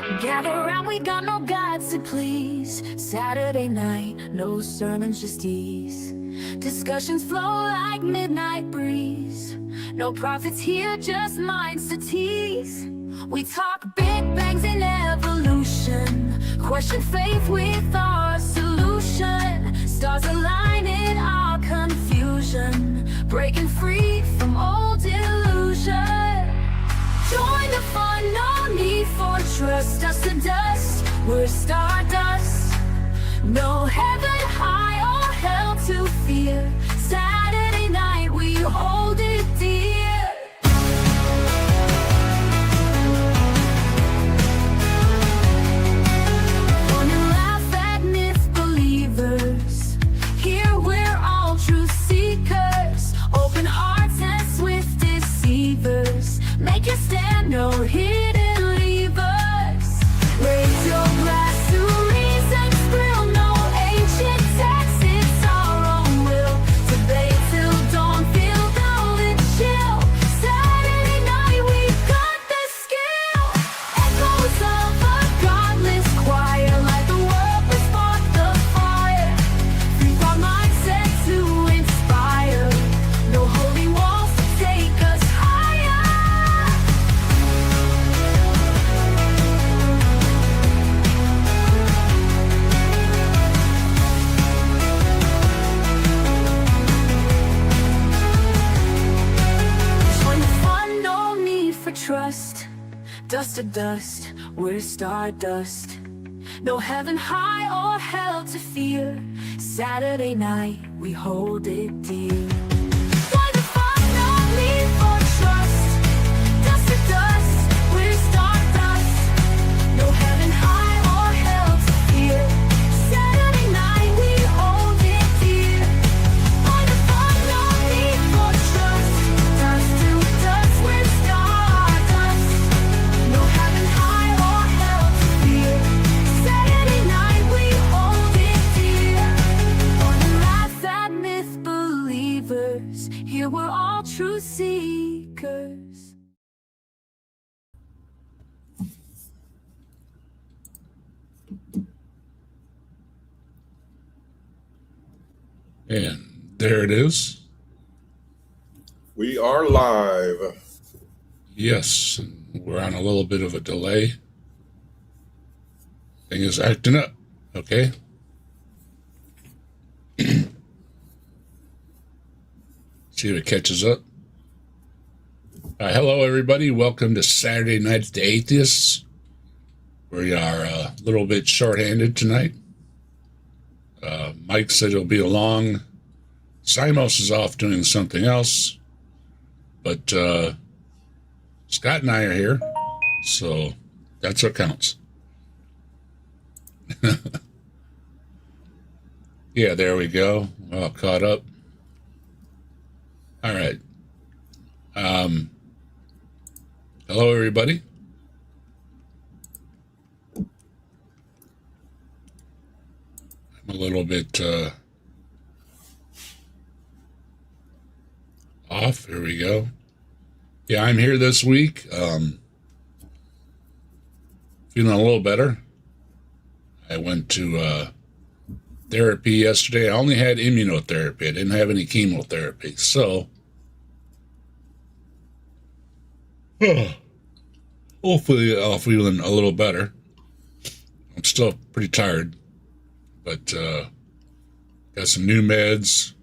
Gather round, we got no gods to please. Saturday night, no sermons, just ease. Discussions flow like midnight breeze. No prophets here, just minds to tease. We talk big bangs and evolution. Question faith with our solution. Stars align in our confusion. Breaking free from old illusion. Join the fun, no need for trust. Dust to dust, we're stardust. No heaven high or hell to fear. Saturday night, we hold it dear. Fun and laugh at myth believers. Here we're all truth seekers. Open hearts and swift deceivers. Make your stand, no hidden levers. Raise your glass to reason's thrill. No ancient text, it's our own will. Debate till dawn, feel the chill. Saturday night, we've got the skill. Echoes of a godless choir. Light the world, we spark the fire. Free our mindset to inspire. No holy walls to take us higher. Join the fun, no need for trust. Dust to dust, we're stardust. No heaven high or hell to fear. Saturday night, we hold it dear. Join the fun, no need for trust. Dust to dust, we're stardust. No heaven high or hell to fear. Saturday night, we hold it dear. Join the fun, no need for trust. Dust to dust, we're stardust. No heaven high or hell to fear. Saturday night, we hold it dear. Fun and laugh at myth believers. Here we're all truth seekers. And there it is. We are live. Yes, we're on a little bit of a delay. Thing is acting up. Okay. See if it catches up. Hello, everybody. Welcome to Saturday Night at the Atheists. We are a little bit shorthanded tonight. Mike said it'll be a long. Simos is off doing something else. But Scott and I are here. So that's what counts. Yeah, there we go. All caught up. All right. Hello, everybody. I'm a little bit off. Here we go. Yeah, I'm here this week. Feeling a little better. I went to therapy yesterday. I only had immunotherapy. I didn't have any chemotherapy. So, hopefully I'll feeling a little better. I'm still pretty tired, but got some new meds,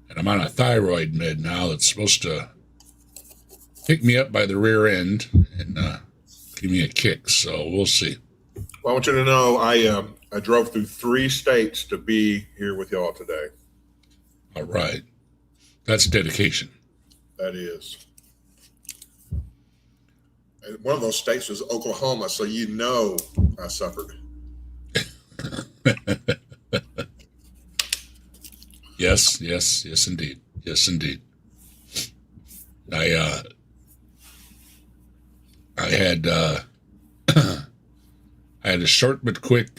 and I'm on a thyroid med now that's supposed to pick me up by the rear end and give me a kick. So we'll see. Well, I want you to know I drove through 3 states to be here with y'all today. All right. That's dedication. That is. And one of those states was Oklahoma, so you know I suffered. Yes, indeed. Yes, indeed. I had I had a short but quick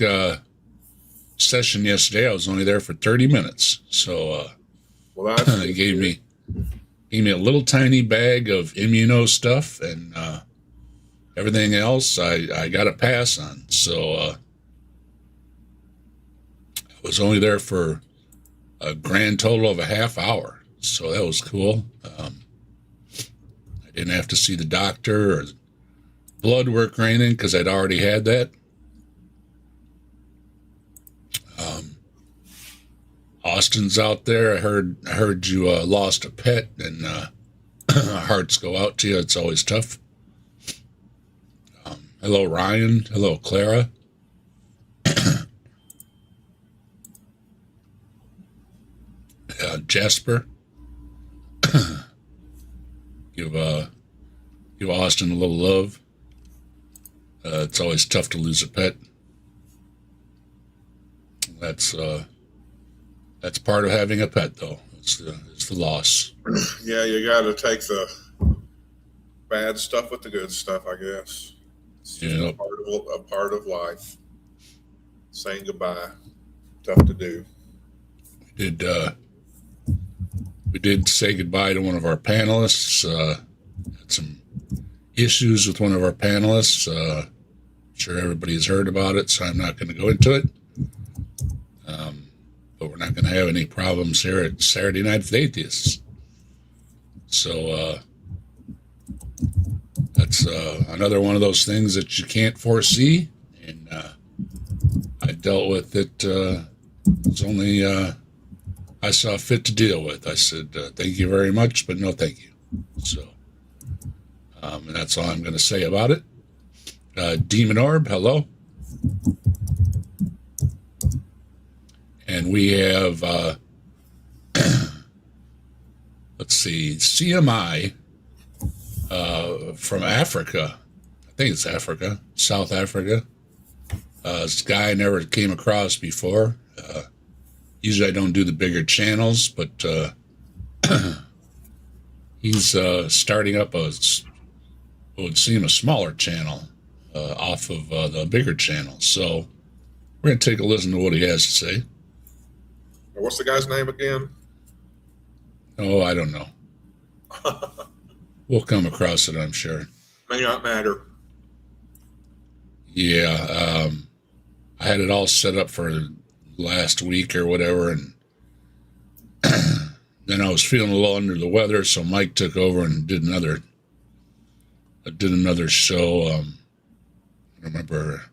session yesterday. I was only there for 30 minutes, so Well, that's they gave me a little tiny bag of immuno stuff, and everything else I got a pass on. So I was only there for a grand total of a half hour. So that was cool. I didn't have to see the doctor or blood work or anything because I'd already had that. Austin's out there. I heard you lost a pet, and hearts go out to you. It's always tough. Hello, Ryan. Hello, Clara. Jasper. Give Austin a little love. It's always tough to lose a pet. That's part of having a pet, though. It's the loss. Yeah, you got to take the bad stuff with the good stuff, I guess. It's just Yeah. a part of life. Saying goodbye, tough to do. We did say goodbye to one of our panelists. Had some issues with one of our panelists. I'm sure everybody's heard about it, so I'm not going to go into it. But we're not going to have any problems here at Saturday Night with Atheists. So that's another one of those things that you can't foresee, and I dealt with it. It's only I saw fit to deal with. I said, thank you very much, but no thank you. So, and that's all I'm going to say about it. Demon Orb, hello. And we have, let's see, CMI from Africa. I think it's Africa, South Africa. This guy I never came across before. Usually I don't do the bigger channels, but he's starting up what would seem a smaller channel off of the bigger channel. So we're going to take a listen to what he has to say. What's the guy's name again? Oh, I don't know. We'll come across it, I'm sure. May not matter. Yeah, I had it all set up for last week or whatever, and then I was feeling a little under the weather, so Mike took over and did another show. I don't remember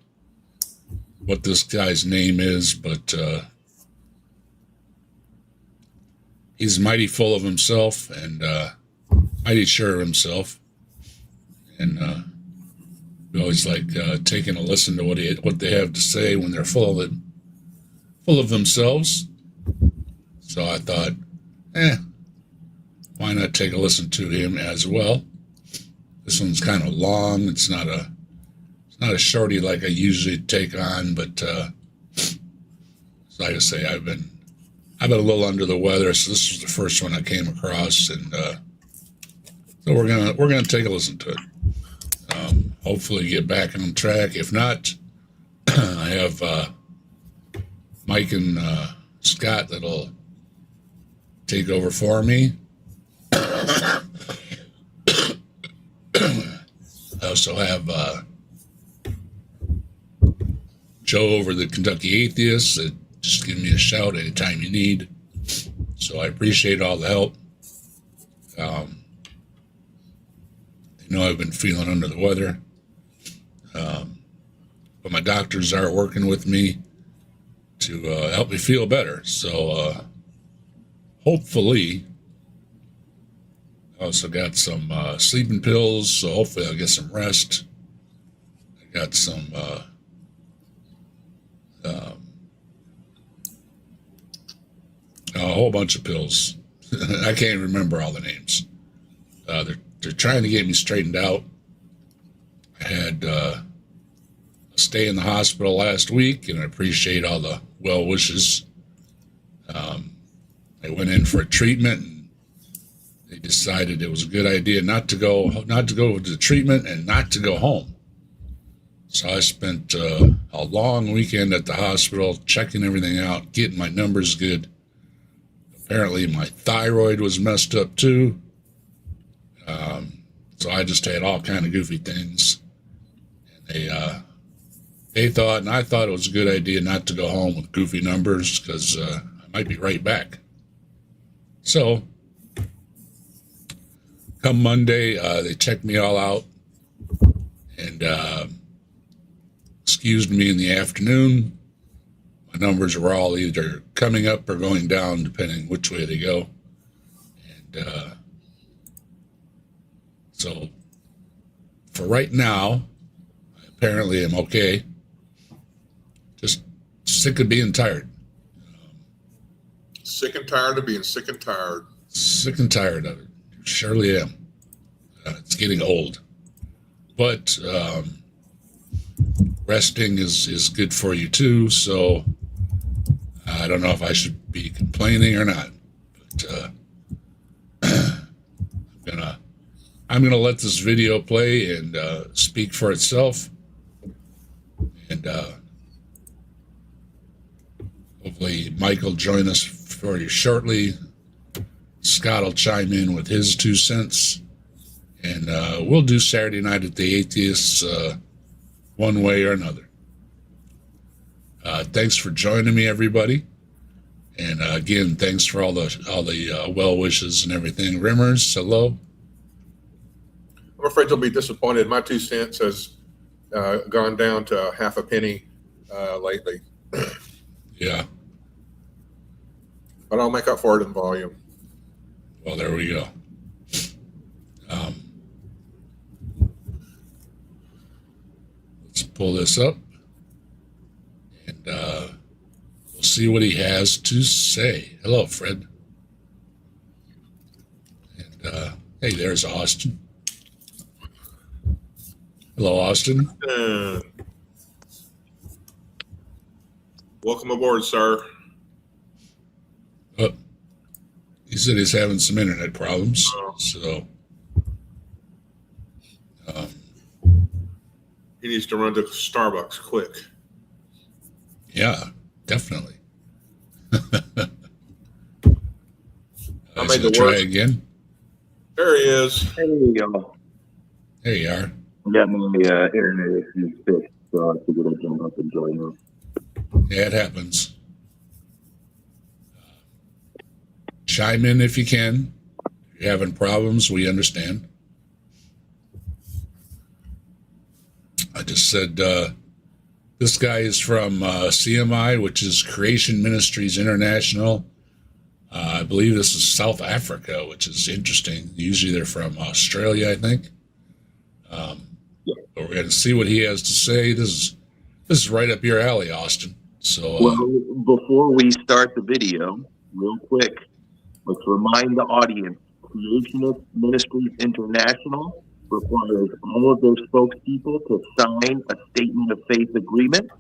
what this guy's name is, but he's mighty full of himself and mighty sure of himself, and we always like taking a listen to what they have to say when they're full of themselves. So I thought, why not take a listen to him as well? This one's kind of long. It's not a shorty like I usually take on, but like I say, I've been a little under the weather, so this was the first one I came across, and so we're gonna take a listen to it. Hopefully get back on track. If not, I have Mike and Scott that'll take over for me. I also have Joe over the Kentucky Atheist. Just give me a shout anytime you need. So I appreciate all the help. You know I've been feeling under the weather. But my doctors are working with me to help me feel better. So hopefully, I also got some sleeping pills, so hopefully I'll get some rest. I got some a whole bunch of pills. I can't remember all the names. They're trying to get me straightened out. I had a stay in the hospital last week, and I appreciate all the well wishes. I went in for a treatment, and they decided it was a good idea not to go to treatment and not to go home. So I spent a long weekend at the hospital checking everything out, getting my numbers good. Apparently my thyroid was messed up too. So I just had all kind of goofy things. they thought, and I thought it was a good idea not to go home with goofy numbers because I might be right back. So, come Monday, they checked me all out and excused me in the afternoon. My numbers were all either coming up or going down, depending which way they go. And so, for right now, apparently I'm okay. Just sick of being tired. Sick and tired of being sick and tired. Sick and tired of it. Surely am. It's getting old. But resting is good for you too, so I don't know if I should be complaining or not. But I'm gonna let this video play and speak for itself. And hopefully Mike will join us for you shortly. Scott will chime in with his 2 cents. And we'll do Saturday night at the Atheists one way or another. Thanks for joining me, everybody. And again, thanks for all the well wishes and everything. Rimmers, hello. I'm afraid you'll be disappointed. My 2 cents has gone down to half a penny lately. Yeah. But I'll make up for it in volume. Well, there we go. Let's pull this up, and we'll see what he has to say. Hello, Fred. And hey, there's Austin. Hello, Austin. Welcome aboard, sir. He said he's having some internet problems, so He needs to run to Starbucks quick. yeah, definitely. I He's made gonna the try work. again. There he is. There you go. There you are. Got my internet issues fixed, so I figured I'd jump up and join you. Yeah, it happens. Chime in if you can. If you're having problems, we understand. I just said this guy is from CMI, which is Creation Ministries International. I believe this is South Africa, which is interesting. Usually they're from Australia, I think. But we're going to see what he has to say. This is right up your alley, Austin. So, Well, before we start the video, real quick, let's remind the audience, Creationist Ministries International requires all of their spokespeople to sign a statement of faith agreement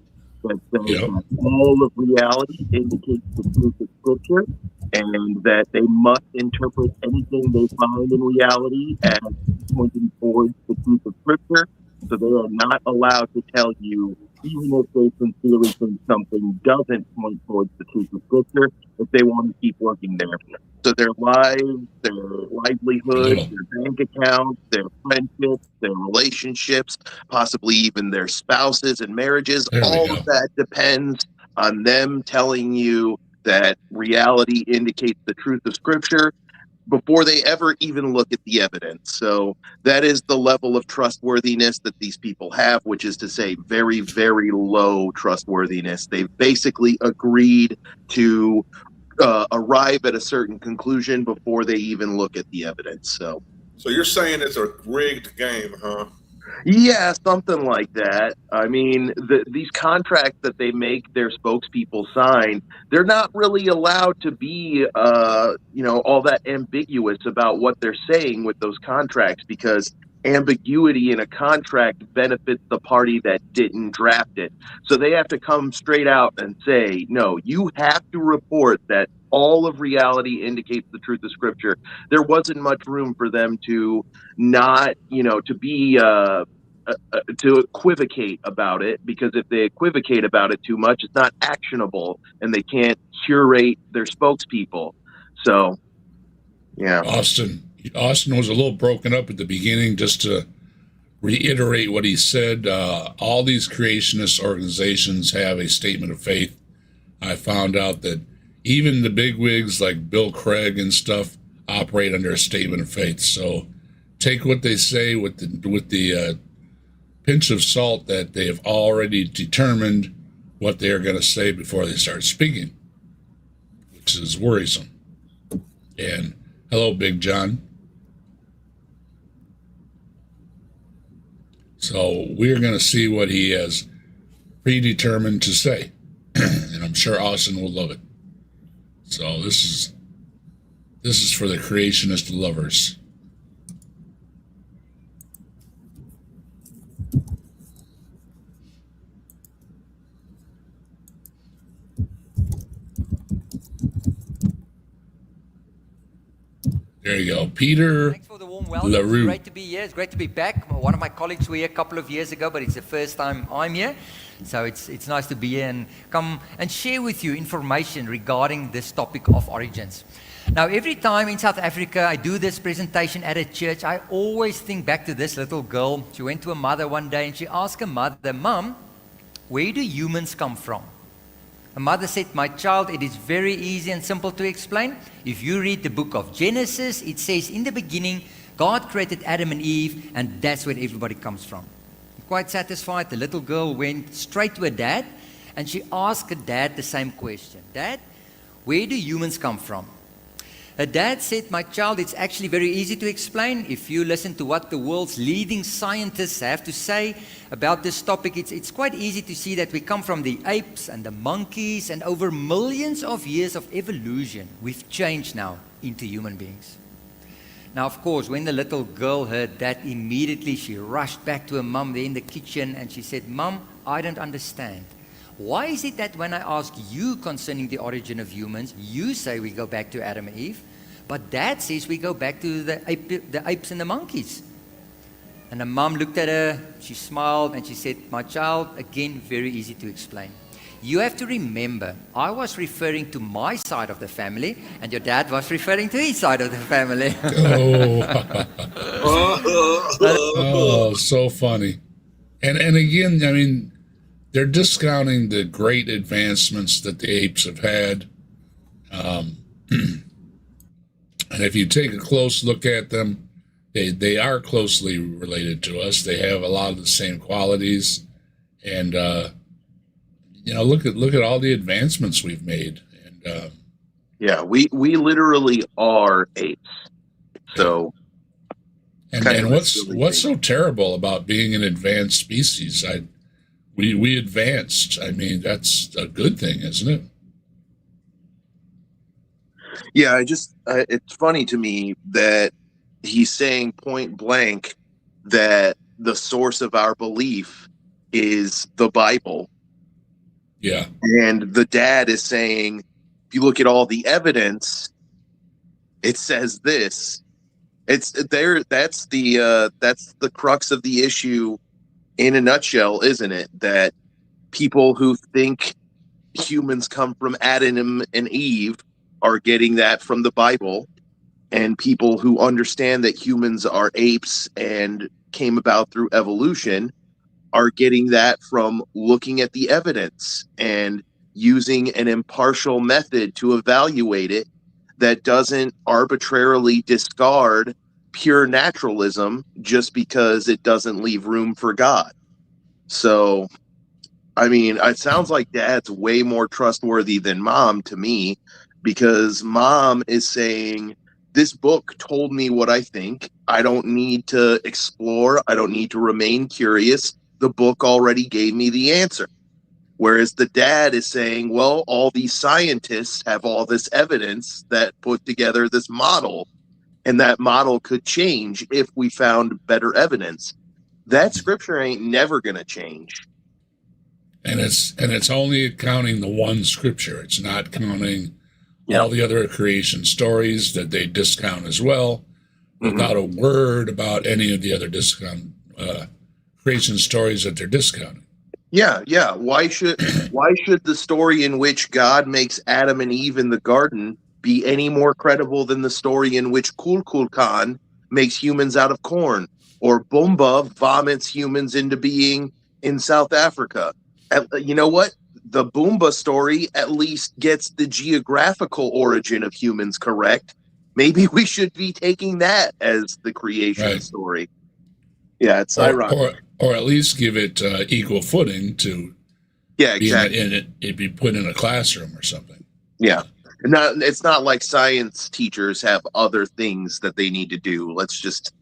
that says that all of reality indicates the truth of Scripture, and that they must interpret anything they find in reality as pointing towards the truth of Scripture. So they are not allowed to tell you, even if they sincerely think something doesn't point towards the truth of Scripture, if they want to keep working there. So their lives, their livelihoods, their bank accounts, their friendships, their relationships, possibly even their spouses and marriages, all of that depends on them telling you that reality indicates the truth of Scripture before they ever even look at the evidence. So that is the level of trustworthiness that these people have, which is to say very, very low trustworthiness. They've basically agreed to arrive at a certain conclusion before they even look at the evidence. So you're saying it's a rigged game, huh? Yeah, something like that. I mean, these contracts that they make their spokespeople sign, they're not really allowed to be, all that ambiguous about what they're saying with those contracts, because ambiguity in a contract benefits the party that didn't draft it. So they have to come straight out and say, no, you have to report that all of reality indicates the truth of Scripture. There wasn't much room for them to not, to be to equivocate about it, because if they equivocate about it too much, it's not actionable, and they can't curate their spokespeople. So, yeah. Austin was a little broken up at the beginning, just to reiterate what he said. All these creationist organizations have a statement of faith. I found out that even the bigwigs like Bill Craig and stuff operate under a statement of faith. So take what they say with the pinch of salt that they have already determined what they are going to say before they start speaking, which is worrisome. And hello, Big John. So we're going to see what he has predetermined to say. And I'm sure Austin will love it. So this is for the creationist lovers. There you go. Peter Thanks for the warm welcome. LaRue. It's great to be here. It's great to be back. One of my colleagues were here a couple of years ago, but it's the first time I'm here. So it's nice to be here and come and share with you information regarding this topic of origins. Now, every time in South Africa I do this presentation at a church, I always think back to this little girl. She went to her mother one day and she asked her mother, "Mom, where do humans come from?" Her mother said, "My child, it is very easy and simple to explain. If you read the book of Genesis, it says, in the beginning, God created Adam and Eve, and that's where everybody comes from." Quite satisfied, the little girl went straight to her dad, and she asked her dad the same question. "Dad, where do humans come from?" Her dad said, "My child, it's actually very easy to explain. If you listen to what the world's leading scientists have to say about this topic, it's quite easy to see that we come from the apes and the monkeys, and over millions of years of evolution, we've changed now into human beings." Now, of course, when the little girl heard that, immediately she rushed back to her mum there in the kitchen and she said, "Mum, I don't understand. Why is it that when I ask you concerning the origin of humans, you say we go back to Adam and Eve, but Dad says we go back to the apes and the monkeys?" And the mum looked at her, she smiled, and she said, "My child, again, very easy to explain. You have to remember, I was referring to my side of the family, and your dad was referring to his side of the family." Oh, so funny. And again, I mean, they're discounting the great advancements that the apes have had. And if you take a close look at them, they are closely related to us. They have a lot of the same qualities. And, look at all the advancements we've made. And Yeah, we literally are apes. So, and what's so terrible about being an advanced species? We advanced. I mean, that's a good thing, isn't it? yeah, it's funny to me that he's saying point blank that the source of our belief is the Bible. Yeah. And the dad is saying, if you look at all the evidence, it says this. It's there. That's the crux of the issue in a nutshell, isn't it? That people who think humans come from Adam and Eve are getting that from the Bible, and people who understand that humans are apes and came about through evolution are getting that from looking at the evidence and using an impartial method to evaluate it that doesn't arbitrarily discard pure naturalism just because it doesn't leave room for God. So, I mean, it sounds like Dad's way more trustworthy than Mom to me, because Mom is saying, this book told me what I think. I don't need to explore. I don't need to remain curious. The book already gave me the answer. Whereas the dad is saying, well, all these scientists have all this evidence that put together this model, and that model could change if we found better evidence. That scripture ain't never going to change. And it's only counting the one scripture. It's not counting all the other creation stories that they discount as well, without a word about any of the other creation stories that they're discounting. Yeah. Why should the story in which God makes Adam and Eve in the garden be any more credible than the story in which Kul Khan makes humans out of corn, or Boomba vomits humans into being in South Africa. You know what? The Boomba story at least gets the geographical origin of humans correct. Maybe we should be taking that as the creation Right. story. Yeah, it's or, ironic. or at least give it equal footing to Yeah, be exactly. it'd be put in a classroom or something. Yeah. It's not like science teachers have other things that they need to do. Let's just,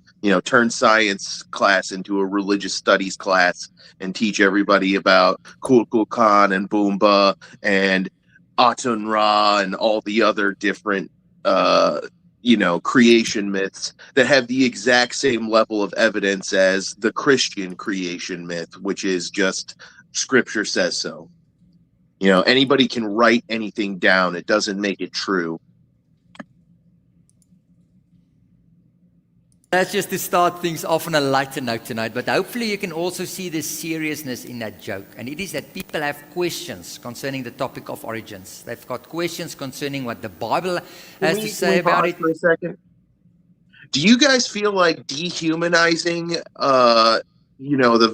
turn science class into a religious studies class and teach everybody about Kukulkan and Boomba and Atun Ra and all the other different, creation myths that have the exact same level of evidence as the Christian creation myth, which is just scripture says so. Anybody can write anything down. It doesn't make it true. That's just to start things off on a lighter note tonight, but hopefully you can also see the seriousness in that joke. And it is that people have questions concerning the topic of origins. They've got questions concerning what the Bible has to say about it. For a second. Do you guys feel like dehumanizing, the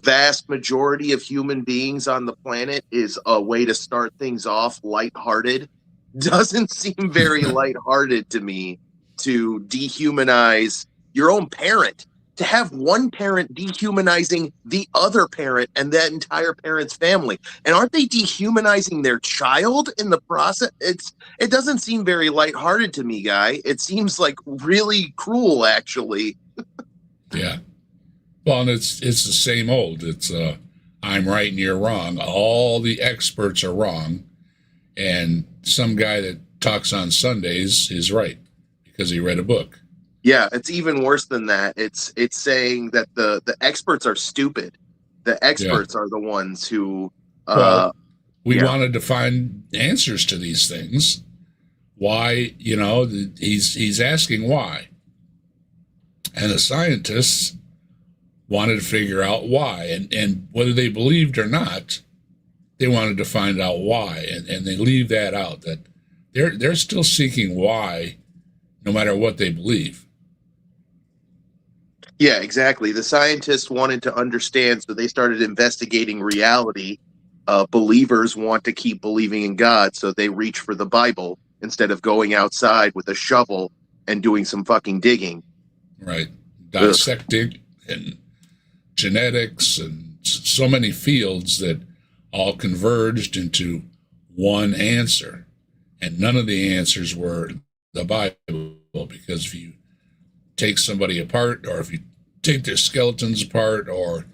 vast majority of human beings on the planet is a way to start things off lighthearted? Doesn't seem very lighthearted to me to dehumanize your own parent, to have one parent dehumanizing the other parent and that entire parent's family. And aren't they dehumanizing their child in the process? It doesn't seem very lighthearted to me, Guy. It seems like really cruel, actually. Yeah. Well, and it's the same old. It's I'm right and you're wrong. All the experts are wrong, and some guy that talks on Sundays is right because he read a book. Yeah, it's even worse than that. It's saying that the experts are stupid. The experts are the ones who we wanted to find answers to these things. Why, he's asking why. And the scientists wanted to figure out why. And whether they believed or not, they wanted to find out why. And they leave that out, that they're still seeking why no matter what they believe. Yeah, exactly. The scientists wanted to understand, so they started investigating reality. Believers want to keep believing in God, so they reach for the Bible instead of going outside with a shovel and doing some fucking digging. Right. Dissecting and genetics and so many fields that all converged into one answer. And none of the answers were the Bible, because if you take somebody apart, or if you take their skeletons apart, or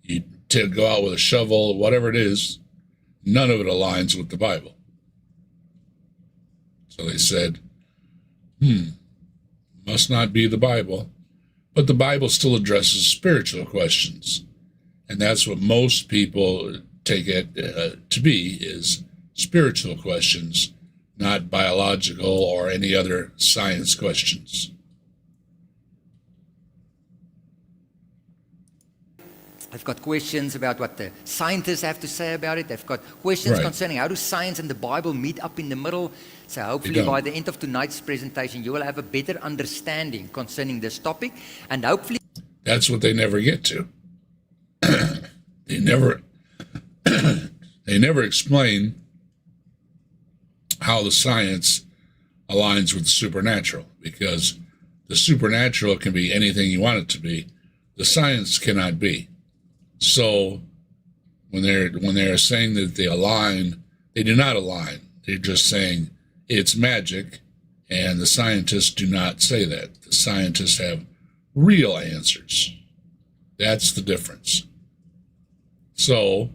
you go out with a shovel, whatever it is, none of it aligns with the Bible. So they said, must not be the Bible. But the Bible still addresses spiritual questions. And that's what most people take it to be, is spiritual questions, not biological or any other science questions. They've got questions about what the scientists have to say about it. They've got questions concerning how do science and the Bible meet up in the middle. So hopefully by the end of tonight's presentation, you will have a better understanding concerning this topic. And hopefully... That's what they never get to. They never explain how the science aligns with the supernatural, because the supernatural can be anything you want it to be. The science cannot be. So when they're saying that they align, they do not align. They're just saying it's magic, and the scientists do not say that. The scientists have real answers. That's the difference. So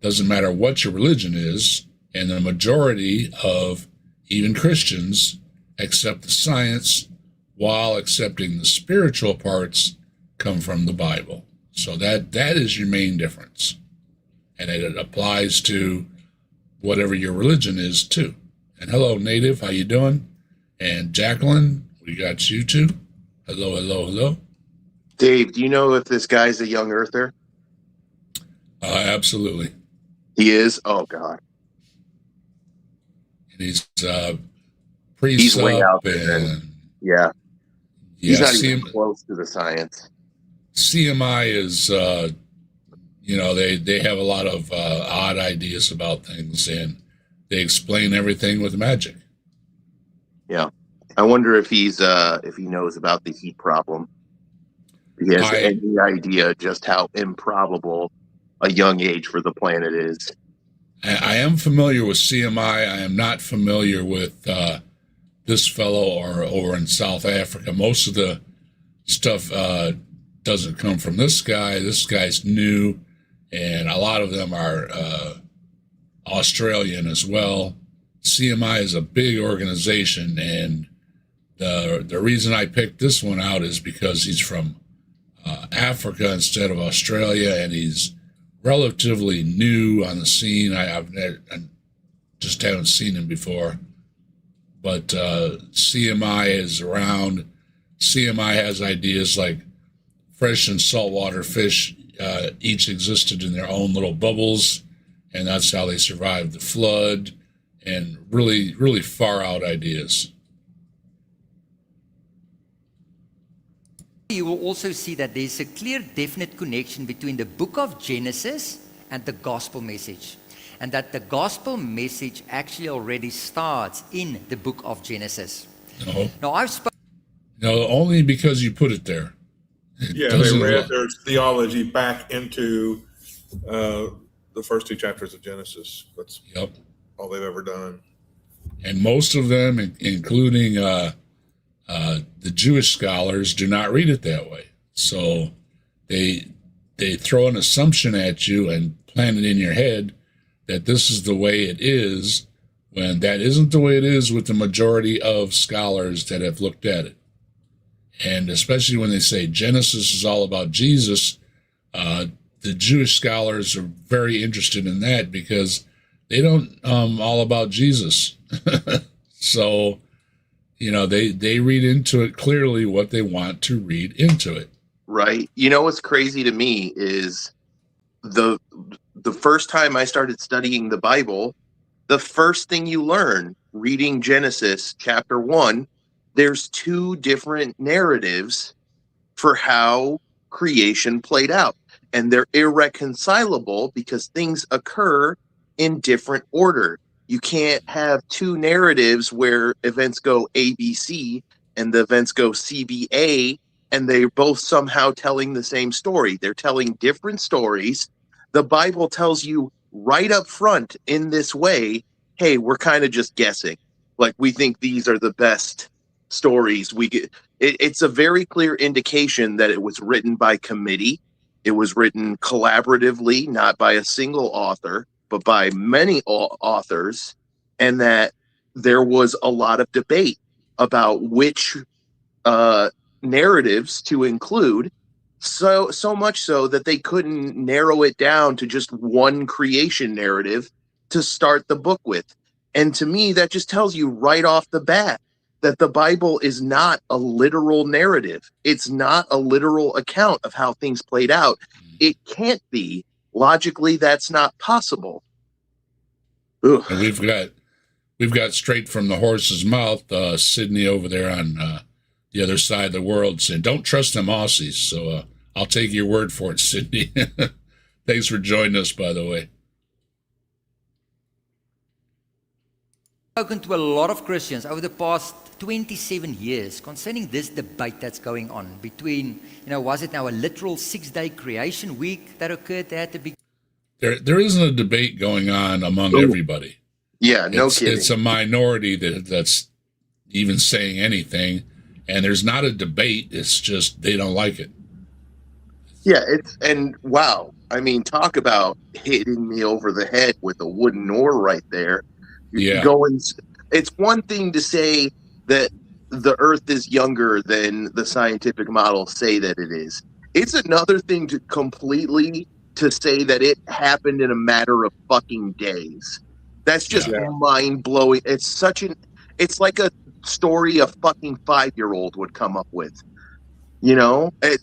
doesn't matter what your religion is, and the majority of even Christians accept the science while accepting the spiritual parts come from the Bible. So that is your main difference. And it applies to whatever your religion is too. And hello, Native, how you doing? And Jacqueline, we got you too. Hello, hello, hello. Dave, do you know if this guy's a young earther? Absolutely. He is? Oh, God. And he's He's way out there. Yeah. He's not even close to the science. CMI is, they have a lot of odd ideas about things, and they explain everything with magic. Yeah. I wonder if he knows about the heat problem. If he has any idea just how improbable a young age for the planet is. I am familiar with CMI. I am not familiar with this fellow or over in South Africa. Most of the stuff doesn't come from this guy. This guy's new, and a lot of them are Australian as well. CMI is a big organization, and the reason I picked this one out is because he's from Africa instead of Australia, and he's relatively new on the scene. I just haven't seen him before, but CMI is around. CMI has ideas like fresh and saltwater fish each existed in their own little bubbles, and that's how they survived the flood, and really, really far out ideas. You will also see that there's a clear, definite connection between the book of Genesis and the gospel message. And that the gospel message actually already starts in the book of Genesis. No. Now, I've spoken. No, only because you put it there. They read their theology back into the first 2 chapters of Genesis. That's all they've ever done. And most of them, including the Jewish scholars, do not read it that way. So they throw an assumption at you and plant it in your head that this is the way it is, when that isn't the way it is with the majority of scholars that have looked at it. And especially when they say Genesis is all about Jesus, the Jewish scholars are very interested in that because they don't all about Jesus. So, they read into it clearly what they want to read into it. Right. What's crazy to me is the first time I started studying the Bible, the first thing you learn reading Genesis chapter 1, there's 2 different narratives for how creation played out. And they're irreconcilable because things occur in different order. You can't have 2 narratives where events go ABC and the events go CBA, and they're both somehow telling the same story. They're telling different stories. The Bible tells you right up front in this way, hey, we're kind of just guessing. Like, we think these are the best stories we get. It's a very clear indication that it was written by committee. It was written collaboratively, not by a single author, but by many authors, and that there was a lot of debate about which narratives to include, so much so that they couldn't narrow it down to just one creation narrative to start the book with. And to me, that just tells you right off the bat that the Bible is not a literal narrative. It's not a literal account of how things played out. It can't be. Logically, that's not possible. Ugh. And we've got straight from the horse's mouth, Sydney over there on the other side of the world saying, don't trust them Aussies. So I'll take your word for it, Sydney. Thanks for joining us, by the way. Spoken to a lot of Christians over the past 27 years concerning this debate that's going on between, was it now a literal 6-day creation week that occurred at the beginning? There isn't a debate going on among everybody. Yeah, no kidding. It's a minority that's even saying anything, and there's not a debate. It's just they don't like it. Yeah, wow. I mean, talk about hitting me over the head with a wooden oar right there. Yeah. It's one thing to say that the Earth is younger than the scientific models say that it is. It's another thing to say that it happened in a matter of fucking days. That's just mind blowing. It's like a story a fucking 5-year-old would come up with.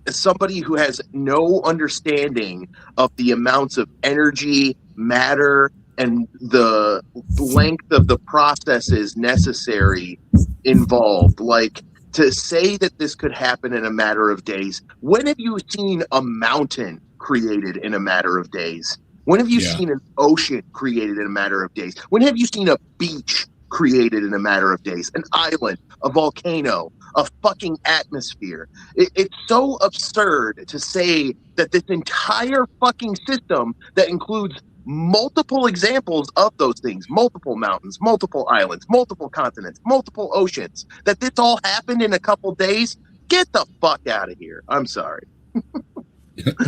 Somebody who has no understanding of the amounts of energy, matter, and the length of the processes necessary involved. Like, to say that this could happen in a matter of days. When have you seen a mountain created in a matter of days? When have you seen an ocean created in a matter of days? When have you seen a beach created in a matter of days? An island, a volcano, a fucking atmosphere. It's so absurd to say that this entire fucking system that includes multiple examples of those things, multiple mountains, multiple islands, multiple continents, multiple oceans, that this all happened in a couple days. Get the fuck out of here. I'm sorry.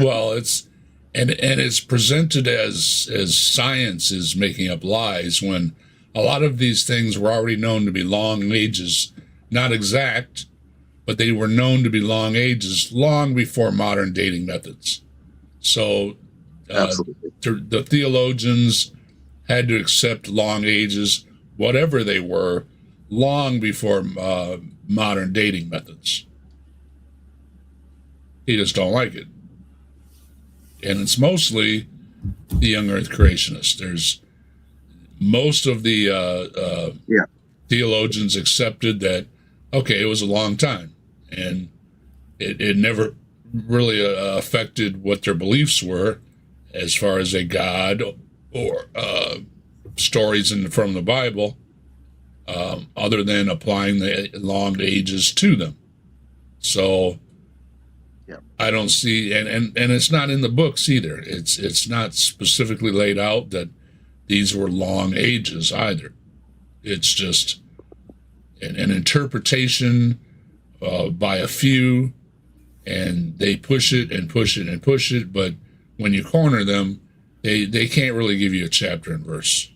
Well, it's presented as science is making up lies, when a lot of these things were already known to be long ages, not exact, but they were known to be long ages long before modern dating methods. So the theologians had to accept long ages, whatever they were, long before modern dating methods. He just don't like it. And it's mostly the young earth creationists. There's most of the theologians accepted that, okay, it was a long time, and it never really affected what their beliefs were as far as a God or stories from the Bible, other than applying the long ages to them. So I don't see, and it's not in the books either. It's not specifically laid out that these were long ages either. It's just an interpretation by a few, and they push it and push it and push it. But when you corner them, they can't really give you a chapter and verse.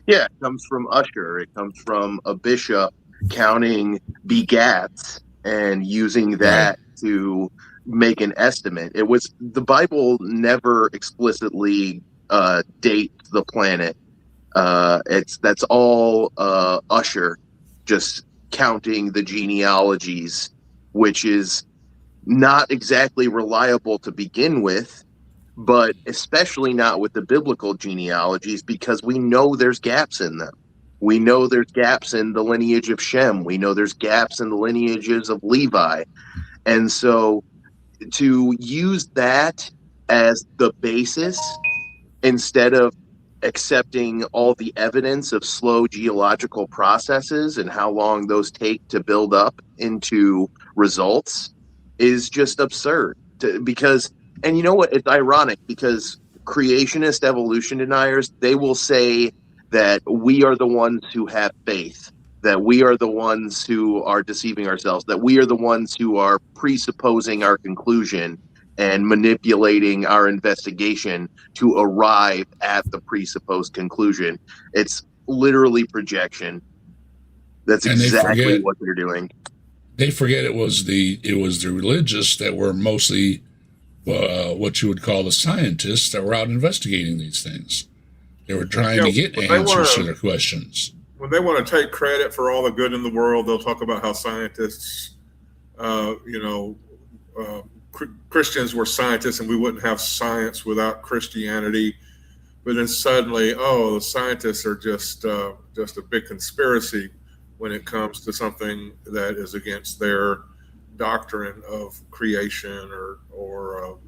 Yeah, it comes from Usher. It comes from a bishop counting begats and using that to make an estimate. It was, the Bible never explicitly dates the planet. That's all Usher just counting the genealogies, which is not exactly reliable to begin with, but especially not with the biblical genealogies, because we know there's gaps in them. We know there's gaps in the lineage of Shem. We know there's gaps in the lineages of Levi. And so to use that as the basis instead of accepting all the evidence of slow geological processes and how long those take to build up into results is just absurd. Because, and you know what, it's ironic, because creationist evolution deniers, they will say that we are the ones who have faith, that we are the ones who are deceiving ourselves, that we are the ones who are presupposing our conclusion and manipulating our investigation to arrive at the presupposed conclusion. It's literally projection. That's exactly what they're doing. They forget it was the religious that were mostly what you would call the scientists that were out investigating these things. They were trying to get answers to their questions. When they want to take credit for all the good in the world, they'll talk about how scientists, Christians were scientists and we wouldn't have science without Christianity. But then suddenly, the scientists are just a big conspiracy when it comes to something that is against their doctrine of creation or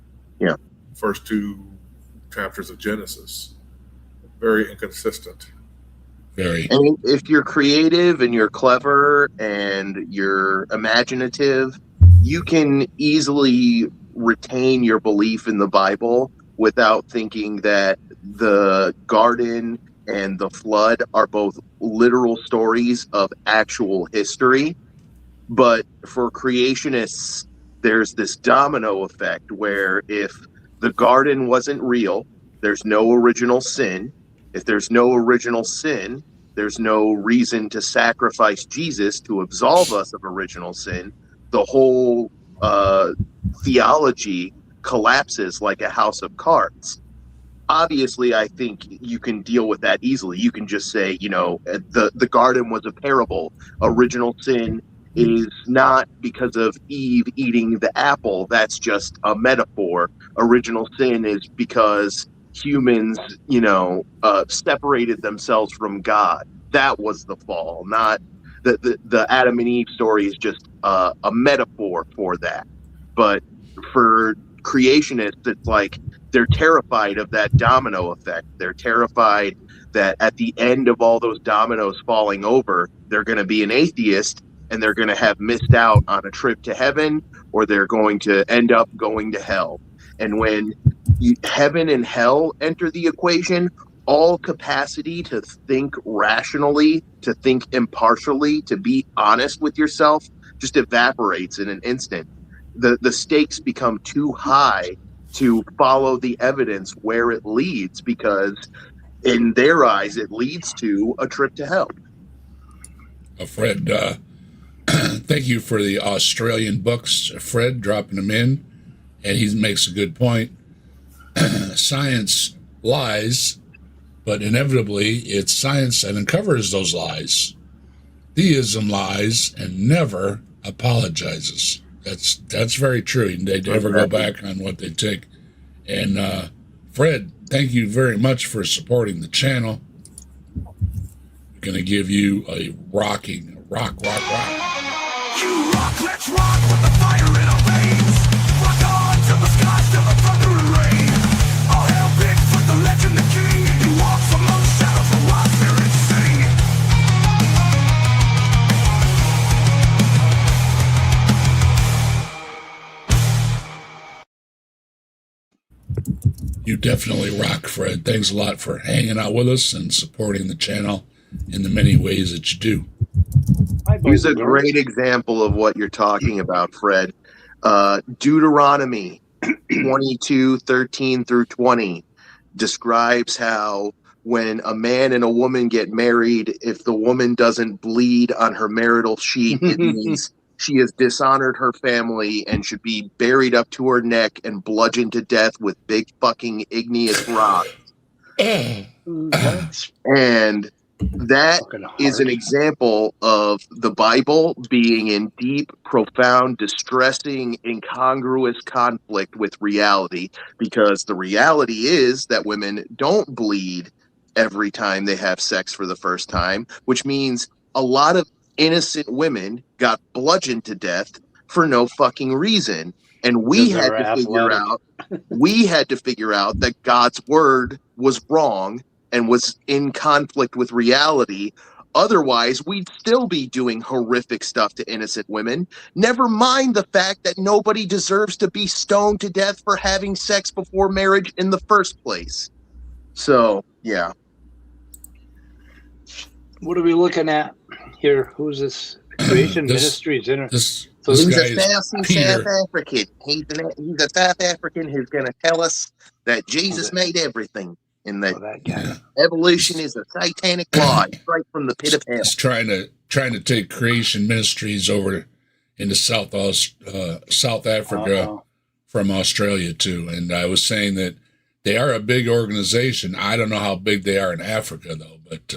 first two chapters of Genesis. Very inconsistent. Very. And if you're creative and you're clever and you're imaginative, you can easily retain your belief in the Bible without thinking that the garden and the flood are both literal stories of actual history. But for creationists, there's this domino effect where if the garden wasn't real, there's no original sin. If there's no original sin, there's no reason to sacrifice Jesus to absolve us of original sin. The whole theology collapses like a house of cards. Obviously, I think you can deal with that easily. You can just say, the garden was a parable. Original sin is not because of Eve eating the apple. That's just a metaphor. Original sin is because humans, separated themselves from God. That was the fall, not the Adam and Eve story is just a metaphor for that. But for creationists, it's like they're terrified of that domino effect. They're terrified that at the end of all those dominoes falling over, they're going to be an atheist and they're going to have missed out on a trip to heaven, or they're going to end up going to hell. And when heaven and hell enter the equation, all capacity to think rationally, to think impartially, to be honest with yourself just evaporates in an instant. The stakes become too high to follow the evidence where it leads, because in their eyes it leads to a trip to hell. Fred, thank you for the Australian books, Fred, dropping them in. And he makes a good point. Science lies, but inevitably it's science that uncovers those lies. Theism lies and never apologizes. That's very true. They never go back on what they take. And Fred, thank you very much for supporting the channel. I'm going to give you a rock. You rock, let's rock with the fire in our veins. Rock on till the skies, till the thunder and rain. All hail Bigfoot, the legend, the king. He walks among the shadows of wild spirits sing. You definitely rock, Fred. Thanks a lot for hanging out with us and supporting the channel in the many ways that you do. Here's a great example of what you're talking about, Fred. Deuteronomy 22:13 through 20 describes how when a man and a woman get married, if the woman doesn't bleed on her marital sheet, it means she has dishonored her family and should be buried up to her neck and bludgeoned to death with big fucking igneous rocks. And that is an example of the Bible being in deep, profound, distressing, incongruous conflict with reality, because the reality is that women don't bleed every time they have sex for the first time, which means a lot of innocent women got bludgeoned to death for no fucking reason. And we had to figure out that God's word was wrong and was in conflict with reality. Otherwise, we'd still be doing horrific stuff to innocent women. Never mind the fact that nobody deserves to be stoned to death for having sex before marriage in the first place. So, yeah. What are we looking at here? Who's this? Creation Ministries. This He's guy a South African. He's a South African who's going to tell us that Jesus made everything. And that evolution is a satanic lie, right from the pit of hell. He's trying to take Creation Ministries over into South Africa from Australia too. And I was saying that they are a big organization. I don't know how big they are in Africa though, but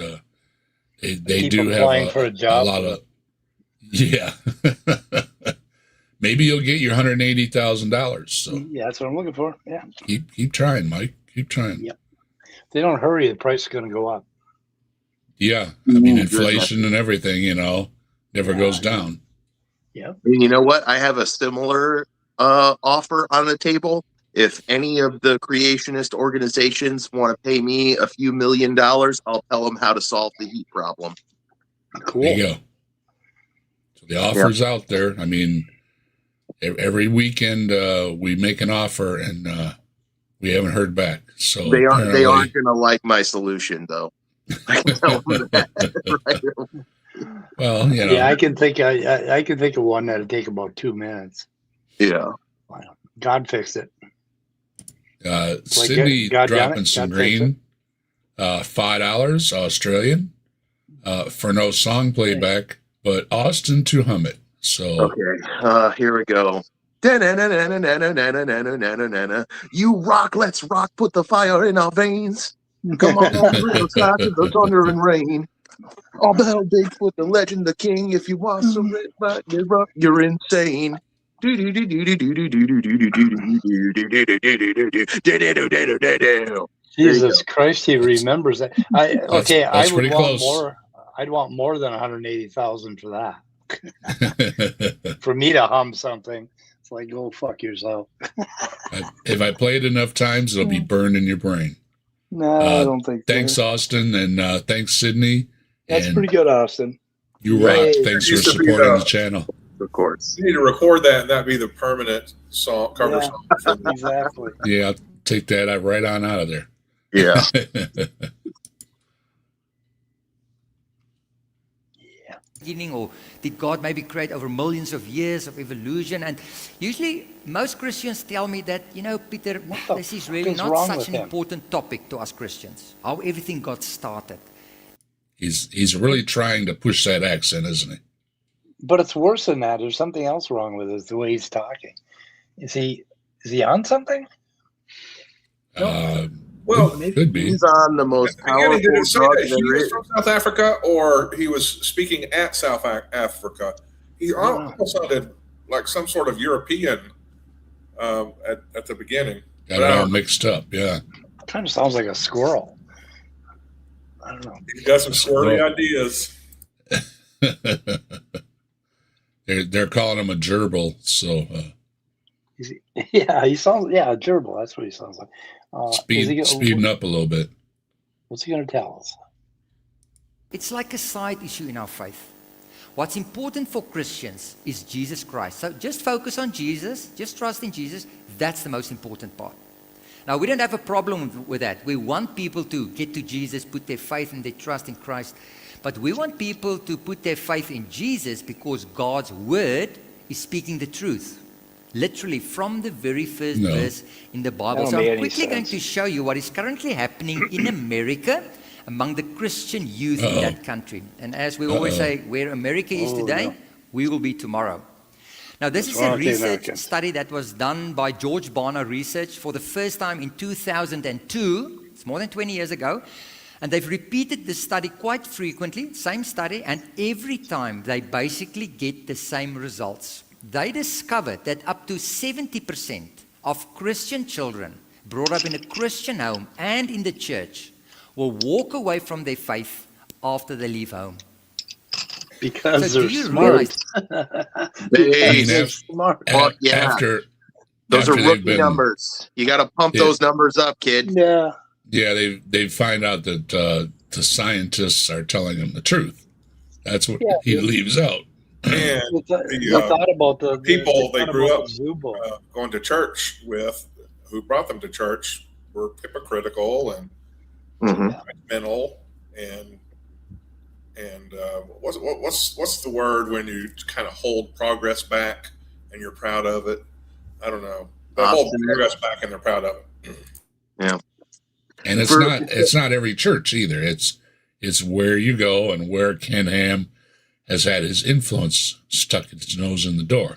they do have a lot of. Yeah. Maybe you'll get your $180,000. So yeah, that's what I'm looking for. Yeah. Keep trying, Mike. Keep trying. Yep. If they don't hurry, the price is going to go up. Yeah. I mean, inflation and everything, never goes down. Yeah. And you know what? I have a similar offer on the table. If any of the creationist organizations want to pay me a few $1 million, I'll tell them how to solve the heat problem. Cool. There you go. So the offer's out there. I mean, every weekend we make an offer and we haven't heard back. So they aren't going to like my solution, though. I can tell them that. Right? Well, yeah, I can think of one that'll take about 2 minutes. Yeah, God fixed it. Sydney dropping some green, $5 Australian for no song playback, but Austin to hum it. So okay, here we go. You rock, let's rock, put the fire in our veins. Come on, real side to the thunder and rain. All bell Bigfoot, the legend, the king. If you want some red light, you're insane. Jesus Christ, he remembers that. I would want more. I'd want more than 180,000 for that. For me to hum something, it's like, go fuck yourself. If I play it enough times, it'll be burned in your brain. No, I don't think so. Thanks, Austin, and thanks, Sydney. That's and pretty good, Austin. You rock. Thanks for supporting the channel. Of course. You need to record that, and that'd be the permanent song, cover song. Exactly. Yeah, I'll take that right on out of there. Yeah. Beginning, or did God maybe create over millions of years of evolution? And usually most Christians tell me that, Peter, this is really not such an important topic to us Christians, how everything got started. He's really trying to push that accent, isn't he? But it's worse than that. There's something else wrong with it, the way he's talking. Is he on something? Well, could be. He's on the most powerful did it say drug that he there was is. from South Africa, or he was speaking at South Africa? He almost sounded like some sort of European at the beginning. Got it all mixed up, yeah. Kind of sounds like a squirrel. I don't know. He got some squirrely ideas. They're calling him a gerbil, so he sounds a gerbil. That's what he sounds like. Speeding up a little bit. What's he going to tell us? It's like a side issue in our faith. What's important for Christians is Jesus Christ. So just focus on Jesus, just trust in Jesus. That's the most important part. Now, we don't have a problem with that. We want people to get to Jesus, put their faith and their trust in Christ. But we want people to put their faith in Jesus because God's word is speaking the truth. Literally from the very first verse in the Bible. So I'm quickly going to show you what is currently happening in America among the Christian youth in that country. And as we always say, where America is today, we will be tomorrow. Now, this is a research study that was done by George Barna Research for the first time in 2002. It's more than 20 years ago. And they've repeated this study quite frequently, same study, and every time they basically get the same results. They discovered that up to 70% of Christian children brought up in a Christian home and in the church will walk away from their faith after they leave home. Because they're smart. They're smart. Well, yeah. Those are rookie numbers. You got to pump those numbers up, kid. Yeah. Yeah, they find out that the scientists are telling them the truth. That's what he leaves out. And thought about the people they grew up going to church with, who brought them to church, were hypocritical and judgmental, and what's the word when you kind of hold progress back and you're proud of it? I don't know. They hold progress back and they're proud of it. Yeah. And it's not every church either. It's where you go and where Ken Ham has had his influence stuck his nose in the door.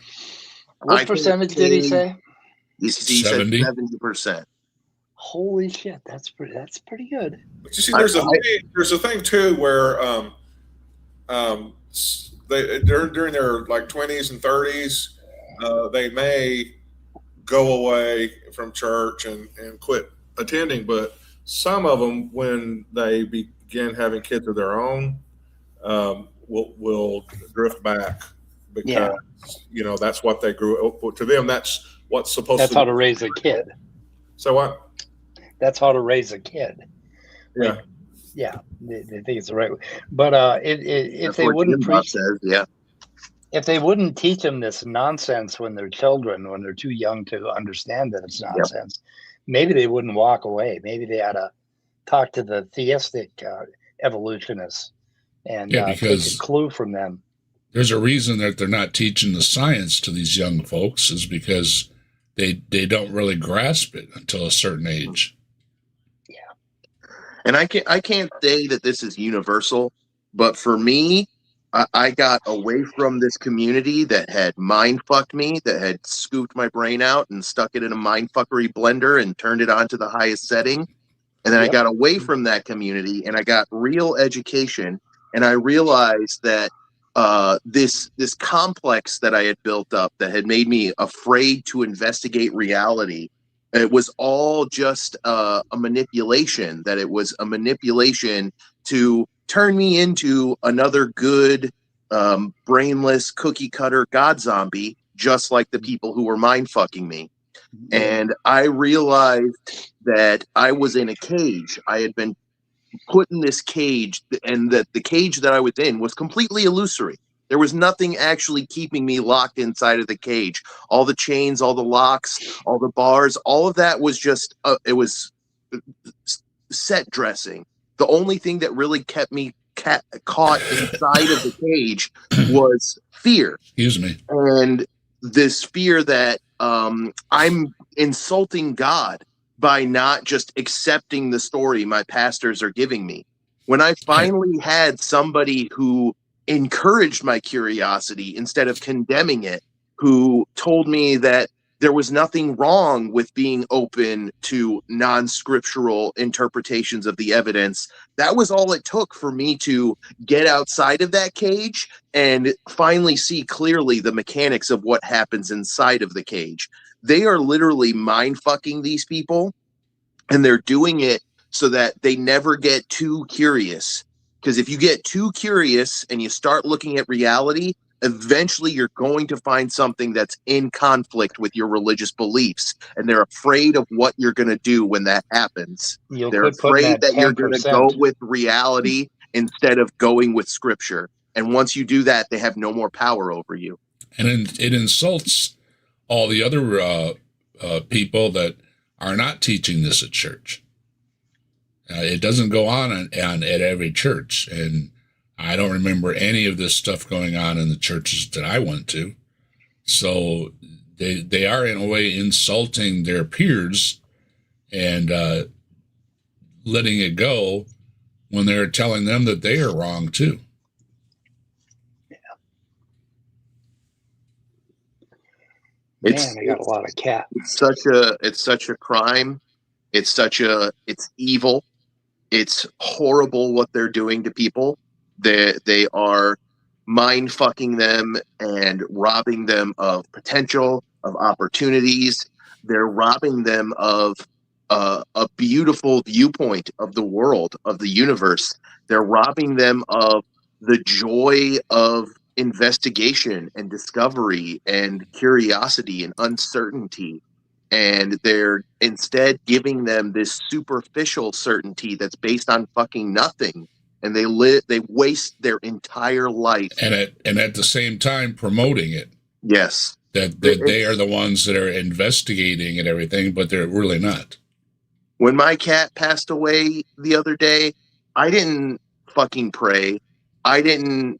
What percentage did he say? He said 70%. Holy shit, that's pretty good. But you see, there's a thing too where they during their like 20s and 30s, they may go away from church and quit attending, but some of them, when they begin having kids of their own, will drift back because that's what they grew up. To them, that's what's supposed. That's how to raise a kid. So what? That's how to raise a kid. Yeah. They think it's the right way. But if they wouldn't preach, if they wouldn't teach them this nonsense when they're children, when they're too young to understand that it's nonsense, maybe they wouldn't walk away. Maybe they ought to talk to the theistic evolutionists and take a clue from them. There's a reason that they're not teaching the science to these young folks, is because they don't really grasp it until a certain age. And I can't say that this is universal, but for me, I got away from this community that had mind fucked me, that had scooped my brain out and stuck it in a mind fuckery blender and turned it on to the highest setting. And then I got away from that community and I got real education. And I realized that this complex that I had built up that had made me afraid to investigate reality, it was all just a manipulation, that it was a manipulation to turn me into another good, brainless cookie cutter God zombie, just like the people who were mind fucking me. And I realized that I was in a cage. I had been put in this cage, and that the cage that I was in was completely illusory. There was nothing actually keeping me locked inside of the cage. All the chains, all the locks, all the bars, all of that was just, it was set dressing. The only thing that really kept me caught inside of the cage was fear. Excuse me. And this fear that I'm insulting God by not just accepting the story my pastors are giving me. When I finally had somebody who encouraged my curiosity instead of condemning it, who told me that there was nothing wrong with being open to non-scriptural interpretations of the evidence, that was all it took for me to get outside of that cage and finally see clearly the mechanics of what happens inside of the cage. They are literally mind-fucking these people, and they're doing it so that they never get too curious. Because if you get too curious and you start looking at reality, eventually you're going to find something that's in conflict with your religious beliefs, and they're afraid of what you're going to do when that happens. They're afraid that you're going to go with reality instead of going with scripture. And once you do that, they have no more power over you. And it insults all the other people that are not teaching this at church. It doesn't go on at every church, and I don't remember any of this stuff going on in the churches that I went to. So they are in a way insulting their peers and letting it go when they're telling them that they are wrong too. Man, I got a lot of cat. It's such a crime. It's evil. It's horrible what they're doing to people. They are mind fucking them and robbing them of potential, of opportunities. They're robbing them of a beautiful viewpoint of the world, of the universe. They're robbing them of the joy of investigation and discovery and curiosity and uncertainty. And they're instead giving them this superficial certainty that's based on fucking nothing. And they waste their entire life. And at the same time promoting it. Yes. That they are the ones that are investigating and everything, but they're really not. When my cat passed away the other day, I didn't fucking pray. I didn't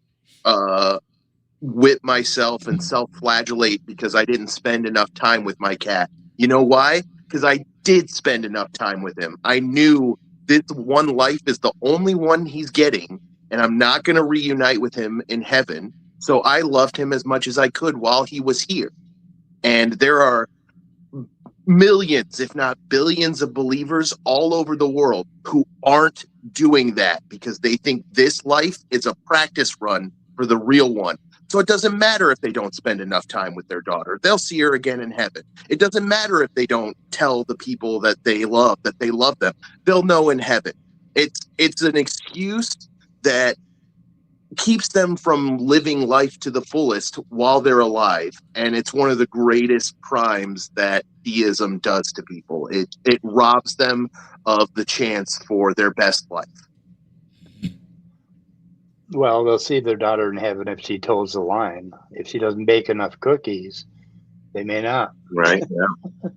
whip myself and self-flagellate because I didn't spend enough time with my cat. You know why? Because I did spend enough time with him. I knew this one life is the only one he's getting, and I'm not going to reunite with him in heaven. So I loved him as much as I could while he was here. And there are millions, if not billions, of believers all over the world who aren't doing that because they think this life is a practice run for the real one. So it doesn't matter if they don't spend enough time with their daughter. They'll see her again in heaven. It doesn't matter if they don't tell the people that they love them. They'll know in heaven. It's an excuse that keeps them from living life to the fullest while they're alive. And it's one of the greatest crimes that theism does to people. It robs them of the chance for their best life. Well, they'll see their daughter in heaven if she toes the line. If she doesn't bake enough cookies, they may not. Right, yeah.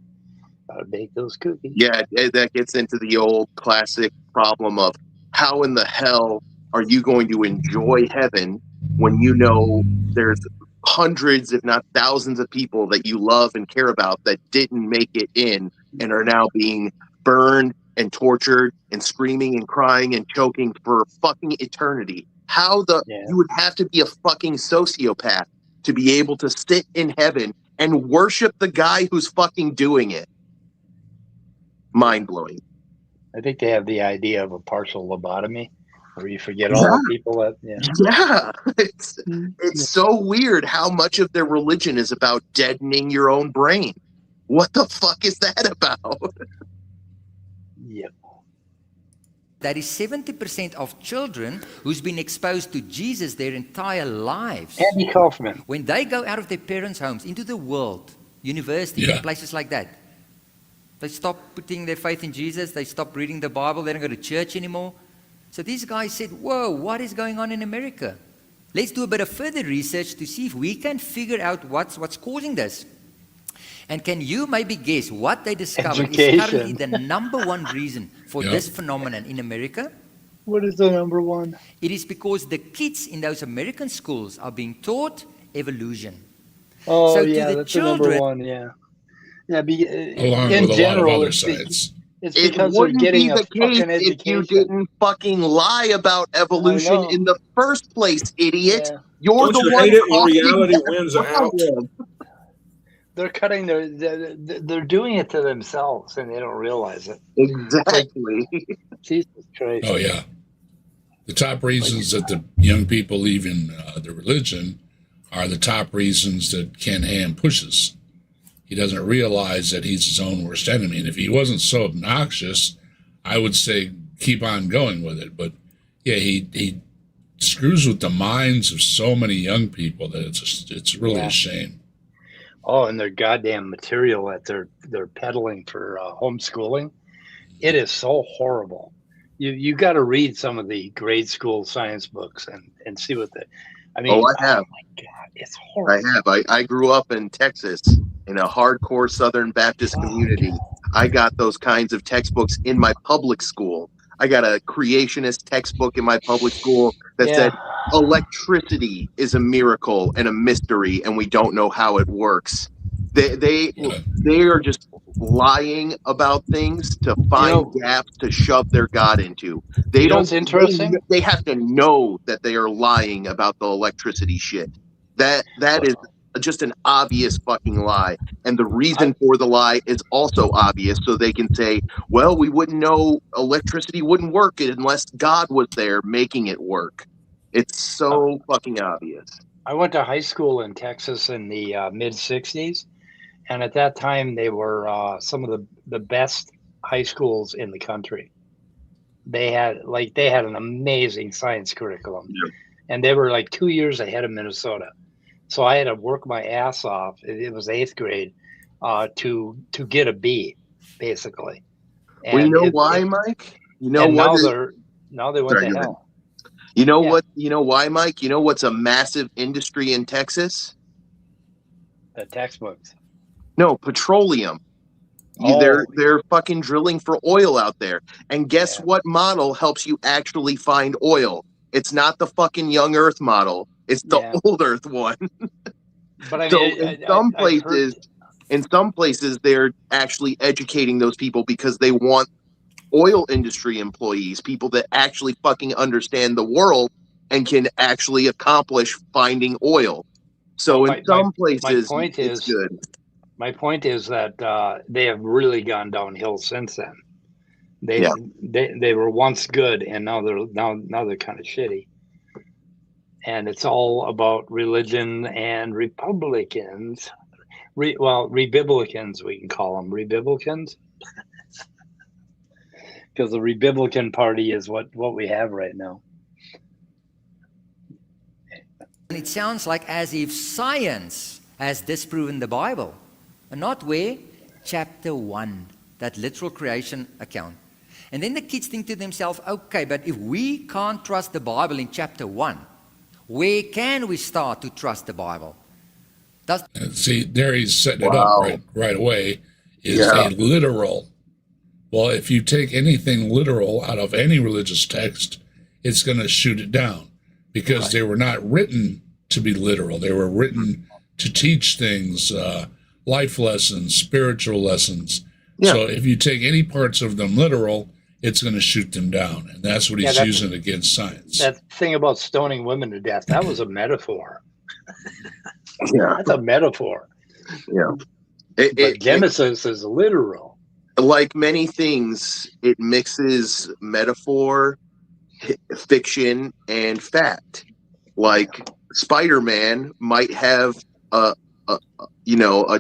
Gotta bake those cookies. Yeah, that gets into the old classic problem of how in the hell are you going to enjoy heaven when you know there's hundreds, if not thousands of people that you love and care about that didn't make it in and are now being burned and tortured and screaming and crying and choking for fucking eternity. You would have to be a fucking sociopath to be able to sit in heaven and worship the guy who's fucking doing it. Mind-blowing. I think they have the idea of a partial lobotomy where you forget all the people that... Yeah. It's so weird how much of their religion is about deadening your own brain. What the fuck is that about? Yep. That is 70% of children who's been exposed to Jesus their entire lives. Andy Kaufman. When they go out of their parents' homes into the world, universities, and places like that, they stop putting their faith in Jesus. They stop reading the Bible. They don't go to church anymore. So these guys said, whoa, what is going on in America? Let's do a bit of further research to see if we can figure out what's causing this. And can you maybe guess what they discovered is currently the number one reason for this phenomenon in America? What is the number one? It is because the kids in those American schools are being taught evolution. Oh, so yeah, to the that's children, the number one, yeah. Yeah, along in with general, a lot of other it's sides. It's It because they're wouldn't getting be a the case fucking education. if you didn't fucking lie about evolution know. in the first place, idiot. Yeah. You're Don't the you one hate it when causing reality that wins out? problem. They're cutting they're doing it to themselves and they don't realize it. Exactly. Jesus Christ. Oh, yeah. The top reasons that the young people leave in the religion are the top reasons that Ken Ham pushes. He doesn't realize that he's his own worst enemy. And if he wasn't so obnoxious, I would say keep on going with it. But yeah, he screws with the minds of so many young people that it's really a shame. Oh, and their goddamn material that they're peddling for homeschooling, it is so horrible. You got to read some of the grade school science books and see what I mean. I have. Oh my God, it's horrible. I have. I grew up in Texas in a hardcore Southern Baptist community. I got those kinds of textbooks in my public school. I got a creationist textbook in my public school that said electricity is a miracle and a mystery, and we don't know how it works. They are just lying about things to find gaps to shove their God into. They don't. What's interesting? They have to know that they are lying about the electricity shit. That is just an obvious fucking lie. And the reason for the lie is also obvious, so they can say, well, we wouldn't know electricity wouldn't work unless God was there making it work. It's so fucking obvious. I went to high school in Texas in the mid-'60s, and at that time they were some of the best high schools in the country. They had an amazing science curriculum, and they were like 2 years ahead of Minnesota. So I had to work my ass off. It was 8th grade to get a B, basically. And well, you know why, Mike? You know what? Now they went to hell. You know what? You know why, Mike? You know what's a massive industry in Texas? The textbooks. No, petroleum. They're fucking drilling for oil out there. And guess what model helps you actually find oil? It's not the fucking young Earth model. It's the old Earth one. But I mean, so in some places, they're actually educating those people because they want oil industry employees, people that actually fucking understand the world and can actually accomplish finding oil. So in some places, it's good. My point is that they have really gone downhill since then. They were once good, and now they're kind of shitty. And it's all about religion and Republicans. Republicans, we can call them Republicans. Because the Republican Party is what we have right now. And it sounds like as if science has disproven the Bible. And not where? Chapter 1, that literal creation account. And then the kids think to themselves, okay, but if we can't trust the Bible in chapter 1, where can we start to trust the Bible? See, there he's setting it up right away. Is a literal. Well, if you take anything literal out of any religious text, it's going to shoot it down because they were not written to be literal. They were written to teach things, life lessons, spiritual lessons. Yeah. So if you take any parts of them literal, it's going to shoot them down. And that's what he's using against science. That thing about stoning women to death, that was a metaphor. That's a metaphor. Yeah. Genesis is literal. Like many things, it mixes metaphor, fiction, and fact. Like Spider-Man might have a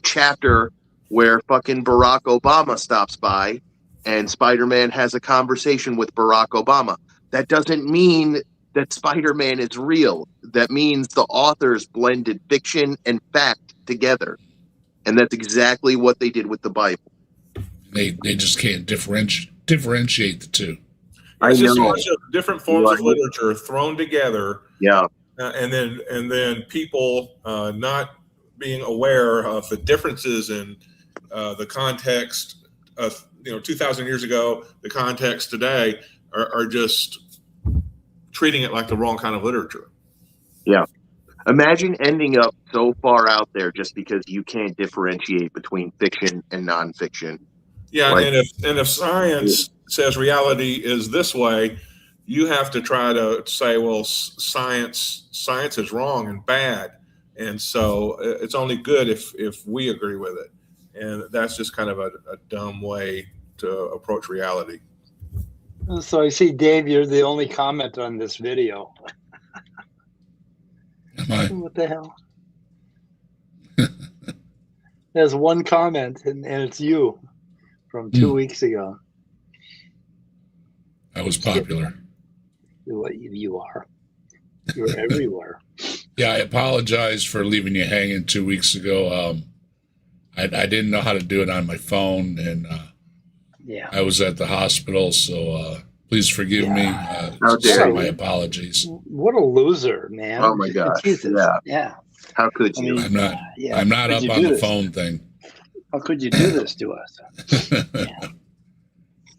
chapter where fucking Barack Obama stops by, and Spider-Man has a conversation with Barack Obama. That doesn't mean that Spider-Man is real. That means the authors blended fiction and fact together. And that's exactly what they did with the Bible. They just can't differentiate the two. It's just a bunch of different forms of literature thrown together. Yeah. And then people not being aware of the differences in the context of 2,000 years ago, the context today, are just treating it like the wrong kind of literature. Yeah. Imagine ending up so far out there just because you can't differentiate between fiction and nonfiction. Yeah, like, and if science says reality is this way, you have to try to say, well, science is wrong and bad, and so it's only good if we agree with it, and that's just kind of a dumb way to approach reality. So I see, Dave, you're the only commenter on this video. Am I? What the hell? There's one comment, and it's you from 2 weeks ago. I was popular. You are. You're everywhere. Yeah, I apologize for leaving you hanging 2 weeks ago. I didn't know how to do it on my phone, and yeah, I was at the hospital, so please forgive me. How dare my apologies. What a loser, man! Oh my gosh! Jesus. Yeah. How could you? I'm not. Yeah. I'm not up on the phone thing. How could you do this to us?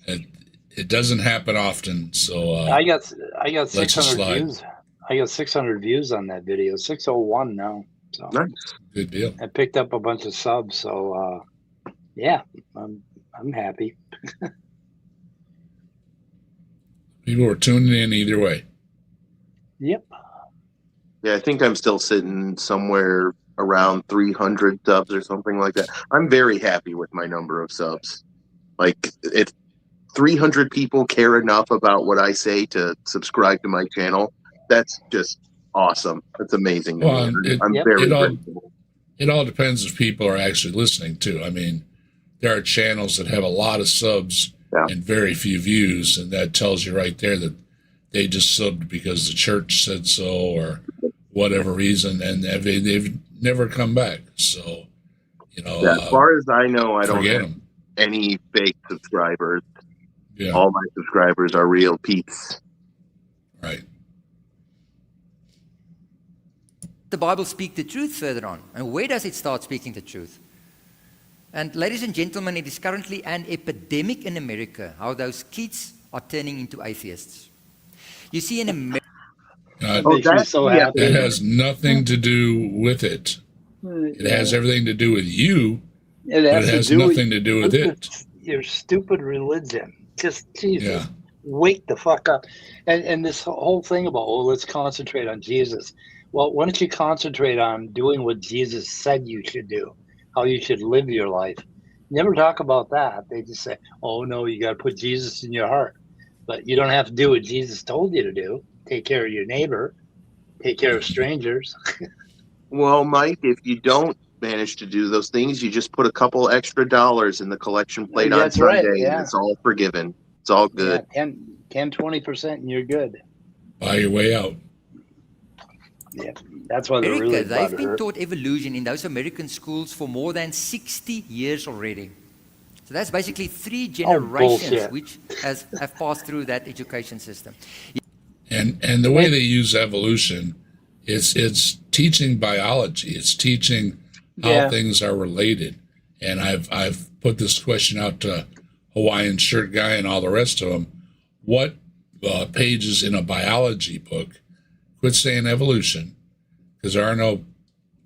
It doesn't happen often, so I got 600 views. I got 600 views on that video. 601 now. So nice. Good deal. I picked up a bunch of subs, so yeah, I'm happy. People were tuning in either way. Yep. Yeah, I think I'm still sitting somewhere around 300 subs or something like that. I'm very happy with my number of subs. Like, if 300 people care enough about what I say to subscribe to my channel, that's just awesome. That's amazing. Well, I'm very grateful. It all depends if people are actually listening too. I mean, there are channels that have a lot of subs and very few views, and that tells you right there that they just subbed because the church said so or whatever reason, and they've never come back. So, as far as I know, I don't have them. Any fake subscribers. Yeah. All my subscribers are real peeps. Right. The Bible speaks the truth further on. And where does it start speaking the truth? And ladies and gentlemen, it is currently an epidemic in America how those kids are turning into atheists. You see in America... that's so happy. It has nothing to do with it. It has everything to do with you, but it has nothing to do with it. Your stupid religion. Just, Jesus, wake the fuck up. And this whole thing about, let's concentrate on Jesus. Well, why don't you concentrate on doing what Jesus said you should do, how you should live your life? Never talk about that. They just say, oh, no, you got to put Jesus in your heart. But you don't have to do what Jesus told you to do. Take care of your neighbor. Take care of strangers. Well, Mike, if you don't manage to do those things, you just put a couple extra dollars in the collection plate on Sunday, and it's all forgiven. It's all good. Yeah, 20% and you're good. Buy your way out. Yeah, that's why they've been taught evolution in those American schools for more than 60 years already. So that's basically 3 generations which have passed through that education system. And the way they use evolution, it's teaching biology. It's teaching how things are related. And I've put this question out to Hawaiian Shirt Guy and all the rest of them. What pages in a biology book? Quit saying evolution, because there are no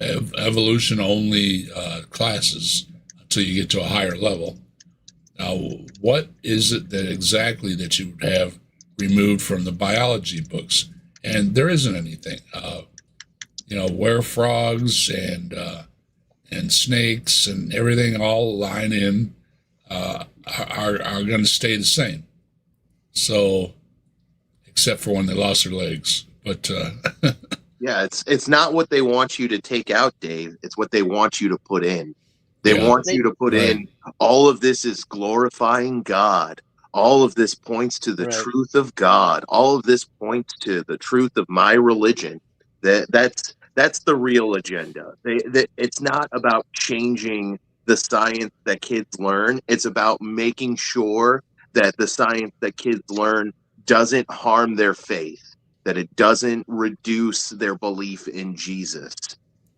evolution-only classes until you get to a higher level. Now, what is it exactly that you would have removed from the biology books? And there isn't anything. Where frogs and snakes and everything all line in are going to stay the same. So, except for when they lost their legs. But yeah, it's not what they want you to take out, Dave. It's what they want you to put in. They want you to put in all of this is glorifying God. All of this points to the truth of God. All of this points to the truth of my religion. That's the real agenda. It's not about changing the science that kids learn. It's about making sure that the science that kids learn doesn't harm their faith, that it doesn't reduce their belief in Jesus.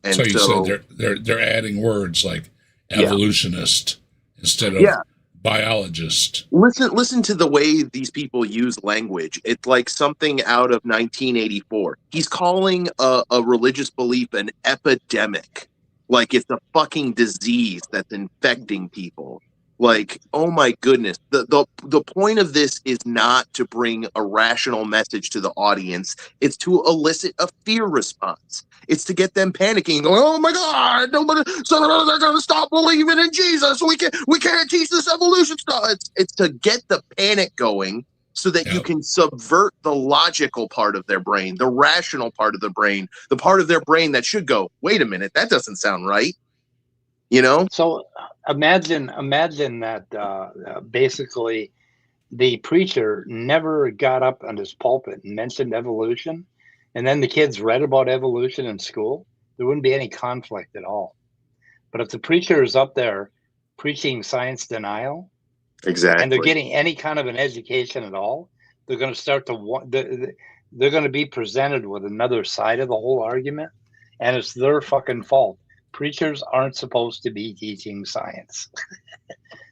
And so you said they're adding words like evolutionist instead of biologist. Listen to the way these people use language. It's like something out of 1984. He's calling a religious belief an epidemic, like it's a fucking disease that's infecting people. Like, oh my goodness. The point of this is not to bring a rational message to the audience. It's to elicit a fear response. It's to get them panicking, going, oh my God, so they're going to stop believing in Jesus. We can't teach this evolution stuff. It's to get the panic going so that you can subvert the logical part of their brain, the rational part of the brain, the part of their brain that should go, wait a minute, that doesn't sound right. You know? So imagine that basically the preacher never got up on his pulpit and mentioned evolution, and then the kids read about evolution in school. There wouldn't be any conflict at all. But if the preacher is up there preaching science denial, and they're getting any kind of an education at all, they're going to start to they're going to be presented with another side of the whole argument, and it's their fucking fault. Preachers aren't supposed to be teaching science.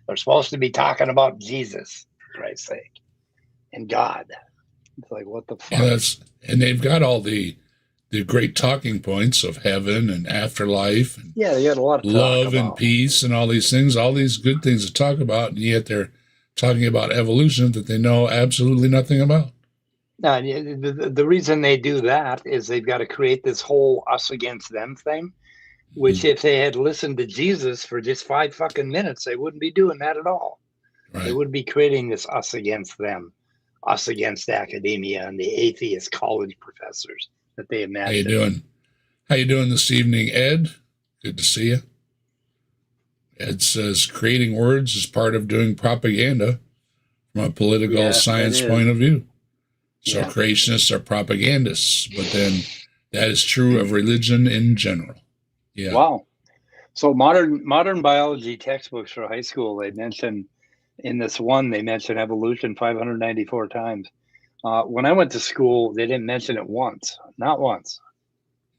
They're supposed to be talking about Jesus, for Christ's sake, and God. It's like, what the fuck? And they've got all the great talking points of heaven and afterlife, and they got a lot of love and peace and all these things, all these good things to talk about, and yet they're talking about evolution that they know absolutely nothing about. Now, the reason they do that is they've got to create this whole us against them thing. Which, if they had listened to Jesus for just 5 fucking minutes, they wouldn't be doing that at all. Right. They would be creating this us against them, us against academia and the atheist college professors that they imagine. How you doing? How you doing this evening, Ed? Good to see you. Ed says creating words is part of doing propaganda from a political science point of view. So creationists are propagandists, but then that is true of religion in general. Yeah. Wow. So modern biology textbooks for high school, they mention in this one, they mention evolution 594 times. When I went to school, they didn't mention it once, not once.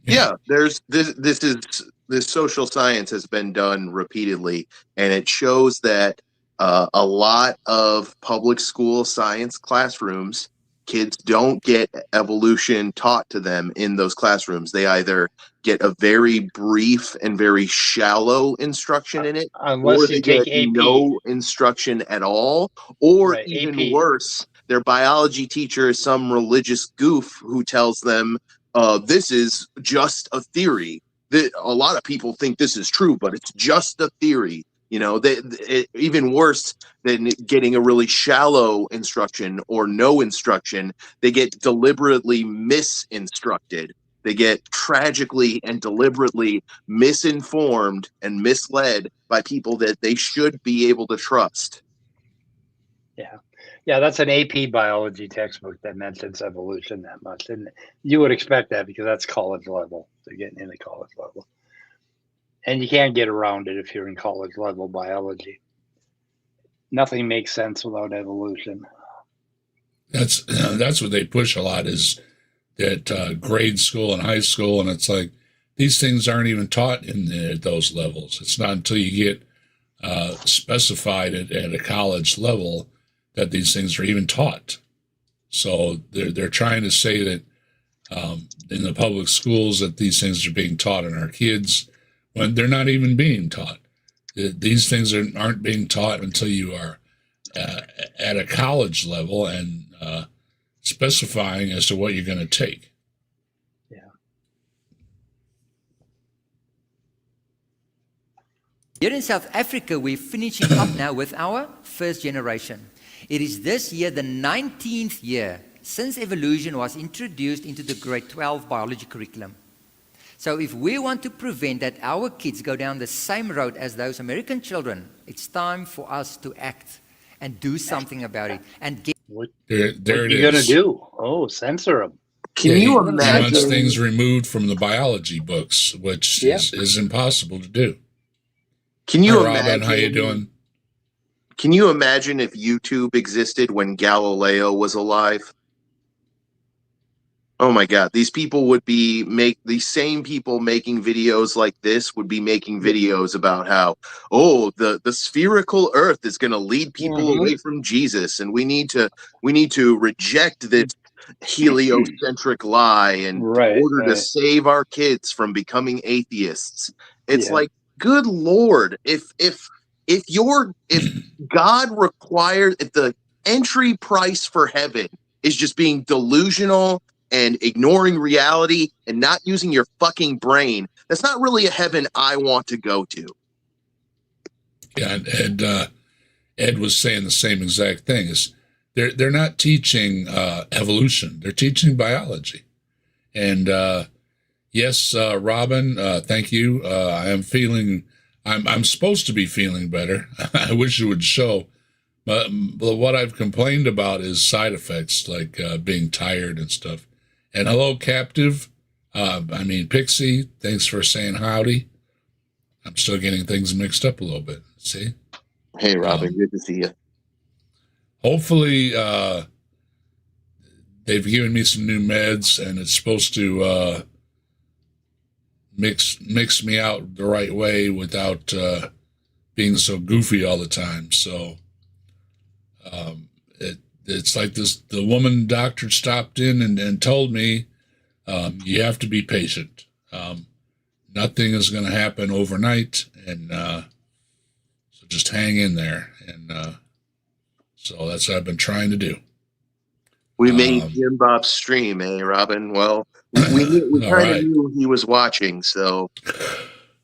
Yeah, there's this social science has been done repeatedly, and it shows that a lot of public school science classrooms, kids don't get evolution taught to them in those classrooms. They either get a very brief and very shallow instruction in it, or they get no instruction at all, or even worse, their biology teacher is some religious goof who tells them, this is just a theory. A lot of people think this is true, but it's just a theory. You know, even worse than getting a really shallow instruction or no instruction, they get deliberately misinstructed. They get tragically and deliberately misinformed and misled by people that they should be able to trust. Yeah, that's an AP biology textbook that mentions evolution that much. And you would expect that because that's college level. They're getting into college level. And you can't get around it if you're in college level biology. Nothing makes sense without evolution. That's what they push a lot is that grade school and high school, and it's like these things aren't even taught at those levels. It's not until you get specified at a college level that these things are even taught. So they're trying to say that in the public schools that these things are being taught in our kids when they're not even being taught. These things aren't being taught until you are at a college level and specifying as to what you're going to take. Yeah. Here in South Africa, we're finishing up now with our first generation. It is this year, the 19th year, since evolution was introduced into the grade 12 biology curriculum. So if we want to prevent that our kids go down the same road as those American children, it's time for us to act and do something about it. And get What There are it you gonna is. do? Oh, censor them. Can you He wants imagine? things removed from the biology books, which Yeah. is impossible to do. Can you Hi, imagine? Robin, how you doing? Can you imagine if YouTube existed when Galileo was alive? Oh my God, these people would be these same people making videos like this would be making videos about how, oh, the spherical earth is going to lead people away from Jesus, and we need to reject this heliocentric lie in order to save our kids from becoming atheists. It's like, good Lord, if God requires, if the entry price for heaven is just being delusional and ignoring reality and not using your fucking brain, that's not really a heaven I want to go to. Yeah, and Ed was saying the same exact thing. Is they're not teaching evolution; they're teaching biology. And yes, Robin, thank you. I'm supposed to be feeling better. I wish it would show. But what I've complained about is side effects like being tired and stuff. And hello, Captive. Pixie, thanks for saying howdy. I'm still getting things mixed up a little bit. See? Hey, Robin, good to see you. Hopefully, they've given me some new meds, and it's supposed to mix me out the right way without being so goofy all the time. So it's like this. The woman doctor stopped in and told me you have to be patient. Nothing is going to happen overnight, and so just hang in there. And so that's what I've been trying to do. We made Jim Bob's stream, Robin? Well, we kind of knew he was watching, so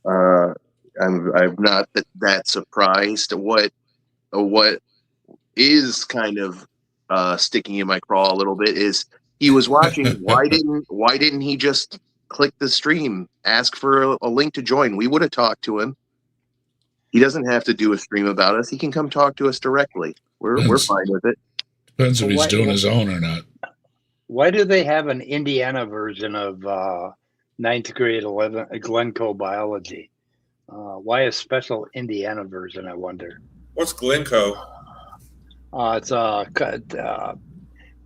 I'm not that surprised. What is kind of sticking in my craw a little bit is he was watching. Why didn't he just click the stream, ask for a link to join? We would have talked to him. He doesn't have to do a stream about us. He can come talk to us directly. We're fine with it. Depends if he's doing his own or not. Why do they have an Indiana version of 9th grade Glencoe biology? Why a special Indiana version, I wonder? What's Glencoe? It's a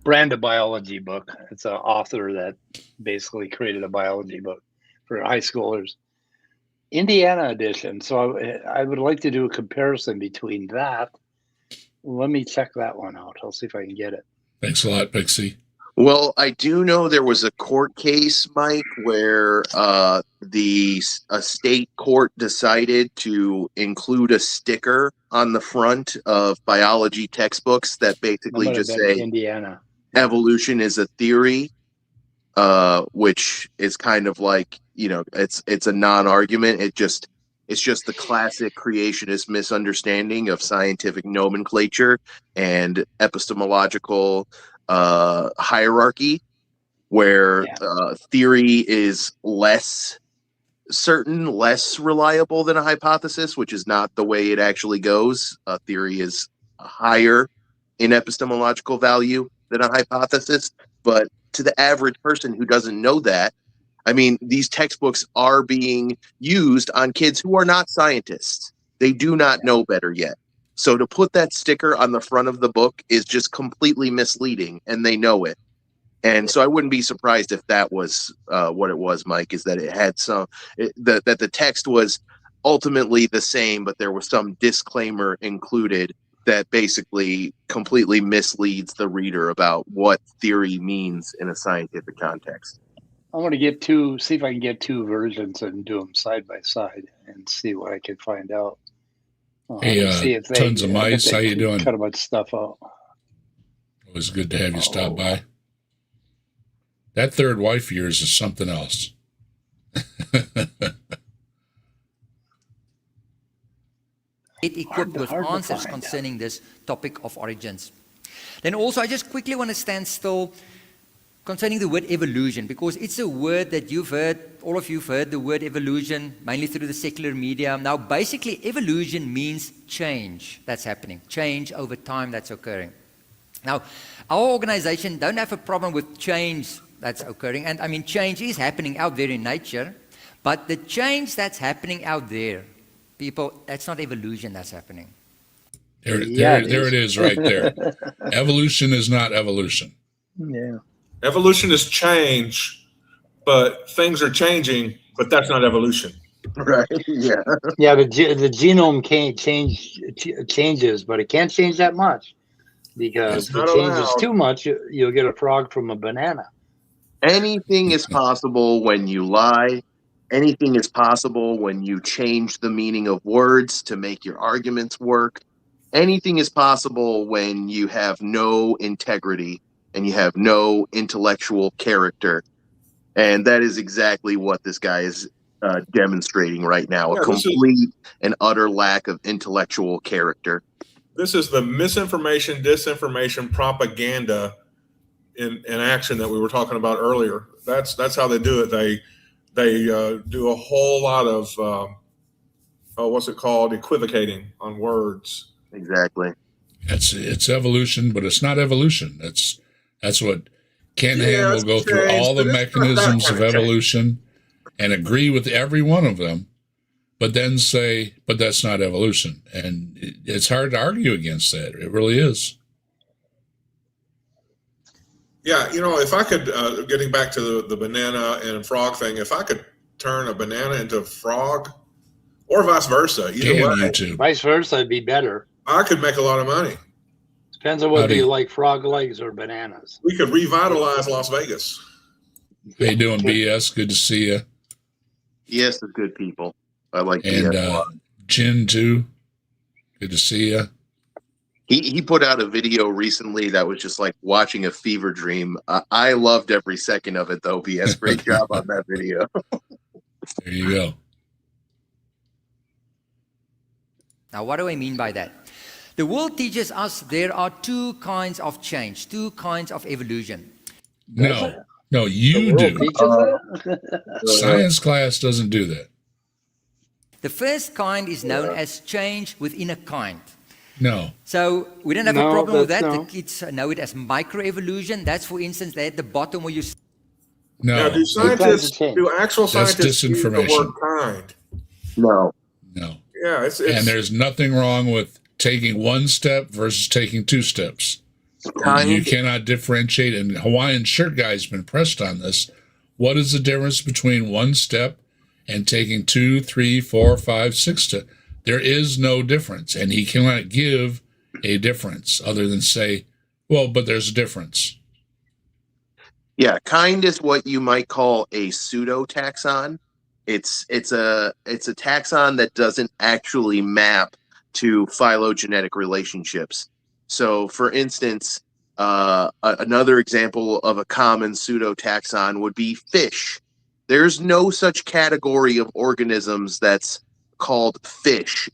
brand of biology book. It's an author that basically created a biology book for high schoolers. Indiana edition. So I would like to do a comparison between that. Let me check that one out. I'll see if I can get it. Thanks a lot, Pixie. Well, I do know there was a court case, Mike, where a state court decided to include a sticker on the front of biology textbooks that basically just say Indiana. Evolution is a theory, which is kind of like, it's a non-argument. It's just the classic creationist misunderstanding of scientific nomenclature and epistemological hierarchy, where theory is less certain, less reliable than a hypothesis, which is not the way it actually goes. A theory is higher in epistemological value than a hypothesis. But to the average person who doesn't know that, these textbooks are being used on kids who are not scientists. They do not know better yet. So to put that sticker on the front of the book is just completely misleading, and they know it. And so I wouldn't be surprised if that was what it was, Mike, is that it had that the text was ultimately the same, but there was some disclaimer included that basically completely misleads the reader about what theory means in a scientific context. I'm going to see if I can get two versions and do them side by side and see what I can find out. Hey, see if Tons of Mice, how you doing? Cut a bunch of stuff out. It was good to have you stop by. That third wife of yours is something else. Get equipped with answers concerning this topic of origins. Then also, I just quickly want to stand still concerning the word evolution, because it's a word that you've heard, all of you've heard the word evolution, mainly through the secular media. Now, basically, evolution means change that's happening, change over time that's occurring. Now, our organization don't have a problem with change that's occurring, and I mean, change is happening out there in nature, but the change that's happening out there, people, that's not evolution that's happening. There it is right there. Evolution is not evolution. Yeah. Evolution is change, but things are changing, but that's not evolution. Right. Yeah. Yeah, the genome can't changes, but it can't change that much, because if it changes too much, you'll get a frog from a banana. Anything is possible when you lie. Anything is possible when you change the meaning of words to make your arguments work. Anything is possible when you have no integrity and you have no intellectual character. And that is exactly what this guy is demonstrating right now, a complete and utter lack of intellectual character. This is the misinformation, disinformation, propaganda in action that we were talking about earlier. That's how they do it. They do a whole lot of, what's it called, equivocating on words. Exactly. It's evolution, but it's not evolution. That's what Canahan will go through all the mechanisms of evolution and agree with every one of them, but then say, but that's not evolution. And it's hard to argue against that. It really is. Yeah, if I could, getting back to the banana and frog thing, if I could turn a banana into a frog, or vice versa, either way, vice versa, it'd be better. I could make a lot of money. Depends on whether you like frog legs or bananas. We could revitalize Las Vegas. How you doing, BS? Good to see you. BS is good people. I like BS. And Jin, too. Good to see you. He put out a video recently that was just like watching a fever dream. I loved every second of it, though, BS. Great job on that video. There you go. Now, what do I mean by that? The world teaches us there are two kinds of change, two kinds of evolution. No, you do. Science class doesn't do that. The first kind is known as change within a kind. No. So we don't have a problem with that. The kids know it as microevolution. That's, for instance, there at the bottom where you... No. Now, do actual scientists use the word kind? No. Yeah, it's and there's nothing wrong with taking one step versus taking two steps. You cannot differentiate, and Hawaiian Shirt Guy's been pressed on this. What is the difference between one step and taking 2, 3, 4, 5, 6 steps? There is no difference, and he cannot give a difference other than say, well, but there's a difference. Yeah, kind is what you might call a pseudo-taxon. It's a taxon that doesn't actually map to phylogenetic relationships. So, for instance, another example of a common pseudo-taxon would be fish. There's no such category of organisms that's called fish.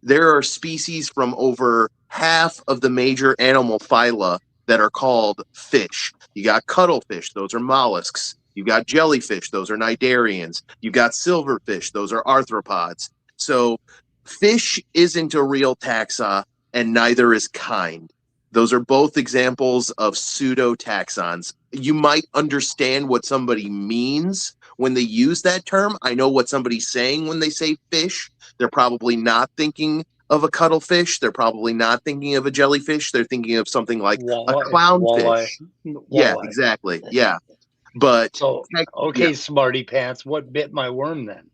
There are species from over half of the major animal phyla that are called fish. You got cuttlefish, those are mollusks. You got jellyfish, those are cnidarians. You got silverfish, those are arthropods. So fish isn't a real taxa, and neither is kind. Those are both examples of pseudo-taxons. You might understand what somebody means when they use that term. I know what somebody's saying when they say fish. They're probably not thinking of a cuttlefish. They're probably not thinking of a jellyfish. They're thinking of something like a clownfish. Yeah, exactly. Yeah. But okay, smarty pants, what bit my worm then?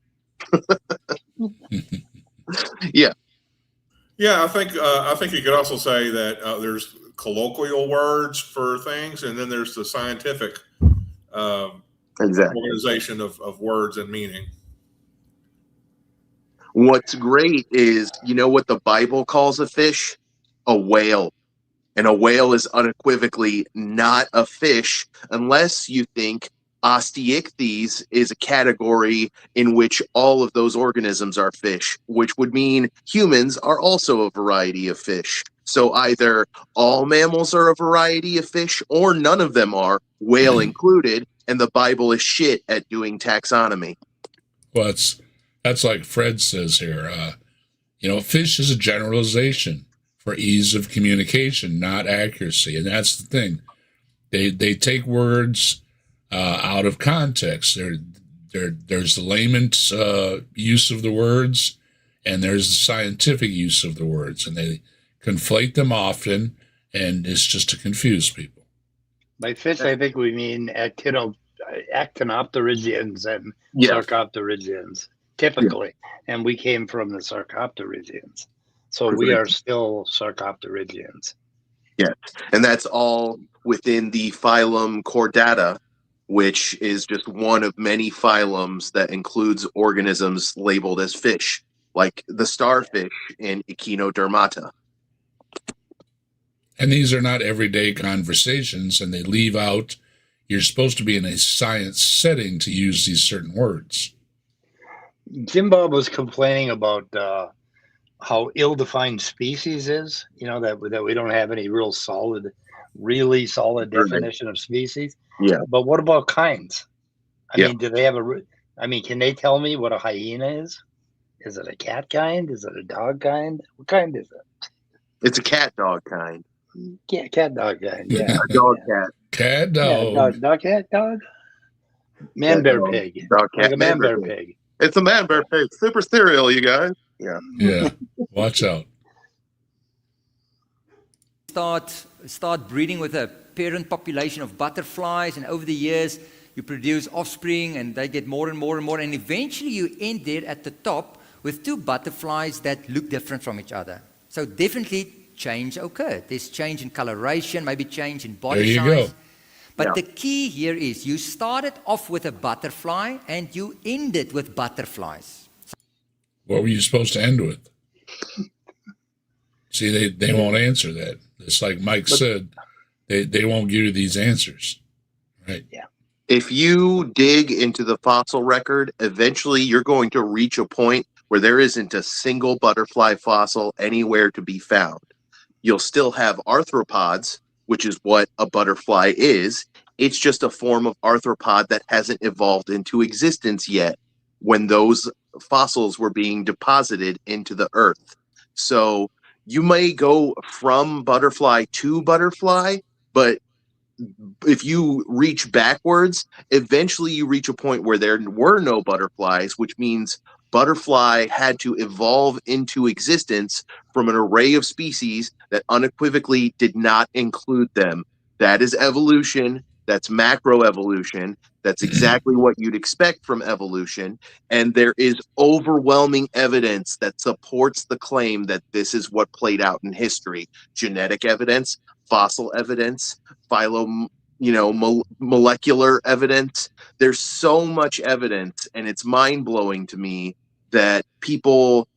Yeah. Yeah, I think you could also say that there's colloquial words for things, and then there's the scientific organization of words and meaning. What's great is, you know what the Bible calls a fish? A whale. And a whale is unequivocally not a fish unless you think Osteichthyes is a category in which all of those organisms are fish, which would mean humans are also a variety of fish. So either all mammals are a variety of fish or none of them are, whale included, and the Bible is shit at doing taxonomy. Well, that's like Fred says here. Fish is a generalization for ease of communication, not accuracy. And that's the thing. They take words out of context. There's the layman's use of the words, and there's the scientific use of the words, and they conflate them often, and it's just to confuse people. By fish, I think we mean actinopterygians and sarcopterygians, typically. And we came from the sarcopterygians. So we are still sarcopterygians. Yes, and that's all within the phylum Chordata, which is just one of many phylums that includes organisms labeled as fish, like the starfish in Echinodermata. And these are not everyday conversations, and they leave out, you're supposed to be in a science setting to use these certain words. Jim Bob was complaining about how ill-defined species is, that we don't have any really solid definition of species. Yeah. But what about kinds? I mean, do they have can they tell me what a hyena is? Is it a cat kind? Is it a dog kind? What kind is it? It's a cat dog kind. Yeah, cat dog kind. Yeah. A dog cat. Cat dog. Yeah, dog cat dog. Man bear pig. Dog cat. Like a man bear pig. It's a man bear pig. Super cereal, you guys. Yeah. Yeah. Watch out. Start breeding with a parent population of butterflies, and over the years you produce offspring, and they get more and more and more, and eventually you end there at the top with two butterflies that look different from each other. So definitely change occurred. There's change in coloration, maybe change in body size. There you go. But the key here is you started off with a butterfly and you ended with butterflies. What were you supposed to end with? See, they won't answer that. It's like Mike said, they won't give you these answers. Right? Yeah. If you dig into the fossil record, eventually you're going to reach a point where there isn't a single butterfly fossil anywhere to be found. You'll still have arthropods, which is what a butterfly is. It's just a form of arthropod that hasn't evolved into existence yet when those fossils were being deposited into the earth. So you may go from butterfly to butterfly, but if you reach backwards, eventually you reach a point where there were no butterflies, which means butterfly had to evolve into existence from an array of species that unequivocally did not include them. That is evolution. That's macroevolution. That's exactly what you'd expect from evolution. And there is overwhelming evidence that supports the claim that this is what played out in history. Genetic evidence, fossil evidence, molecular evidence. There's so much evidence, and it's mind-blowing to me that people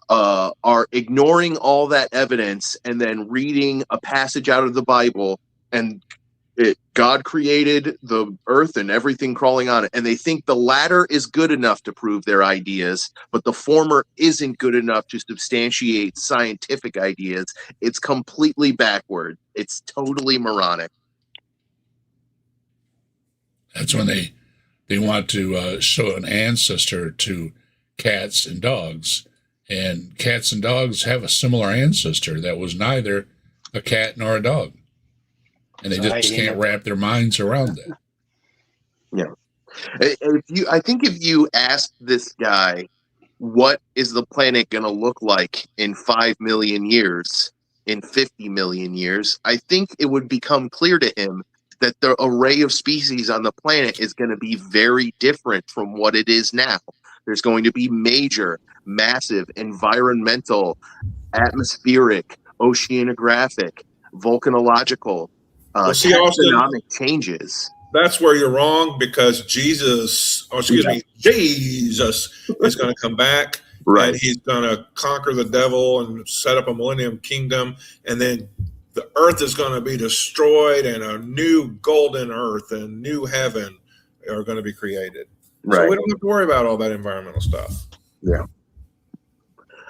are ignoring all that evidence and then reading a passage out of the Bible and God created the earth and everything crawling on it, and they think the latter is good enough to prove their ideas, but the former isn't good enough to substantiate scientific ideas. It's completely backward. It's totally moronic. That's when they want to show an ancestor to cats and dogs. And cats and dogs have a similar ancestor that was neither a cat nor a dog. And they just can't wrap their minds around that. Yeah. I think if you ask this guy, what is the planet going to look like in 5 million years, in 50 million years, I think it would become clear to him that the array of species on the planet is going to be very different from what it is now. There's going to be major, massive, environmental, atmospheric, oceanographic, volcanological, taxonomic changes. That's where you're wrong, because Jesus is going to come back, right? And he's going to conquer the devil and set up a millennium kingdom, and then the earth is going to be destroyed, and a new golden earth and new heaven are going to be created. Right. So we don't have to worry about all that environmental stuff. Yeah.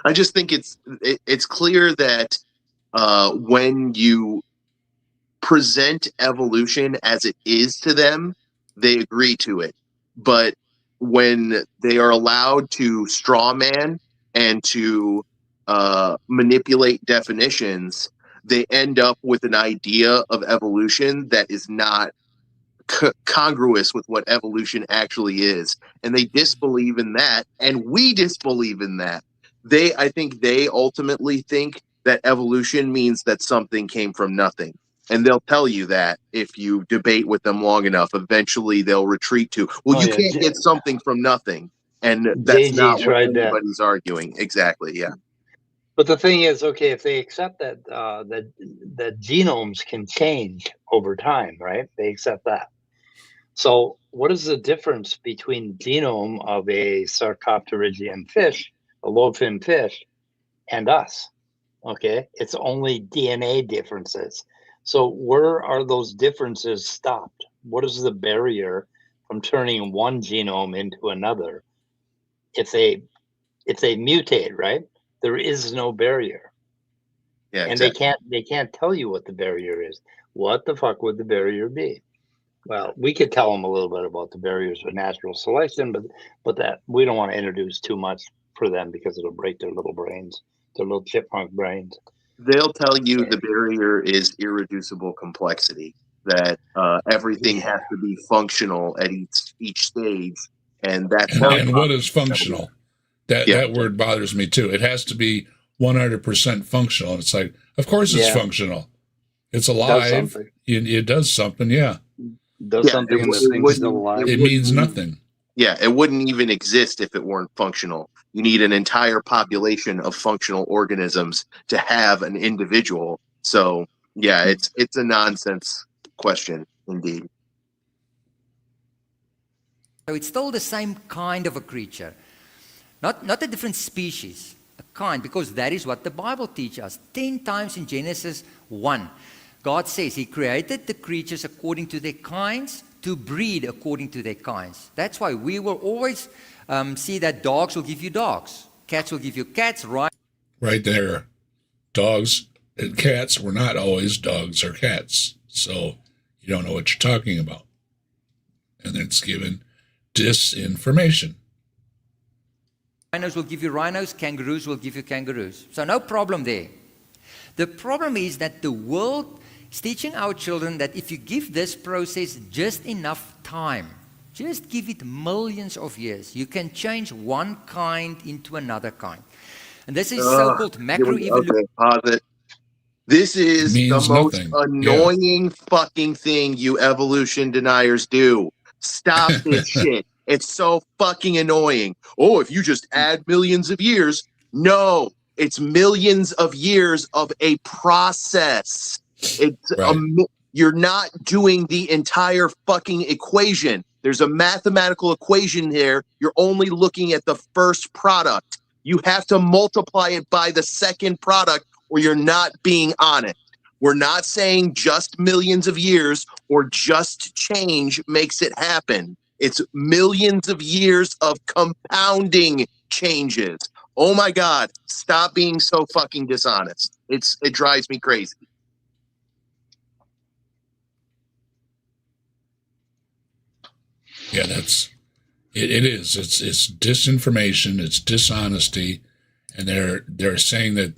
I just think it's clear that when you present evolution as it is to them, they agree to it. But when they are allowed to straw man and to manipulate definitions, they end up with an idea of evolution that is not congruous with what evolution actually is, and they disbelieve in that, and we disbelieve in that. I think they ultimately think that evolution means that something came from nothing, and they'll tell you that if you debate with them long enough. Eventually they'll retreat to, well, you can't get something from nothing, and that's not what anybody's arguing. Exactly. Yeah. But the thing is, okay, if they accept that that genomes can change over time, right? They accept that. So what is the difference between the genome of a Sarcopterygian fish, a lobe-fin fish, and us? Okay, it's only DNA differences. So where are those differences stopped? What is the barrier from turning one genome into another? If they mutate, right? There is no barrier. Yeah, and exactly. they can't tell you what the barrier is. What the fuck would the barrier be? Well, we could tell them a little bit about the barriers of natural selection, but that we don't want to introduce too much for them because it'll break their little brains, their little chipmunk brains. They'll tell you the barrier is irreducible complexity, that everything has to be functional at each stage, and that's and what is functional? That word bothers me too. It has to be 100% functional. It's like, of course it's functional. It's alive. It does something. Yeah. Does something in the thing's still alive. It means nothing. Yeah, it wouldn't even exist if it weren't functional. You need an entire population of functional organisms to have an individual. So yeah, it's a nonsense question indeed. So it's still the same kind of a creature, not a different species, a kind, because that is what the Bible teaches us. 10 times in Genesis 1, God says He created the creatures according to their kinds, to breed according to their kinds. That's why we will always see that dogs will give you dogs, cats will give you cats, right? Right there. Dogs and cats were not always dogs or cats. So you don't know what you're talking about. And it's given disinformation. Rhinos will give you rhinos, kangaroos will give you kangaroos. So no problem there. The problem is that the world is teaching our children that if you give this process just enough time, just give it millions of years, you can change one kind into another kind. And this is so-called macroevolution. Okay, pause it. This is the most annoying fucking thing you evolution deniers do. Stop this shit. It's so fucking annoying. Oh, if you just add millions of years. No, it's millions of years of a process. It's you're not doing the entire fucking equation. There's a mathematical equation here. You're only looking at the first product. You have to multiply it by the second product or you're not being honest. We're not saying just millions of years or just change makes it happen. It's millions of years of compounding changes. Oh my God, stop being so fucking dishonest. It drives me crazy. Yeah, it is. It's disinformation, it's dishonesty, and they're saying that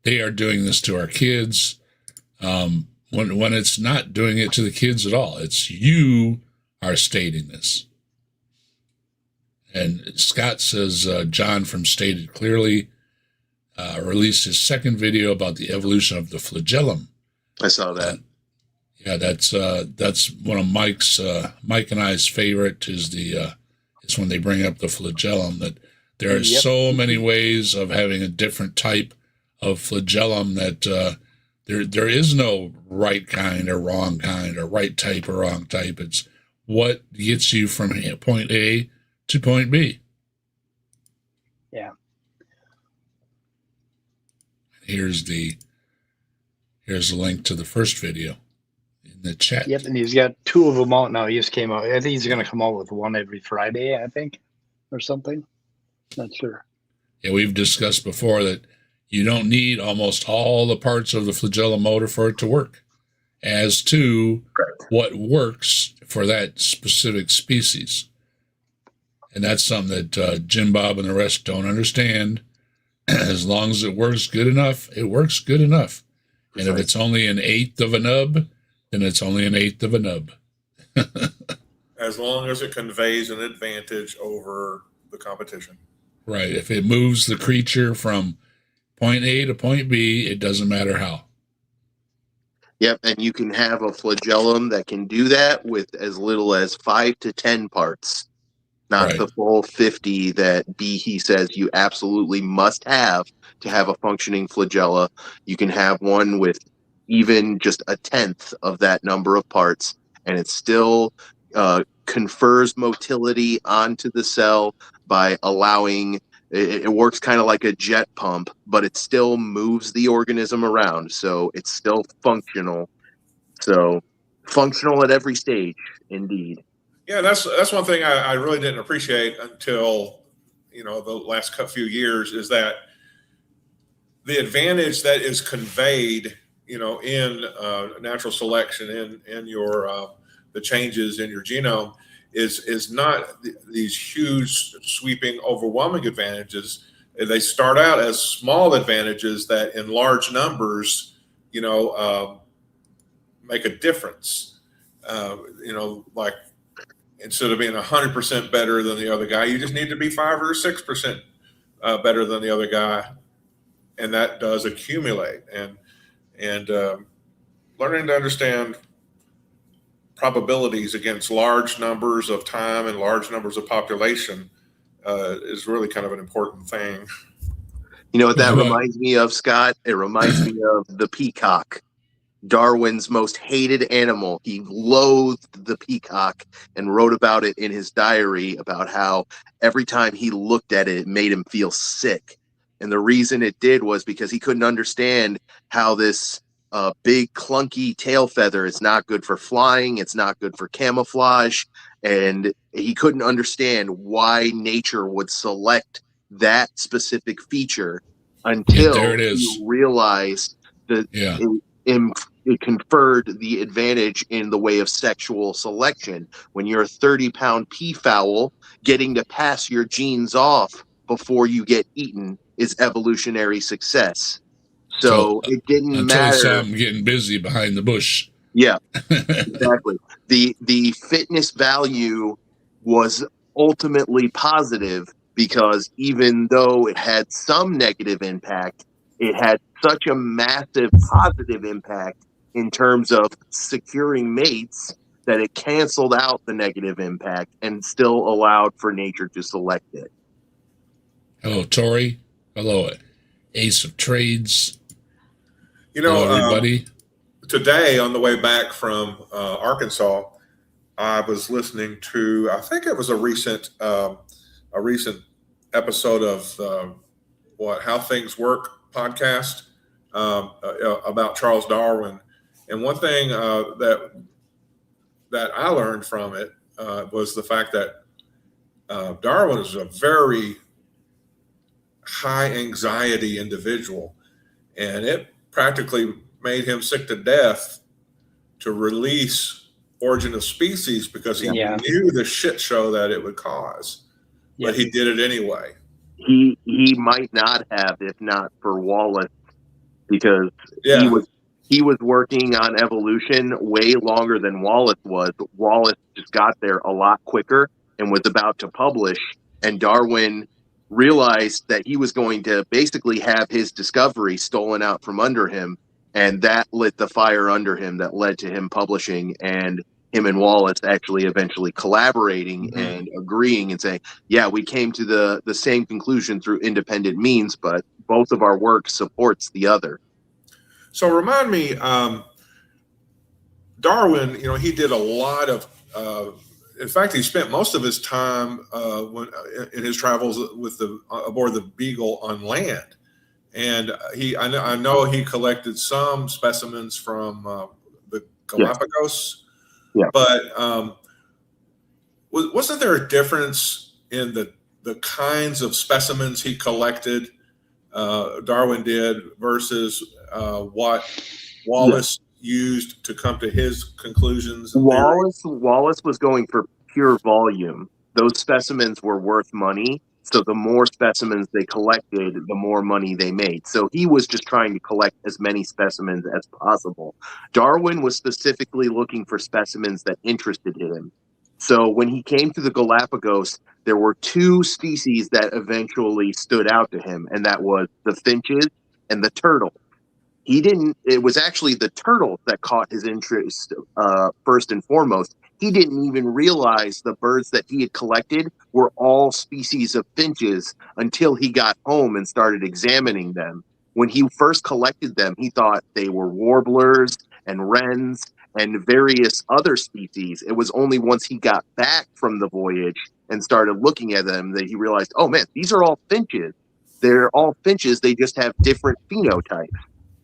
they are doing this to our kids. When it's not doing it to the kids at all. It's you are stating this. And Scott says John from Stated Clearly released his second video about the evolution of the flagellum. I saw that. Yeah, that's one of Mike and I's favorite is when they bring up the flagellum, that there are so many ways of having a different type of flagellum that there is no right kind or wrong kind or right type or wrong type. It's what gets you from point A to point B. Yeah. Here's the link to the first video in the chat. Yep, and he's got 2 of them out now. He just came out. I think he's going to come out with one every Friday, I think, or something. Not sure. Yeah, we've discussed before that You don't need almost all the parts of the flagellum motor for it to work, as to what works for that specific species. And that's something that Jim Bob and the rest don't understand. As long as it works good enough, it works good enough. And if it's only an eighth of a nub, then it's only an eighth of a nub. As long as it conveys an advantage over the competition. Right. If it moves the creature from point A to point B, it doesn't matter how. Yep, and you can have a flagellum that can do that with as little as 5 to 10 parts, not the full 50 that he says you absolutely must have to have a functioning flagella. You can have one with even just a tenth of that number of parts, and it still confers motility onto the cell by allowing it works kind of like a jet pump, but it still moves the organism around, so it's still functional. So functional at every stage, indeed. Yeah, that's one thing I really didn't appreciate until the last few years, is that the advantage that is conveyed in natural selection, in your the changes in your genome, is not these huge, sweeping, overwhelming advantages. They start out as small advantages that, in large numbers, make a difference. Like, instead of being 100% better than the other guy, you just need to be 5 or 6% better than the other guy, and that does accumulate. And learning to understand probabilities against large numbers of time and large numbers of population is really kind of an important thing. You know what that reminds me of, Scott? It reminds me of the peacock, Darwin's most hated animal. He loathed the peacock and wrote about it in his diary, about how every time he looked at it, it made him feel sick. And the reason it did was because he couldn't understand how this big clunky tail feather is not good for flying. It's not good for camouflage. And he couldn't understand why nature would select that specific feature until he realized that it conferred the advantage in the way of sexual selection. When you're a 30-pound peafowl, getting to pass your genes off before you get eaten is evolutionary success. So it didn't matter. Until I saw him getting busy behind the bush. Yeah, exactly. The fitness value was ultimately positive, because even though it had some negative impact, it had such a massive positive impact in terms of securing mates that it canceled out the negative impact and still allowed for nature to select it. Hello, Tori. Hello, Ace of Trades. Hello, everybody. Today, on the way back from Arkansas, I was listening to, I think it was a recent episode of How Things Work podcast about Charles Darwin. And one thing that I learned from it was the fact that Darwin is a very high anxiety individual, and it practically made him sick to death to release Origin of Species, because he knew the shit show that it would cause. But he did it anyway. He might not have, if not for Wallace, because he was working on evolution way longer than Wallace was. But Wallace just got there a lot quicker and was about to publish, and Darwin realized that he was going to basically have his discovery stolen out from under him, and that lit the fire under him that led to him publishing, and him and Wallace actually eventually collaborating and agreeing and saying, yeah, we came to the same conclusion through independent means, but both of our work supports the other. So remind me, Darwin, he did a lot of in fact, he spent most of his time in his travels aboard the Beagle on land, and I know he collected some specimens from the Galapagos. Yeah. But wasn't there a difference in the kinds of specimens he collected Darwin did versus what Wallace used to come to his conclusions and theories? Wallace was going for pure volume. Those specimens were worth money. So the more specimens they collected, the more money they made. So he was just trying to collect as many specimens as possible. Darwin was specifically looking for specimens that interested him. So when he came to the Galapagos, there were two species that eventually stood out to him, and that was the finches and the turtle. It was actually the turtle that caught his interest first and foremost. He didn't even realize the birds that he had collected were all species of finches until he got home and started examining them. When he first collected them, he thought they were warblers and wrens and various other species. It was only once he got back from the voyage and started looking at them that he realized, oh man, these are all finches. They're all finches. They just have different phenotypes.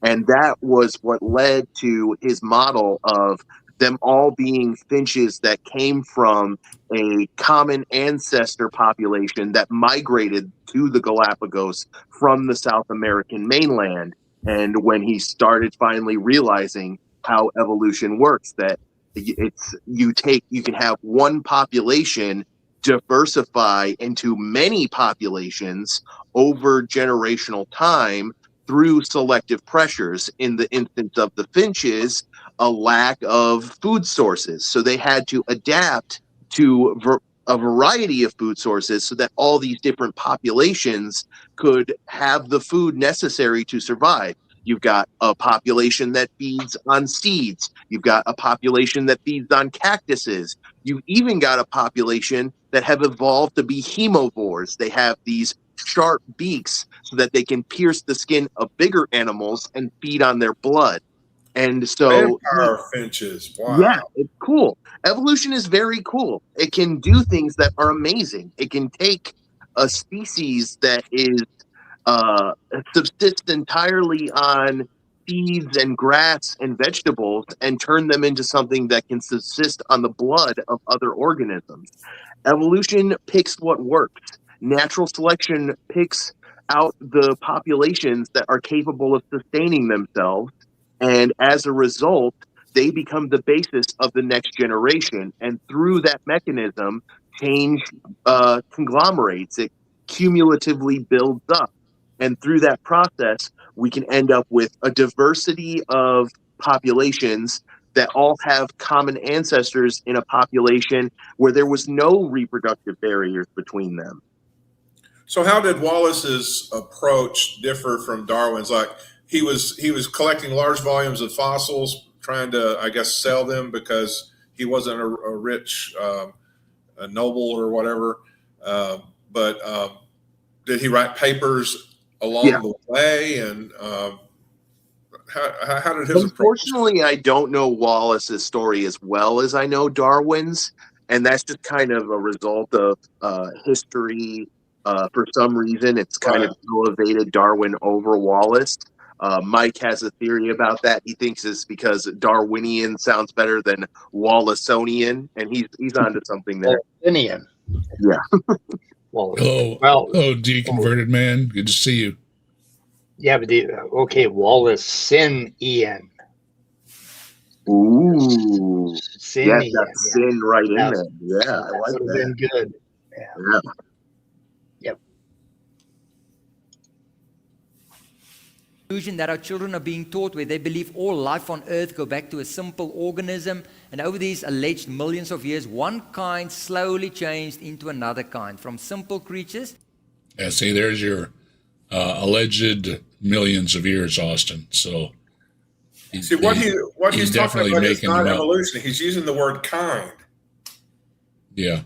And that was what led to his model of them all being finches that came from a common ancestor population that migrated to the Galapagos from the South American mainland. And when he started finally realizing how evolution works, that you can have one population diversify into many populations over generational time through selective pressures. In the instance of the finches, a lack of food sources. So they had to adapt to a variety of food sources so that all these different populations could have the food necessary to survive. You've got a population that feeds on seeds. You've got a population that feeds on cactuses. You've even got a population that have evolved to be hemovores. They have these sharp beaks so that they can pierce the skin of bigger animals and feed on their blood. And so vampire finches. Wow. Yeah, it's cool. Evolution is very cool. It can do things that are amazing. It can take a species that is subsists entirely on seeds and grass and vegetables and turn them into something that can subsist on the blood of other organisms. Evolution picks what works. Natural selection picks out the populations that are capable of sustaining themselves. And as a result, they become the basis of the next generation. And through that mechanism, change conglomerates. It cumulatively builds up. And through that process, we can end up with a diversity of populations that all have common ancestors in a population where there was no reproductive barriers between them. So how did Wallace's approach differ from Darwin's? Like he was collecting large volumes of fossils, trying to, I guess, sell them because he wasn't a rich a noble or whatever. But did he write papers along the way? And how did his Unfortunately, approach? I don't know Wallace's story as well as I know Darwin's. And that's just kind of a result of history. For some reason, it's kind of elevated Darwin over Wallace. Mike has a theory about that. He thinks it's because Darwinian sounds better than Wallaceonian, and he's onto something there. Darwinian. Yeah. Hello, deconverted man. Good to see you. Yeah, but Wallaceonian. Ooh. Sin, yes, that's sin right in there. Yeah, I like that. Been good. Yeah. Yep. That our children are being taught where they believe all life on earth go back to a simple organism, and over these alleged millions of years one kind slowly changed into another kind from simple creatures. Yeah, see, there's your alleged millions of years, Austin. So see what he's talking about is not evolution. He's using the word kind. Yeah.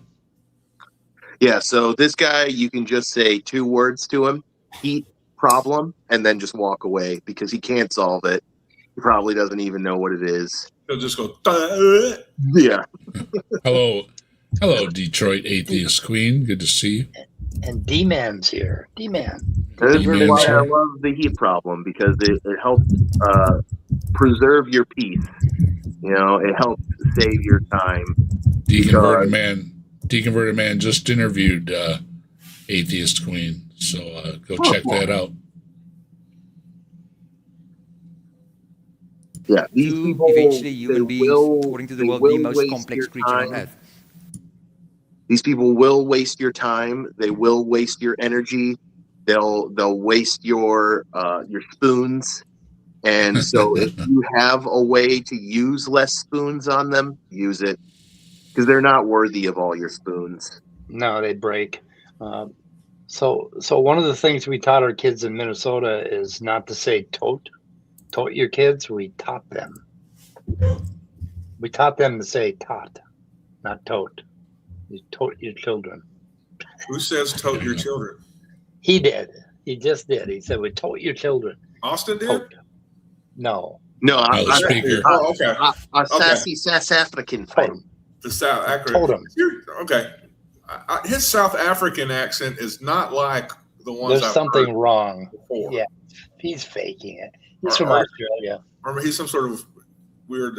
So this guy, you can just say two words to him: heat problem, and then just walk away because he can't solve it. He probably doesn't even know what it is. He'll just go, yeah. Hello, Detroit Atheist Queen. Good to see you. And D-Man's here. D-Man. This is why I love the heat problem, because it helps preserve your peace. You know, it helps save your time. Deconverted man just interviewed Atheist Queen, so go check that out. Yeah, these to people, eventually human beings, according to the world, the most waste complex your creature on time. earth. These people will waste your time. They will waste your energy. They'll waste your spoons. And so if you have a way to use less spoons on them, use it, because they're not worthy of all your spoons. No, they break. So one of the things we taught our kids in Minnesota is not to say tote your kids. We taught them. We taught them to say tot, not tote. You tote your children. Who says tote your children? He did. He just did. He said, we tote your children. Austin did? Tote. No. No, the speaker. Oh, okay. A sassy South African thing. The South African. Told him. Okay. His South African accent is not like the ones There's I've something heard wrong. before. Yeah, he's faking it. He's Or- from or- Australia. Or he's some sort of weird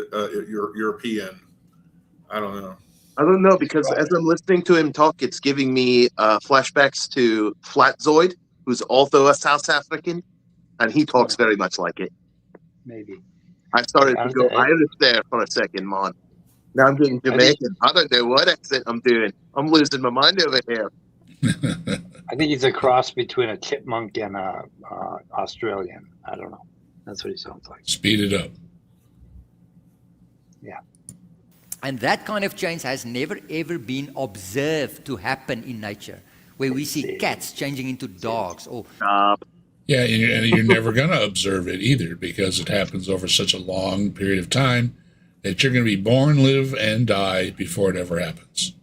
European. I don't know. I don't know, because as I'm listening to him talk, it's giving me flashbacks to Flatzoid, who's also a South African, and he talks very much like it. Maybe. I started to go Irish there for a second, man. Now I'm getting Jamaican. I don't know what accent I'm doing. I'm losing my mind over here. I think he's a cross between a chipmunk and a Australian. I don't know. That's what he sounds like. Speed it up. Yeah. And that kind of change has never ever been observed to happen in nature, where we see cats changing into dogs or Yeah, and you're never going to observe it either, because it happens over such a long period of time that you're going to be born, live, and die before it ever happens.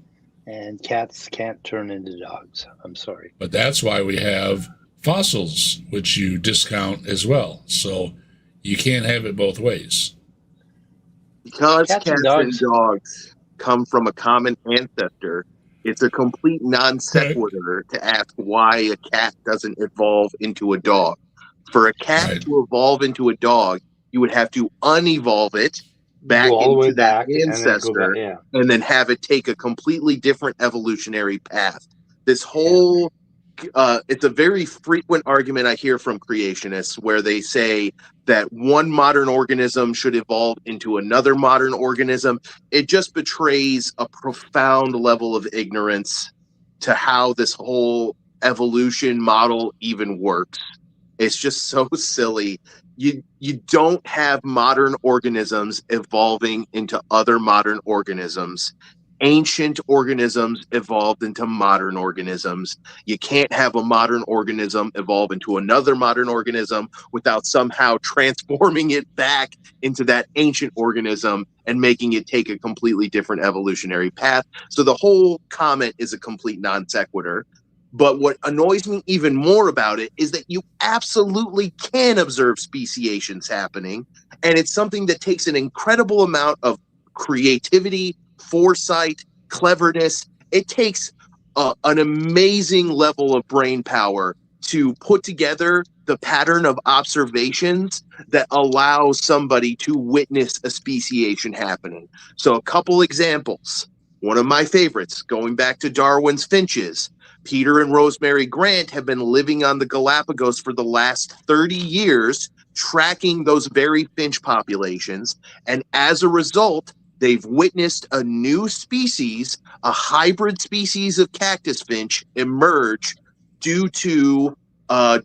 And cats can't turn into dogs. I'm sorry. But that's why we have fossils, which you discount as well. So you can't have it both ways. Because Cats cats and and dogs. dogs come from a common ancestor, it's a complete non sequitur to ask why a cat doesn't evolve into a dog. For a cat Right. to evolve into a dog, you would have to unevolve it back Go all the way into that back and then go ancestor back. Yeah. and then have it take a completely different evolutionary path. This whole it's a very frequent argument I hear from creationists where they say that one modern organism should evolve into another modern organism. It just betrays a profound level of ignorance to how this whole evolution model even works. It's just so silly. You don't have modern organisms evolving into other modern organisms. Ancient organisms evolved into modern organisms. You can't have a modern organism evolve into another modern organism without somehow transforming it back into that ancient organism and making it take a completely different evolutionary path. So the whole comment is a complete non sequitur. But what annoys me even more about it is that you absolutely can observe speciations happening. And it's something that takes an incredible amount of creativity, foresight, cleverness. It takes an amazing level of brain power to put together the pattern of observations that allows somebody to witness a speciation happening. So a couple examples. One of my favorites, going back to Darwin's finches. Peter and Rosemary Grant have been living on the Galapagos for the last 30 years, tracking those very finch populations. And as a result, they've witnessed a new species, a hybrid species of cactus finch, emerge due to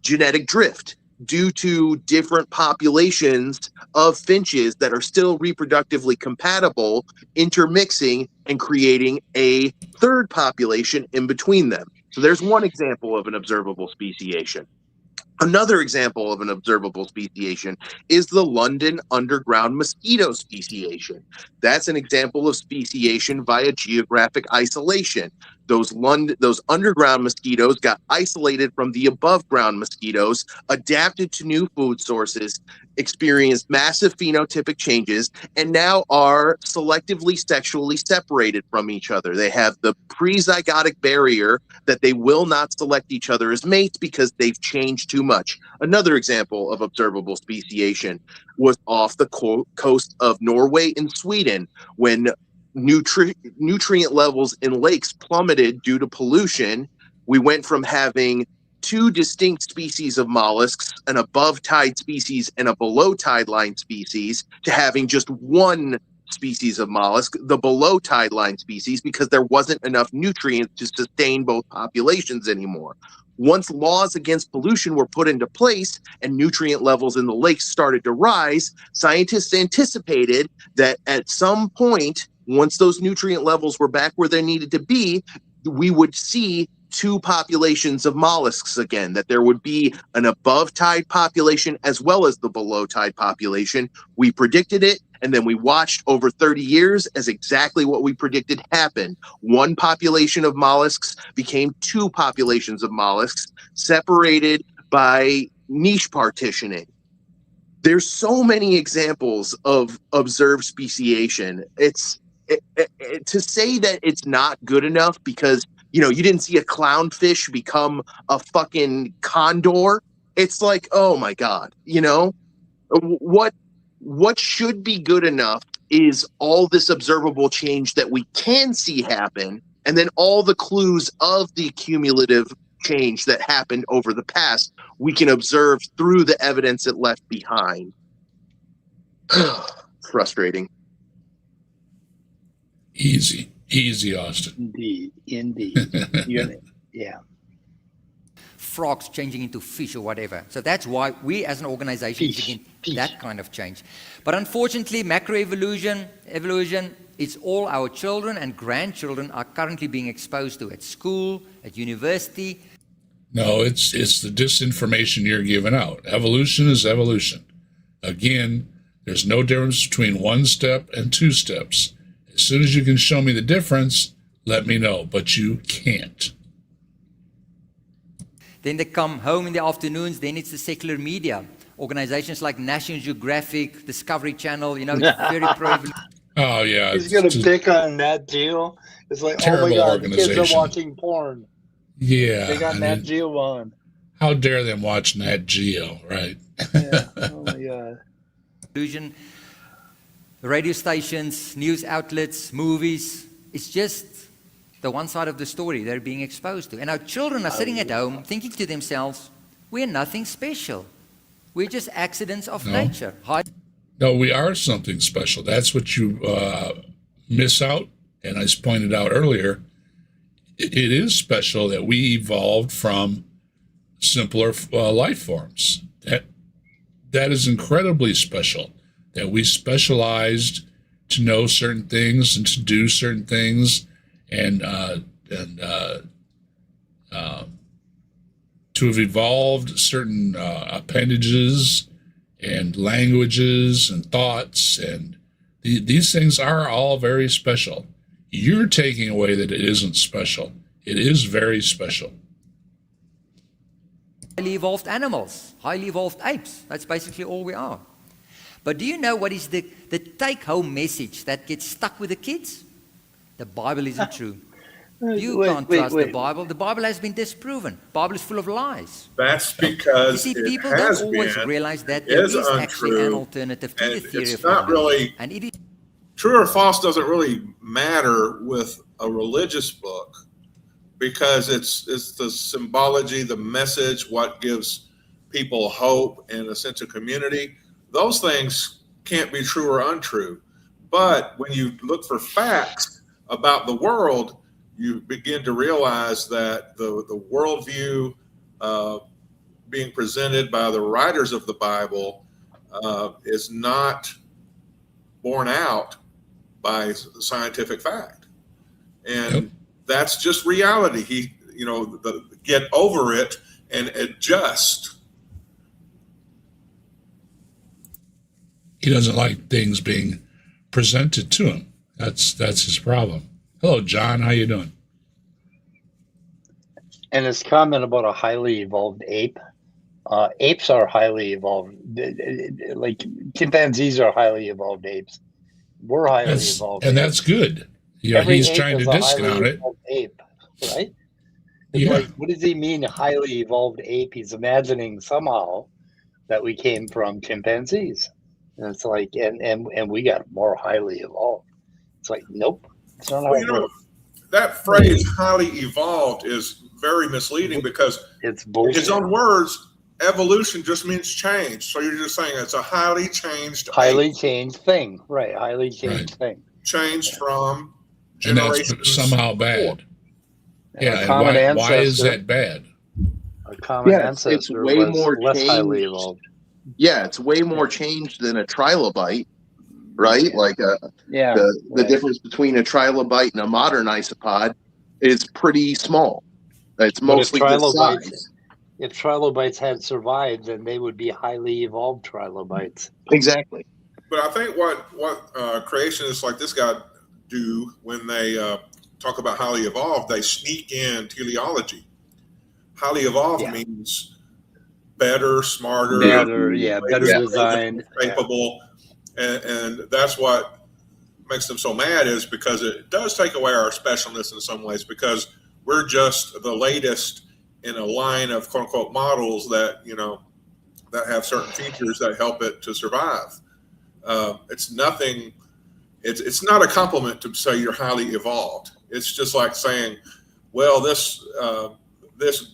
genetic drift, due to different populations of finches that are still reproductively compatible, intermixing and creating a third population in between them. So there's one example of an observable speciation. Another example of an observable speciation is the London underground mosquito speciation. That's an example of speciation via geographic isolation. Those underground mosquitoes got isolated from the above ground mosquitoes, adapted to new food sources, experienced massive phenotypic changes, and now are selectively sexually separated from each other. They have the prezygotic barrier that they will not select each other as mates because they've changed too much. Another example of observable speciation was off the coast of Norway and Sweden when nutrient levels in lakes plummeted due to pollution. We went from having two distinct species of mollusks, an above tide species and a below tide line species, to having just one species of mollusk, the below tide line species, because there wasn't enough nutrients to sustain both populations anymore. Once laws against pollution were put into place and nutrient levels in the lakes started to rise, scientists anticipated that at some point, once those nutrient levels were back where they needed to be, we would see two populations of mollusks again, that there would be an above tide population as well as the below tide population. We predicted it, and then we watched over 30 years as exactly what we predicted happened. One population of mollusks became two populations of mollusks, separated by niche partitioning. There's so many examples of observed speciation. To say that it's not good enough because you didn't see a clownfish become a fucking condor. It's like, oh my God, what should be good enough is all this observable change that we can see happen, and then all the clues of the cumulative change that happened over the past, we can observe through the evidence it left behind. Frustrating. Easy, Austin. Indeed. Yeah. Frogs changing into fish or whatever. So that's why we as an organization is against that kind of change. But unfortunately, macroevolution, evolution, it's all our children and grandchildren are currently being exposed to at school, at university. No, it's the disinformation you're giving out. Evolution is evolution. Again, there's no difference between one step and two steps. As soon as you can show me the difference, let me know, but you can't. Then they come home in the afternoons, then it's the secular media. Organizations like National Geographic, Discovery Channel, it's very pro-evolution. Oh, yeah. He's going to pick on Nat Geo. It's like, oh my God, the kids are watching porn. Yeah. They got Nat Geo on. How dare them watch Nat Geo, right? Yeah. Oh my God. Illusion, radio stations, news outlets, movies. It's just the one side of the story they're being exposed to. And our children are sitting at home thinking to themselves, we're nothing special. We're just accidents of nature. No, we are something special. That's what you miss out. And I pointed out earlier, it is special that we evolved from simpler life forms. That is incredibly special, that we specialized to know certain things and to do certain things and to have evolved certain appendages and languages and thoughts, and these things are all very special. You're taking away that it isn't special. It is very special. Highly evolved animals, highly evolved apes. That's basically all we are. But do you know what is the take-home message that gets stuck with the kids? The Bible isn't true. You can't trust the Bible. The Bible has been disproven. The Bible is full of lies. That's because you see, people it don't has always been, realize that there is actually an alternative to the theory of not really, and it is true or false doesn't really matter with a religious book, because it's the symbology, the message, what gives people hope and a sense of community. Those things can't be true or untrue. But when you look for facts about the world, you begin to realize that the worldview being presented by the writers of the Bible is not borne out by scientific fact. And that's just reality. Get over it and adjust. He doesn't like things being presented to him. That's his problem. Hello, John. How you doing? And his comment about a highly evolved ape. Apes are highly evolved. Like chimpanzees are highly evolved apes. We're highly evolved. And apes. that's good. Yeah, he's trying to discount it. Ape, right? It's like, what does he mean, highly evolved ape? He's imagining somehow that we came from chimpanzees. And it's like, and we got more highly evolved. It's like, nope. It's not that phrase highly evolved is very misleading, because It's bullshit. His own words, evolution just means change. So you're just saying it's a highly changed thing. Right. Highly changed thing. Changed from And that's generations somehow bad. Yeah. And why is that bad? A common ancestor it's way more less changed. highly evolved. Yeah, it's way more changed than a trilobite, right? Yeah. Like the difference between a trilobite and a modern isopod is pretty small. It's mostly the size. If trilobites had survived, then they would be highly evolved trilobites. Exactly. But I think what creationists like this guy do when they talk about highly evolved, they sneak in teleology. Highly evolved means better, smarter, better designed, capable, and that's what makes them so mad, is because it does take away our specialness in some ways, because we're just the latest in a line of quote unquote models that that have certain features that help it to survive. It's nothing. It's not a compliment to say you're highly evolved. It's just like saying, well, this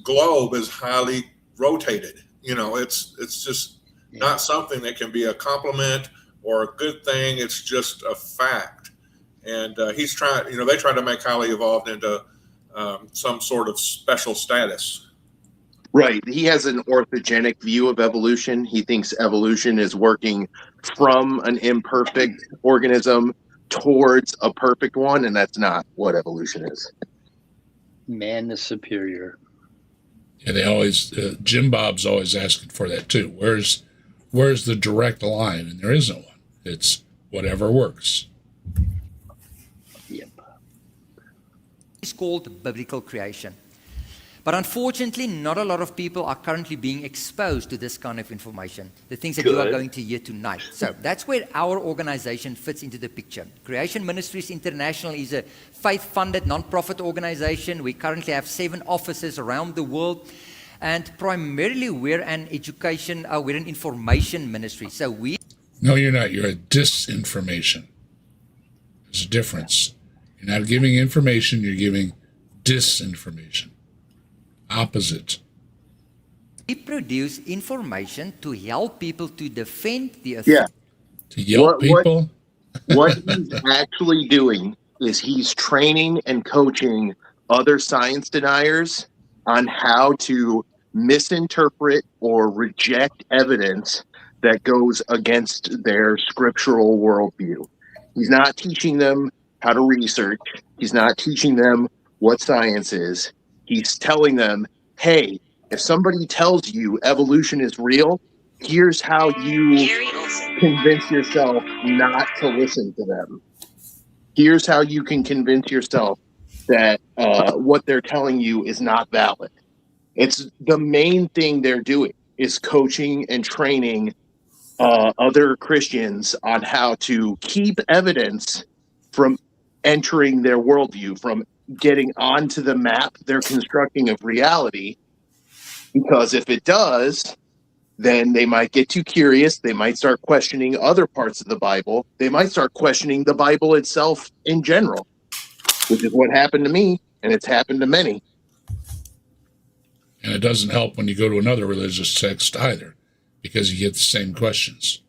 globe is highly rotated. It's just not something that can be a compliment or a good thing. It's just a fact. And he's trying. They try to make highly evolved into some sort of special status. Right. He has an orthogenic view of evolution. He thinks evolution is working from an imperfect organism towards a perfect one, and that's not what evolution is. Man is superior. Yeah, they always Jim Bob's always asking for that too. Where's the direct line? And there isn't one. It's whatever works. Yep. It's called biblical creation. But unfortunately, not a lot of people are currently being exposed to this kind of information, the things that you are going to hear tonight. So that's where our organization fits into the picture. Creation Ministries International is a faith-funded non-profit organization. We currently have 7 offices around the world. And primarily, we're an information ministry. So No, you're not. You're a disinformation. There's a difference. You're not giving information, you're giving disinformation. Opposite. We produce information to help people to defend the authority. Yeah. To yell people? What he's actually doing is he's training and coaching other science deniers on how to misinterpret or reject evidence that goes against their scriptural worldview. He's not teaching them how to research. He's not teaching them what science is. He's telling them, hey, if somebody tells you evolution is real, here's how you convince yourself not to listen to them. Here's how you can convince yourself that what they're telling you is not valid. It's the main thing they're doing is coaching and training other Christians on how to keep evidence from entering their worldview, from getting onto the map they're constructing of reality, because if it does, then they might get too curious. They might start questioning other parts of the Bible. They might start questioning the Bible itself in general, which is what happened to me, and it's happened to many. And it doesn't help when you go to another religious text either, because you get the same questions.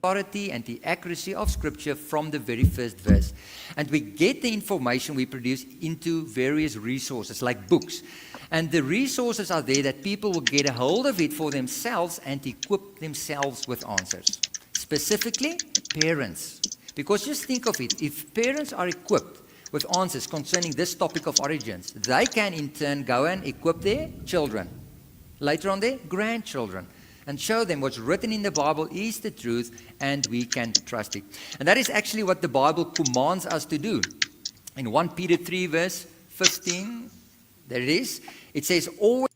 Authority and the accuracy of scripture from the very first verse. And we get the information we produce into various resources like books. And the resources are there that people will get a hold of it for themselves and equip themselves with answers. Specifically, parents. Because just think of it, if parents are equipped with answers concerning this topic of origins, they can in turn go and equip their children, later on their grandchildren, and show them what's written in the Bible is the truth, and we can trust it. And that is actually what the Bible commands us to do. In 1 Peter 3, verse 15, there it is. It says, always.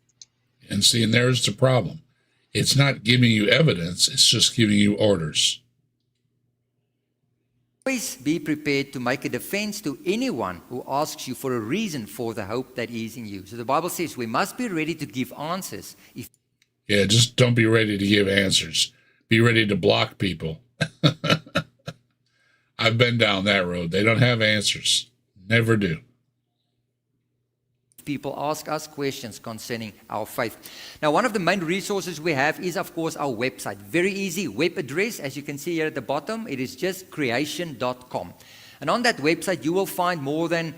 And see, and there's the problem. It's not giving you evidence, it's just giving you orders. Always be prepared to make a defense to anyone who asks you for a reason for the hope that is in you. So the Bible says we must be ready to give answers. Yeah, just don't be ready to give answers. Be ready to block people. I've been down that road. They don't have answers. Never do. people ask us questions concerning our faith. Now, one of the main resources we have is, of course, our website. Very easy web address, as you can see here at the bottom. It is just creation.com. And on that website, you will find more than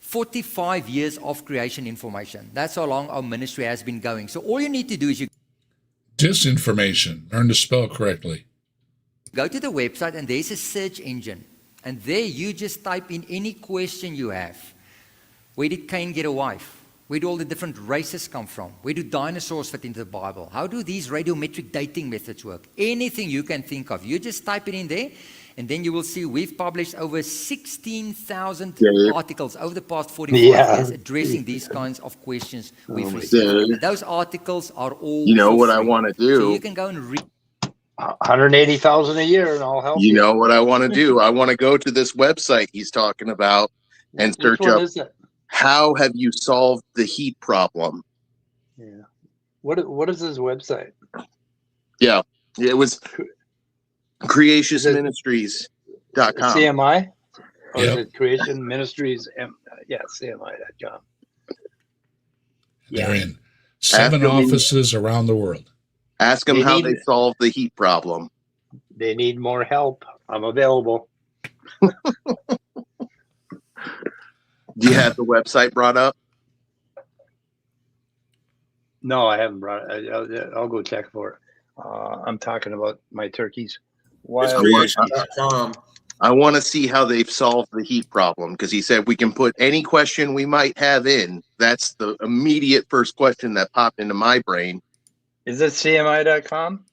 45 years of creation information. That's how long our ministry has been going. So all you need to do is you Disinformation. Learn to spell correctly. go to the website, and there's a search engine. And there you just type in any question you have. Where did Cain get a wife? Where do all the different races come from? Where do dinosaurs fit into the Bible? How do these radiometric dating methods work? Anything you can think of. You just type it in there, and then you will see we've published over 16,000 articles over the past 45 years addressing these kinds of questions we've received. And those articles are all You know what I free. want to do? So you can go and read. 180,000 a year, and I'll help you. You know what I want to do? I want to go to this website he's talking about and search Which one up, is it? how have you solved the heat problem? Yeah. What is his website? Yeah, it was creationministries.com. CMI? Or Yep. is it Creation Ministries? Yeah, CMI.com. They're in 7 offices around the world. Ask them They how need- they solved the heat problem. They need more help. I'm available. Do you have the website brought up? No, I haven't brought it. I'll go check for it. I'm talking about my turkeys. It's Wild creation.com. I want to see how they've solved the heat problem, because he said we can put any question we might have in. That's the immediate first question that popped into my brain. Is it CMI.com?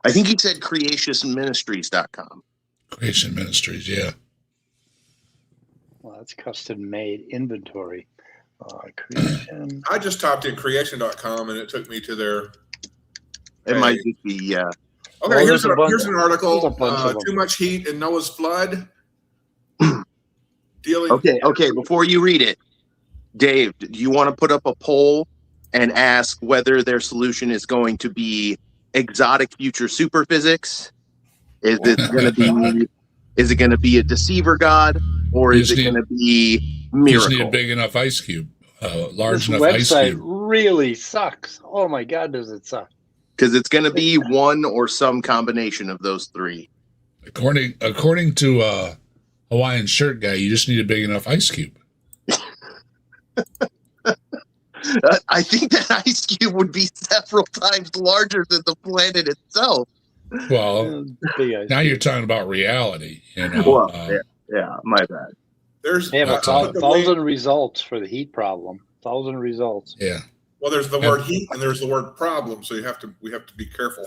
I think he said creationministries.com. Creation Ministries, yeah. Well, that's custom made inventory. Creation. I just typed in creation.com and it took me to their. It might just be, yeah. Okay, Well, here's there's a bunch- an article. there's a bunch of them. Too much heat in Noah's flood. Dealing. Okay. Before you read it, Dave, do you want to put up a poll and ask whether their solution is going to be exotic future superphysics? Is it going to be? Is it going to be a deceiver god, or is it going to be You just need a miracle? big enough ice cube, large This enough ice website cube. really sucks. Oh my God, does it suck? Because it's going to be one or some combination of those three. According to Hawaiian shirt guy, you just need a big enough ice cube. I think that ice cube would be several times larger than the planet itself. Well, Big ice now cream. you're talking about reality, you know. Well, yeah, my bad. There's They have That's 1,000 results for the heat problem. 1,000 results. Yeah. well, there's the word heat and there's the word problem, so we have to be careful.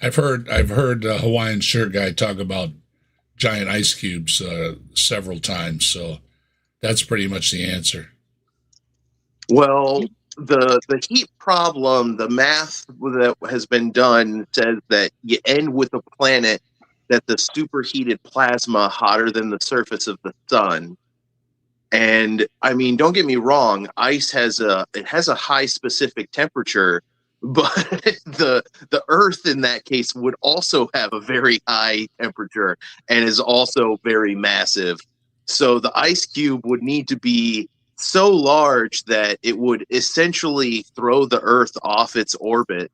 I've heard Hawaiian shirt guy talk about giant ice cubes several times, so that's pretty much the answer. Well, the heat problem, the math that has been done says that you end with a planet that's the superheated plasma hotter than the surface of the sun. And I mean, don't get me wrong, ice has a high specific temperature, but the Earth in that case would also have a very high temperature and is also very massive. So the ice cube would need to be so large that it would essentially throw the Earth off its orbit.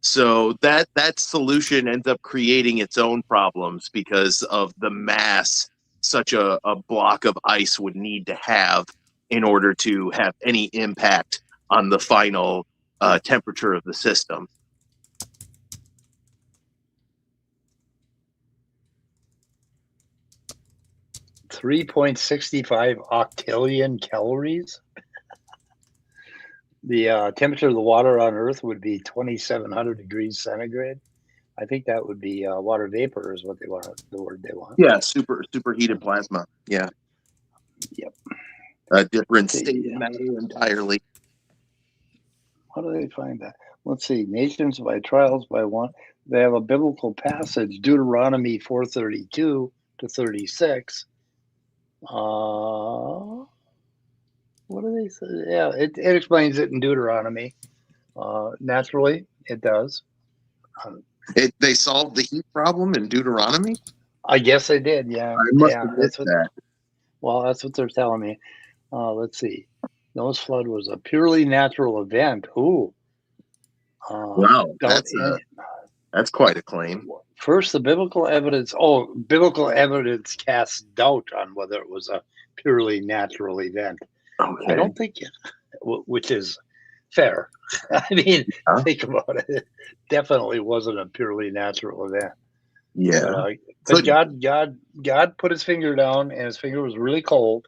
So that solution ends up creating its own problems because of the mass such a block of ice would need to have in order to have any impact on the final temperature of the system. .65 octillion calories. The temperature of the water on Earth would be 2,700 degrees centigrade. I think that would be water vapor is what they want. The word they want. Yeah, superheated plasma. Yeah. Yep. A different state of matter entirely. How do they find that? Let's see. Nations by trials by one. They have a biblical passage, Deuteronomy 4:32 to 36. What do they say? Yeah, it explains it in Deuteronomy. Naturally, it does. They solved the heat problem in Deuteronomy? I guess they did. Yeah. I must Yeah, have missed that. Well, that's what they're telling me. Let's see. Noah's flood was a purely natural event. Ooh. Wow, that's quite a claim. First, the biblical evidence. Oh, biblical evidence casts doubt on whether it was a purely natural event. Okay. I don't think it, which is fair. I mean, think about it. It definitely wasn't a purely natural event. Yeah. But God put his finger down, and his finger was really cold,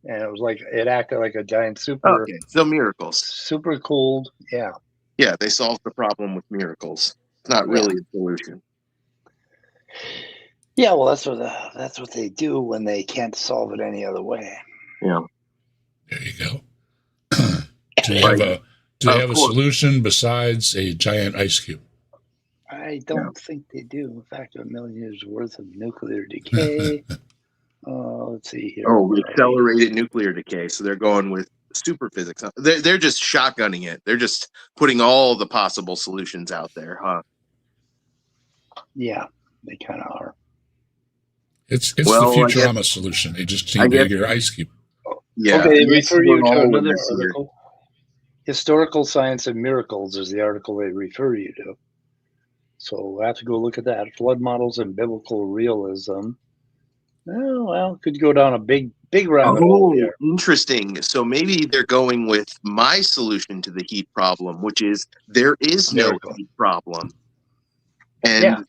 and it was like it acted like a giant super. Okay. So miracles. Super cold. Yeah. Yeah, they solved the problem with miracles. It's not really a solution. Yeah, well, that's what they do when they can't solve it any other way. Yeah. There you go. Do they have a solution besides a giant ice cube? I don't think they do. In fact, 1 million years worth of nuclear decay. Let's see here. Oh, accelerated nuclear decay. So they're going with super physics. They're just shotgunning it. They're just putting all the possible solutions out there, huh? Yeah, they kind of are. It's the Futurama solution. They just need bigger ice cube. Yeah. Okay, they refer you to another article. Historical Science and Miracles is the article they refer you to. So we'll have to go look at that. Flood models and biblical realism. Oh, well, could go down a big rabbit hole here. Interesting. So maybe they're going with my solution to the heat problem, which is there is no heat problem. And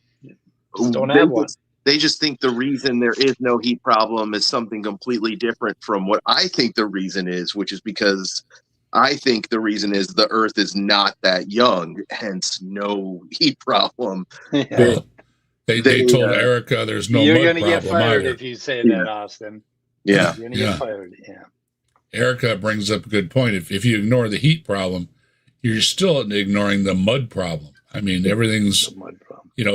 don't have one. They just think the reason there is no heat problem is something completely different from what I think the reason is, which is because I think the reason is the Earth is not that young, hence no heat problem. Yeah. They told Erica there's no you're mud gonna problem get fired either. if you say that, Austin. Yeah. You're gonna get fired. Yeah. Erica brings up a good point. If you ignore the heat problem, you're still ignoring the mud problem. I mean, everything's,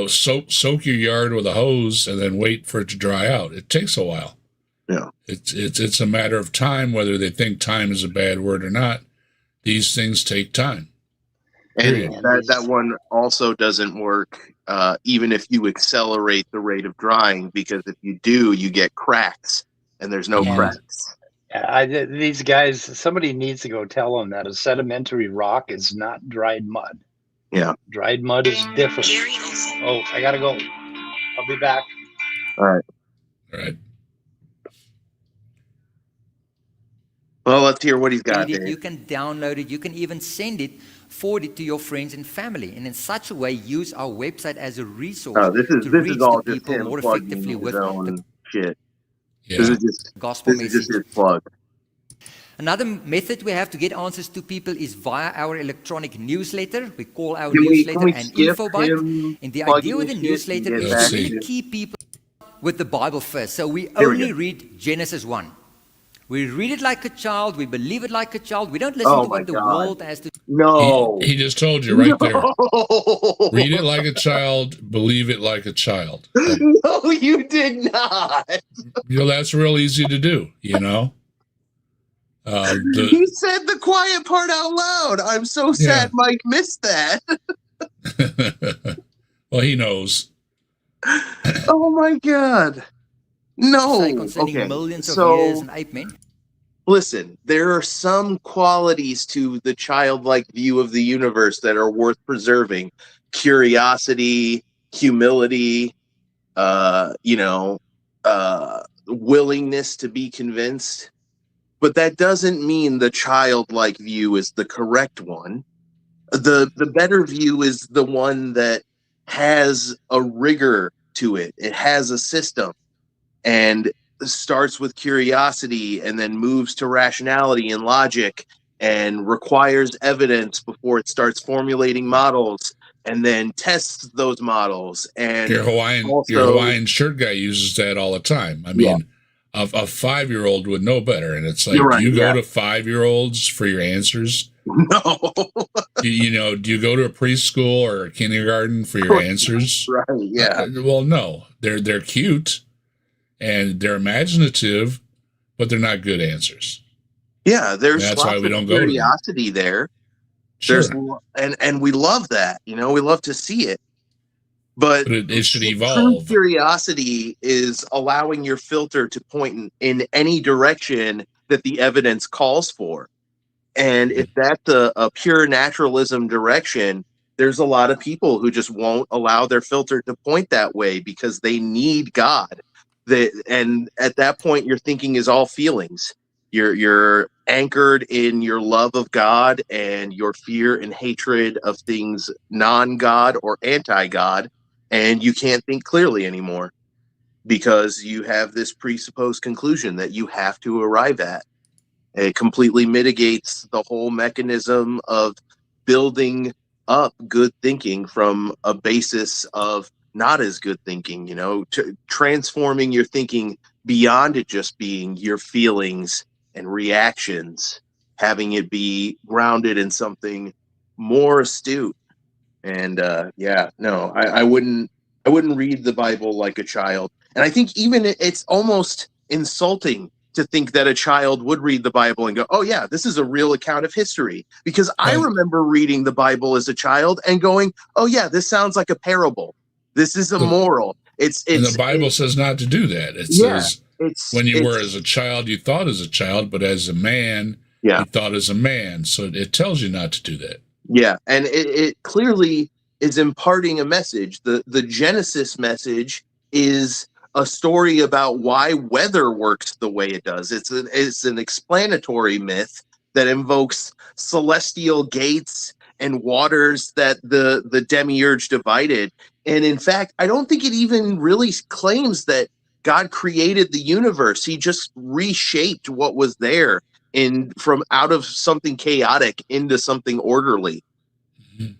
soak your yard with a hose and then wait for it to dry out. It takes a while. Yeah. It's a matter of time, whether they think time is a bad word or not. These things take time. And that one also doesn't work even if you accelerate the rate of drying, because if you do, you get cracks, and there's no cracks. These guys, somebody needs to go tell them that a sedimentary rock is not dried mud. Yeah. Dried mud is different. Oh, I gotta go. I'll be back. All right. Well, let's hear what he's got. You can download it. You can even forward it to your friends and family, and in such a way use our website as a resource this to reach is all the just people him more plugging effectively his with own the shit. Yeah. This is gospel this message. is just his plug. Another method we have to get answers to people is via our electronic newsletter. We call our Can newsletter we an skip info bite. him And the plugging idea with the his shit newsletter and is get to back really to- keep people with the Bible first. So we Here we only go. read Genesis 1. We read it like a child. We believe it like a child. We don't listen Oh to my what the God. world has to. No. He just told you right there. No. Read it like a child, believe it like a child. No, you did not. That's real easy to do, You said the quiet part out loud. I'm so sad Mike missed that. Well, he knows. Oh my God. No. Say concerning millions of years and ape men. Listen, there are some qualities to the childlike view of the universe that are worth preserving. Curiosity, humility, willingness to be convinced. But that doesn't mean the childlike view is the correct one. The better view is the one that has a rigor to it. It has a system and starts with curiosity and then moves to rationality and logic and requires evidence before it starts formulating models and then tests those models. And your Hawaiian shirt guy uses that all the time. I mean, a 5-year-old would know better. And it's like, do you go to 5-year-olds for your answers? No. Do you go to a preschool or a kindergarten for your answers? Right, yeah. Well, no. They're cute and they're imaginative, but they're not good answers. Yeah, there's that's lots why we of don't go to them. curiosity there. Sure. And we love that. We love to see it. But it should true evolve. Curiosity is allowing your filter to point in any direction that the evidence calls for. And if that's a pure naturalism direction, there's a lot of people who just won't allow their filter to point that way because they need God. And at that point, your thinking is all feelings. You're anchored in your love of God and your fear and hatred of things non-God or anti-God, and you can't think clearly anymore because you have this presupposed conclusion that you have to arrive at. It completely mitigates the whole mechanism of building up good thinking from a basis of not as good thinking, transforming your thinking beyond it just being your feelings and reactions, having it be grounded in something more astute. And I wouldn't read the Bible like a child. And I think even it's almost insulting to think that a child would read the Bible and go, oh yeah, this is a real account of history. Because I remember reading the Bible as a child and going, oh yeah, this sounds like a parable. This is a moral. And the Bible says not to do that. It says when you were as a child, you thought as a child, but as a man, you thought as a man. So it tells you not to do that. Yeah, and it clearly is imparting a message. The Genesis message is a story about why weather works the way it does. It's an explanatory myth that invokes celestial gates and waters that the demiurge divided. And in fact, I don't think it even really claims that God created the universe. He just reshaped what was there from out of something chaotic into something orderly.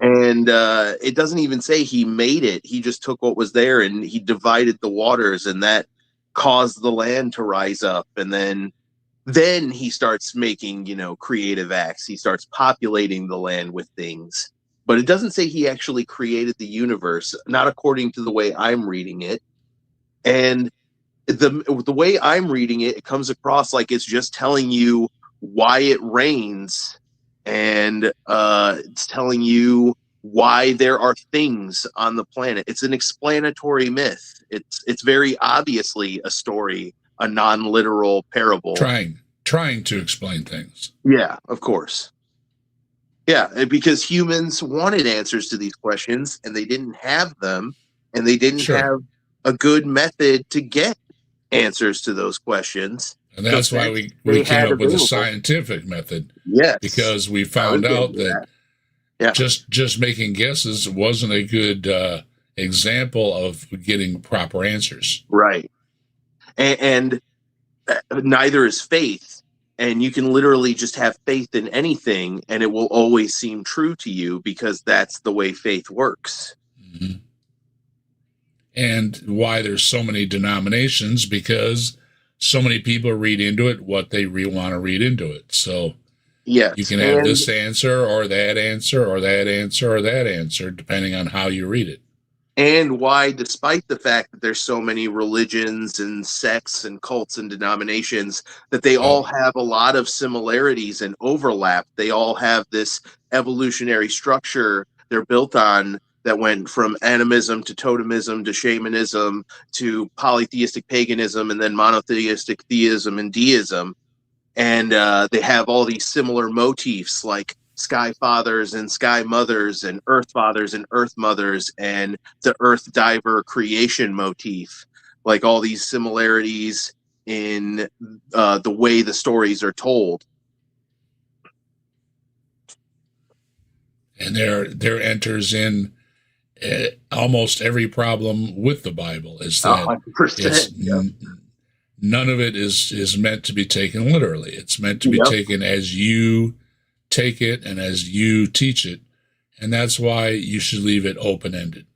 And it doesn't even say he made it. He just took what was there and he divided the waters, and that caused the land to rise up. And then he starts making, creative acts. He starts populating the land with things. But it doesn't say he actually created the universe, not according to the way I'm reading it. And the way I'm reading it, it comes across like it's just telling you why it rains. And it's telling you why there are things on the planet. It's an explanatory myth. It's very obviously a story, a non-literal parable. Trying to explain things. Yeah, of course. Yeah, because humans wanted answers to these questions, and they didn't have them, and they didn't have a good method to get answers to those questions. And that's why we came up with a scientific method. Yes. Because we found out that just making guesses wasn't a good example of getting proper answers. Right. And neither is faith. And you can literally just have faith in anything, and it will always seem true to you because that's the way faith works. Mm-hmm. And why there's so many denominations, because so many people read into it what they want to read into it. So you can have this answer or that answer or that answer or that answer, depending on how you read it. And why, despite the fact that there's so many religions and sects and cults and denominations, that they all have a lot of similarities and overlap. They all have this evolutionary structure they're built on that went from animism to totemism to shamanism to polytheistic paganism and then monotheistic theism and deism. And they have all these similar motifs like sky fathers and sky mothers and earth fathers and earth mothers and the earth diver creation motif, like all these similarities in the way the stories are told. And there enters in almost every problem with the Bible is that none of it is meant to be taken literally. It's meant to be taken as you take it and as you teach it, and that's why you should leave it open-ended.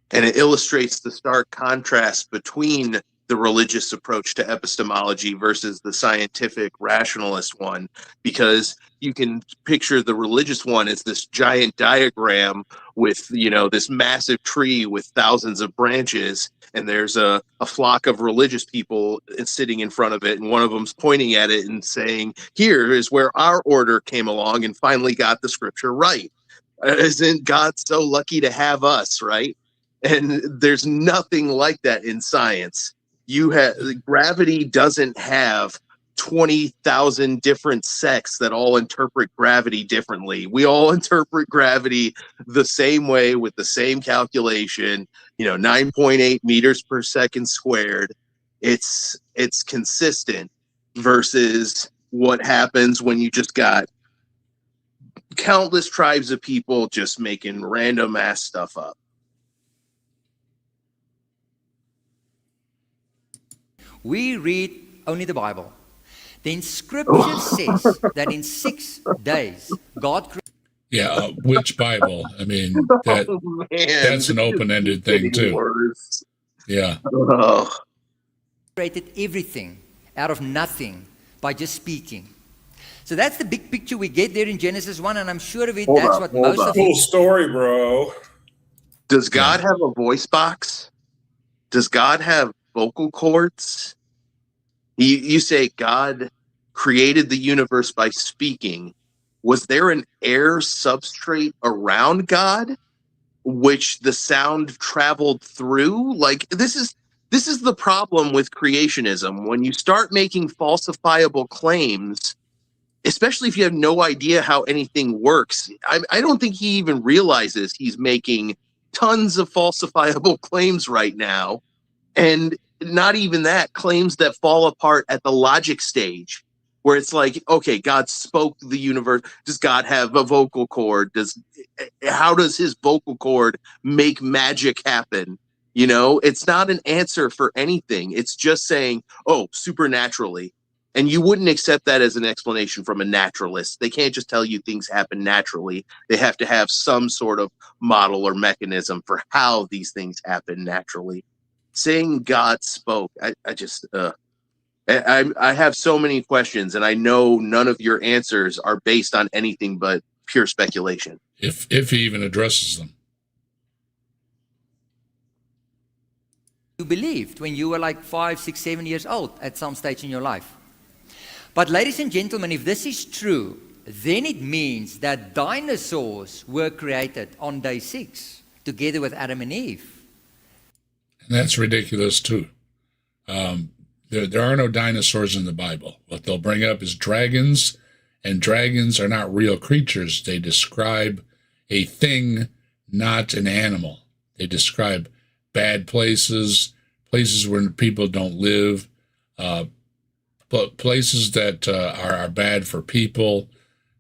And it illustrates the stark contrast between the religious approach to epistemology versus the scientific rationalist one, because you can picture the religious one as this giant diagram with, this massive tree with thousands of branches, and there's a flock of religious people sitting in front of it, and one of them's pointing at it and saying, here is where our order came along and finally got the scripture right. Isn't God so lucky to have us, right? And there's nothing like that in science. Gravity doesn't have 20,000 different sects that all interpret gravity differently. We all interpret gravity the same way with the same calculation, 9.8 meters per second squared. It's consistent versus what happens when you just got countless tribes of people just making random ass stuff up. We read only the Bible. Then Scripture says that in 6 days, God created. Which Bible? I mean, that's an open-ended thing too. Worse. Yeah. Created everything out of nothing by just speaking. So that's the big picture we get there in Genesis 1, and I'm sure of it. That's what most of cool story, bro. Does God have a voice box? Does God have vocal cords? You say God created the universe by speaking. Was there an air substrate around God which the sound traveled through? Like, this is the problem with creationism. When you start making falsifiable claims, especially if you have no idea how anything works, I don't think he even realizes he's making tons of falsifiable claims right now. And not even that, claims that fall apart at the logic stage, where it's like, okay, God spoke the universe. Does God have a vocal cord? How does his vocal cord make magic happen? It's not an answer for anything. It's just saying, oh, supernaturally. And you wouldn't accept that as an explanation from a naturalist. They can't just tell you things happen naturally. They have to have some sort of model or mechanism for how these things happen naturally. Saying God spoke, I have so many questions, and I know none of your answers are based on anything but pure speculation. If he even addresses them. You believed when you were like 5, 6, 7 years old at some stage in your life. But ladies and gentlemen, if this is true, then it means that dinosaurs were created on day 6 together with Adam and Eve. And that's ridiculous too. There are no dinosaurs in the Bible. What they'll bring up is dragons, and dragons are not real creatures. They describe a thing, not an animal. They describe bad places, places where people don't live, but places that are bad for people.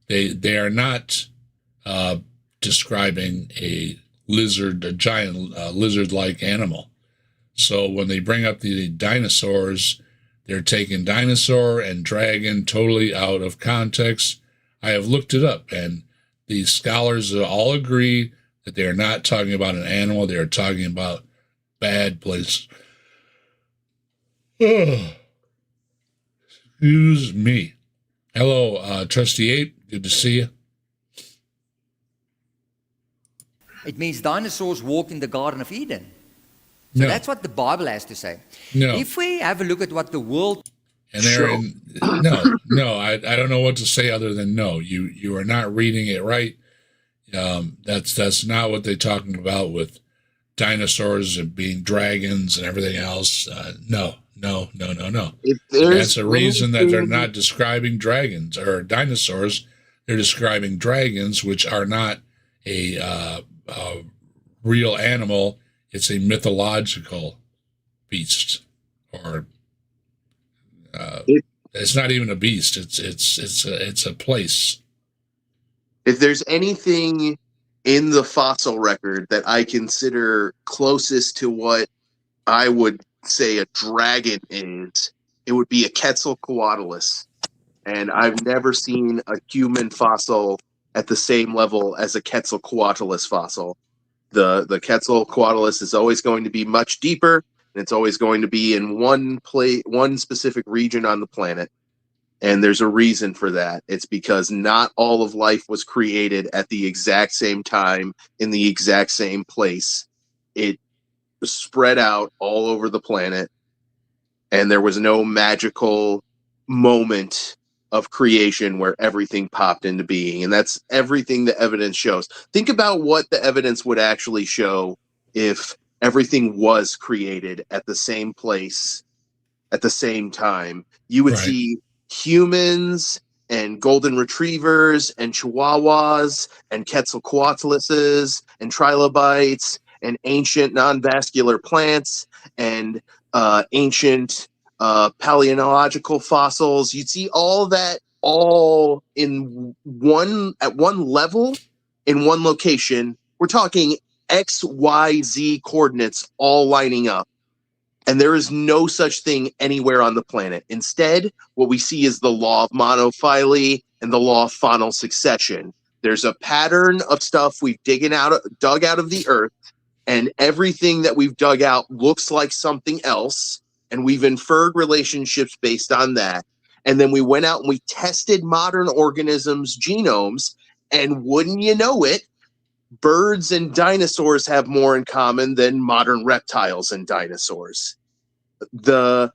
They are not describing a giant lizard-like animal. So when they bring up the dinosaurs, they're taking dinosaur and dragon totally out of context. I have looked it up, and the scholars all agree that they are not talking about an animal. They are talking about bad places. Excuse me. Hello, Trustee 8. Good to see you. It means dinosaurs walked in the Garden of Eden. So that's what the Bible has to say. No. If we have a look at what the world... And no, I don't know what to say other than no. You are not reading it right. That's not what they're talking about with dinosaurs and being dragons and everything else. No. That's a reason that they're not describing dragons or dinosaurs. They're describing dragons, which are not a real animal. It's a mythological beast, or it's not even a beast. It's a place. If there's anything in the fossil record that I consider closest to what I would say a dragon is, it would be a Quetzalcoatlus. And I've never seen a human fossil at the same level as a Quetzalcoatlus fossil. The Quetzalcoatlus is always going to be much deeper, and it's always going to be in one specific region on the planet. And there's a reason for that. It's because not all of life was created at the exact same time in the exact same place. It was spread out all over the planet, and there was no magical moment of creation where everything popped into being. And that's everything the evidence shows. Think about what the evidence would actually show if everything was created at the same place at the same time. You would see humans and golden retrievers and chihuahuas and quetzalcoatluses and trilobites and ancient non-vascular plants and ancient paleontological fossils. You'd see all that all at one level in one location. We're talking X, Y, Z coordinates all lining up. And there is no such thing anywhere on the planet. Instead, what we see is the law of monophyly and the law of faunal succession. There's a pattern of stuff we've dug out of the earth, and everything that we've dug out looks like something else, and we've inferred relationships based on that. And then we went out and we tested modern organisms' genomes, and wouldn't you know it, birds and dinosaurs have more in common than modern reptiles and dinosaurs. The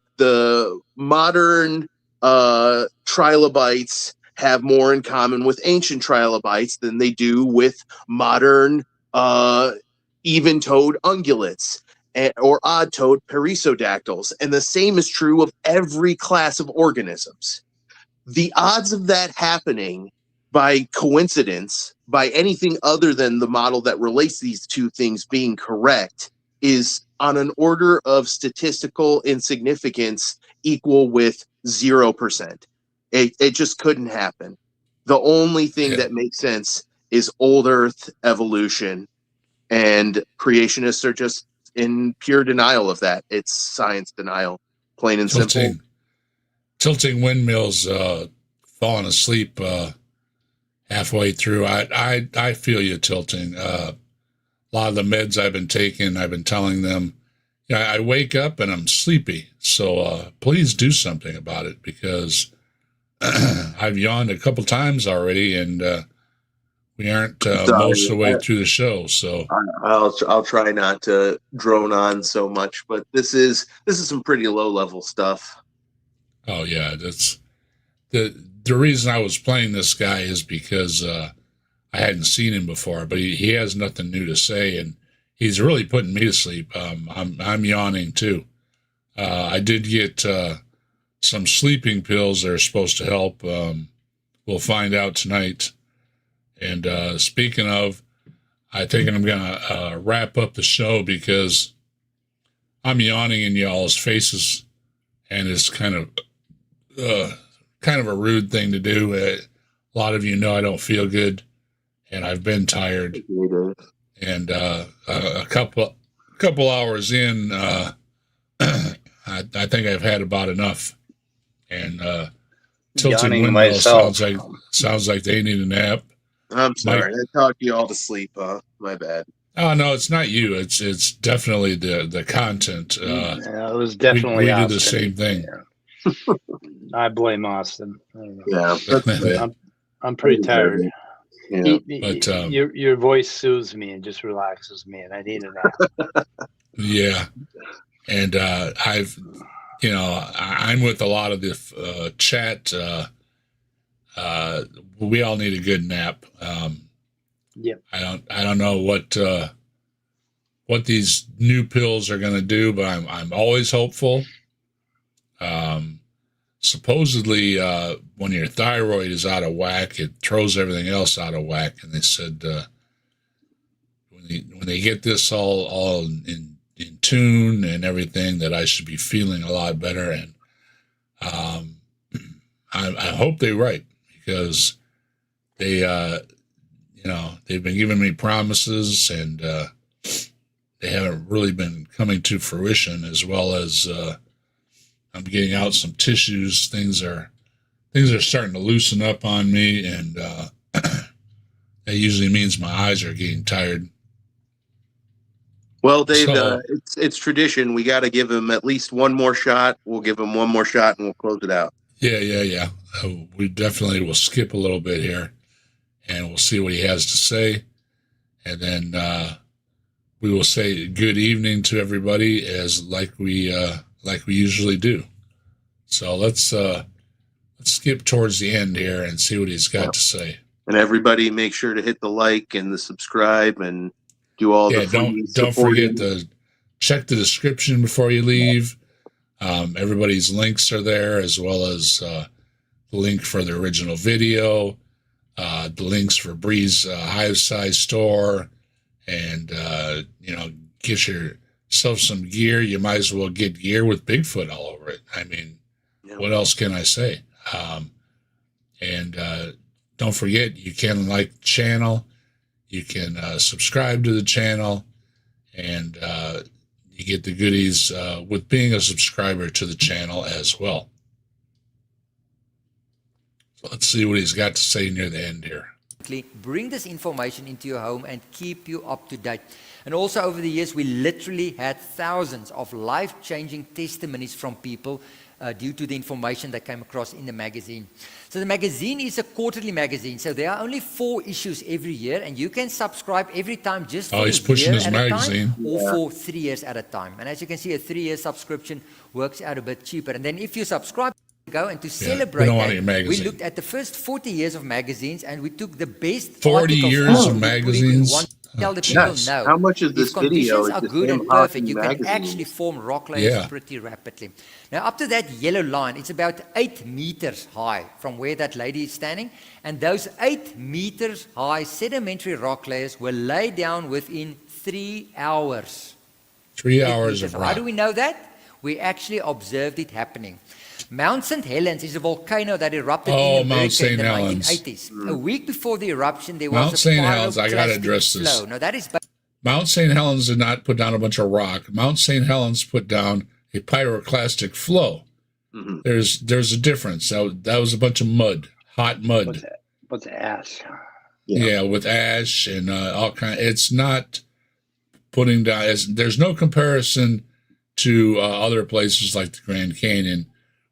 modern trilobites have more in common with ancient trilobites than they do with modern even-toed ungulates or odd-toed perissodactyls. And the same is true of every class of organisms. The odds of that happening by coincidence, by anything other than the model that relates these two things being correct, is on an order of statistical insignificance equal with 0%. It just couldn't happen. The only thing that makes sense is old Earth evolution, and creationists are just in pure denial of that. It's science denial, plain and simple. Tilting windmills, falling asleep halfway through. I feel you, Tilting. A lot of the meds I've been taking, I've been telling them, I wake up and I'm sleepy. So please do something about it, because I've yawned a couple times already, and we aren't most of the way through the show. So I'll try not to drone on so much, but this is some pretty low level stuff. Oh yeah, that's the reason I was playing this guy is because I hadn't seen him before, but he has nothing new to say, and he's really putting me to sleep. I'm yawning too. I did get some sleeping pills that are supposed to help. We'll find out tonight. And speaking of, I think I'm gonna wrap up the show because I'm yawning in y'all's faces, and it's kind of a rude thing to do. A lot of you know I don't feel good, and I've been tired. And a couple hours in, I think I've had about enough. And tilting windmill sounds like they need a nap. I'm sorry, I talked you all to sleep. My bad. Oh no, it's not you. It's definitely the content. It was definitely we Austin. do the same thing. Yeah. I blame Austin. Yeah, I'm pretty tired. Yeah. But your voice soothes me and just relaxes me, and I need a nap. Yeah, and I'm with a lot of the chat. We all need a good nap. Yep. I don't know what these new pills are going to do, but I'm always hopeful. Supposedly, when your thyroid is out of whack, it throws everything else out of whack. And they said when they get this all in tune and everything, that I should be feeling a lot better. And I hope they're right, because they've been giving me promises, and they haven't really been coming to fruition, as well as I'm getting out some tissues. Things are starting to loosen up on me, and that usually means my eyes are getting tired. Well, Dave, it's tradition. We got to give him at least one more shot. We'll give him one more shot, and we'll close it out. Yeah. We definitely will skip a little bit here, and we'll see what he has to say, and then we will say good evening to everybody, like we usually do. So let's skip towards the end here and see what he's got to say. And everybody, make sure to hit the like and the subscribe and do all the don't forget to check the description before you leave. Everybody's links are there, as well as the link for the original video, the links for Bree's HiveSci store, and get yourself some gear. You might as well get gear with Bigfoot all over it. I mean, what else can I say? And don't forget, you can like the channel, you can subscribe to the channel, and you get the goodies with being a subscriber to the channel as well. So let's see what he's got to say near the end here. Bring this information into your home and keep you up to date. And also over the years, we literally had thousands of life-changing testimonies from people due to the information that came across in the magazine. So the magazine is a quarterly magazine, so there are only 4 issues every year, and you can subscribe every time just for he's pushing his magazine, or for 3 years at a time. And as you can see, a 3-year subscription works out a bit cheaper. And then if you subscribe, and to celebrate that, we looked at the first 40 years of magazines, and we took the best 40 years of magazines. Tell the people no. How much is this video? If conditions are good and perfect, you can actually form rock layers pretty rapidly. Now, up to that yellow line, it's about 8 meters high from where that lady is standing, and those 8 meters high sedimentary rock layers were laid down within 3 hours. 3 hours of rock. How do we know that? We actually observed it happening. Mount St. Helens is a volcano that erupted in America in the 1980s. A week before the eruption, there was Mount St. Helens, I got to address this. Now, that is Mount St. Helens did not put down a bunch of rock. Mount St. Helens put down a pyroclastic flow. Mm-hmm. There's a difference. That was a bunch of mud, hot mud. What's ash? Yeah, with ash and all kind. It's not putting down. There's no comparison to other places like the Grand Canyon,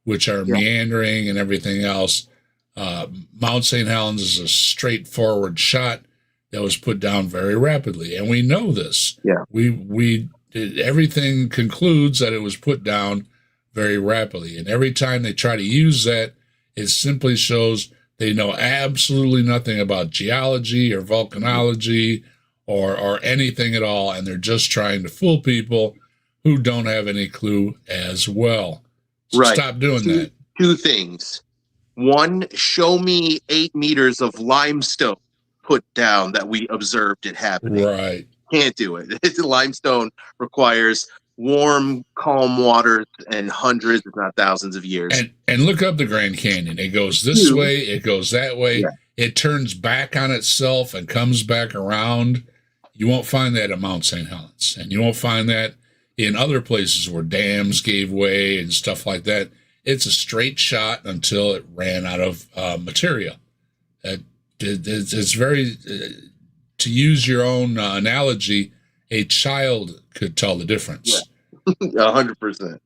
which are meandering and everything else. Mount St. Helens is a straightforward shot that was put down very rapidly, and we know this. Yeah, everything concludes that it was put down very rapidly, and every time they try to use that, it simply shows they know absolutely nothing about geology or volcanology or anything at all, and they're just trying to fool people who don't have any clue as well. So stop doing that. 2 things. 1, show me 8 meters of limestone put down that we observed it happening. Right. Can't do it. Limestone requires warm, calm waters and hundreds, if not thousands of years. And look up the Grand Canyon. It goes this way, it goes that way. Yeah. It turns back on itself and comes back around. You won't find that at Mount St. Helens. And you won't find that in other places where dams gave way and stuff like that. It's a straight shot until it ran out of material. It's very, to use your own analogy, a child could tell the difference. Yeah. 100%.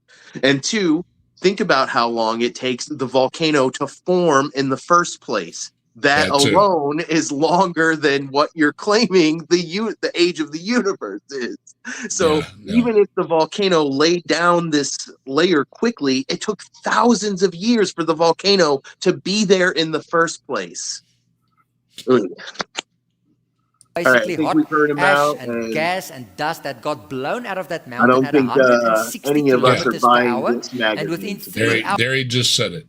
And 2, think about how long it takes the volcano to form in the first place. That alone is longer than what you're claiming the age of the universe is. So even if the volcano laid down this layer quickly, it took thousands of years for the volcano to be there in the first place. Basically, hot ash and gas and dust that got blown out of that mountain at 160 any of us kilometers are per buying hour, this magazine. and within 3 hours. There he just said it.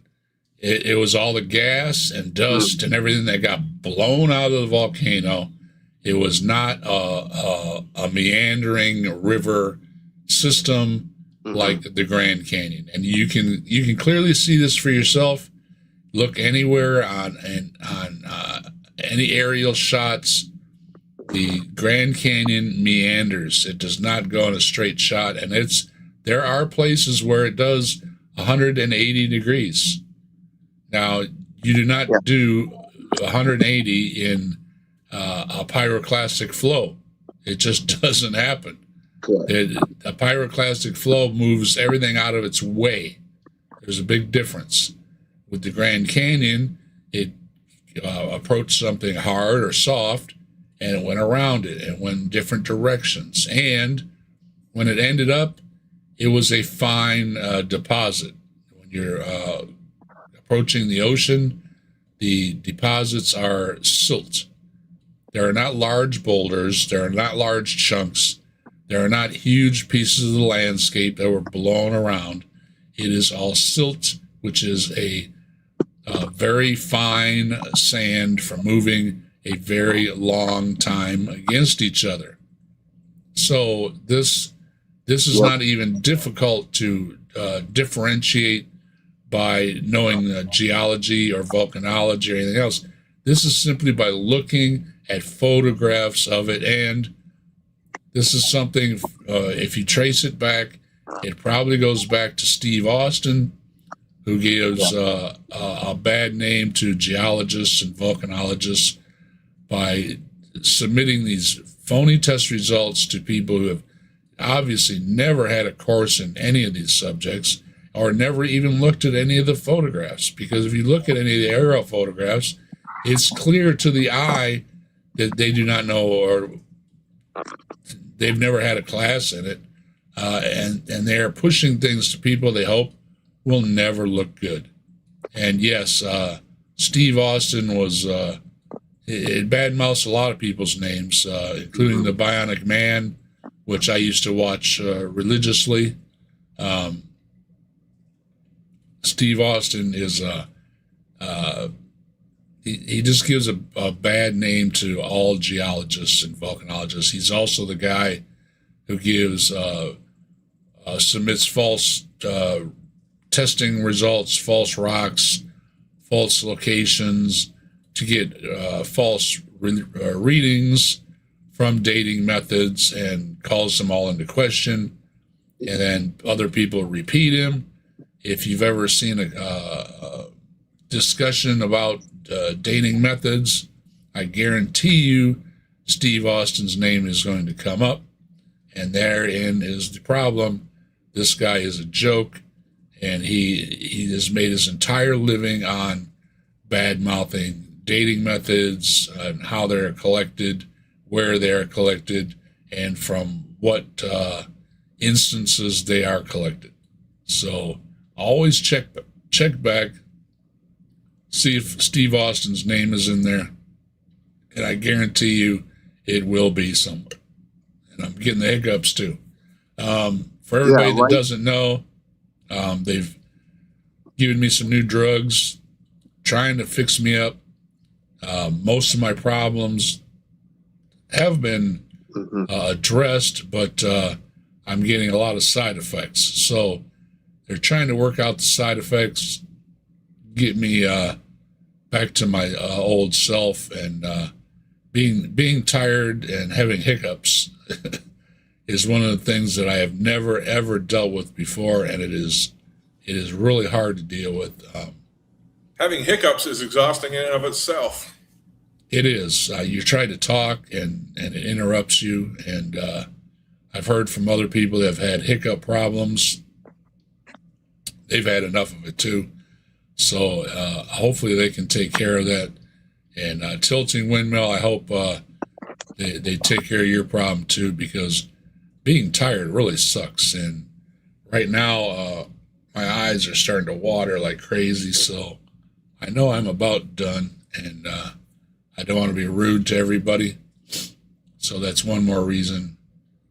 It was all the gas and dust and everything that got blown out of the volcano. It was not a meandering river system like the Grand Canyon. And you can clearly see this for yourself. Look anywhere on any aerial shots. The Grand Canyon meanders. It does not go in a straight shot, and there are places where it does 180 degrees. Now, you do not do 180 in a pyroclastic flow. It just doesn't happen. A pyroclastic flow moves everything out of its way. There's a big difference. With the Grand Canyon, it approached something hard or soft, and it went around it and went in different directions. And when it ended up, it was a fine deposit. When you're approaching the ocean, the deposits are silt. There are not large boulders. There are not large chunks. There are not huge pieces of the landscape that were blown around. It is all silt, which is a very fine sand for moving a very long time against each other. So this is not even difficult to differentiate by knowing geology or volcanology or anything else. This is simply by looking at photographs of it, and this is something, if you trace it back, it probably goes back to Steve Austin, who gives a bad name to geologists and volcanologists by submitting these phony test results to people who have obviously never had a course in any of these subjects or never even looked at any of the photographs. Because if you look at any of the aerial photographs, it's clear to the eye that they do not know, or they've never had a class in it, and they're pushing things to people they hope will never look good. And yes, Steve Austin was, it badmouths a lot of people's names, including the Bionic Man, which I used to watch religiously. Steve Austin is, he just gives a bad name to all geologists and volcanologists. He's also the guy who gives, submits false testing results, false rocks, false locations to get false readings from dating methods and calls them all into question. And then other people repeat him. If you've ever seen a discussion about dating methods, I guarantee you Steve Austin's name is going to come up. And therein is the problem. This guy is a joke, and he has made his entire living on bad-mouthing dating methods and how they're collected, where they're collected, and from what instances they are collected. So always check back, see if Steve Austin's name is in there, and I guarantee you it will be somewhere. And I'm getting the hiccups too. For everybody that doesn't know, they've given me some new drugs, trying to fix me up. Most of my problems have been addressed, but I'm getting a lot of side effects. So they're trying to work out the side effects, get me back to my old self, and being tired and having hiccups is one of the things that I have never ever dealt with before, and it is really hard to deal with. Having hiccups is exhausting in and of itself. It is. You try to talk and it interrupts you, and I've heard from other people that have had hiccup problems. They've had enough of it too. So hopefully they can take care of that. And Tilting Windmill, I hope they take care of your problem too, because being tired really sucks. And right now, my eyes are starting to water like crazy. So I know I'm about done, and I don't want to be rude to everybody. So that's one more reason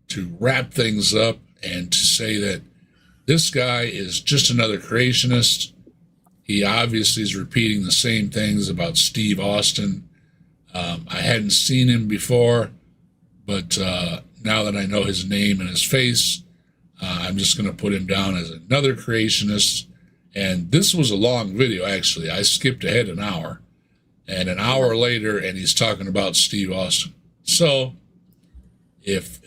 to wrap things up and to say that this guy is just another creationist. He obviously is repeating the same things about Steve Austin. I hadn't seen him before, but now that I know his name and his face, I'm just going to put him down as another creationist. And this was a long video, actually. I skipped ahead an hour. And an hour later, and he's talking about Steve Austin. So if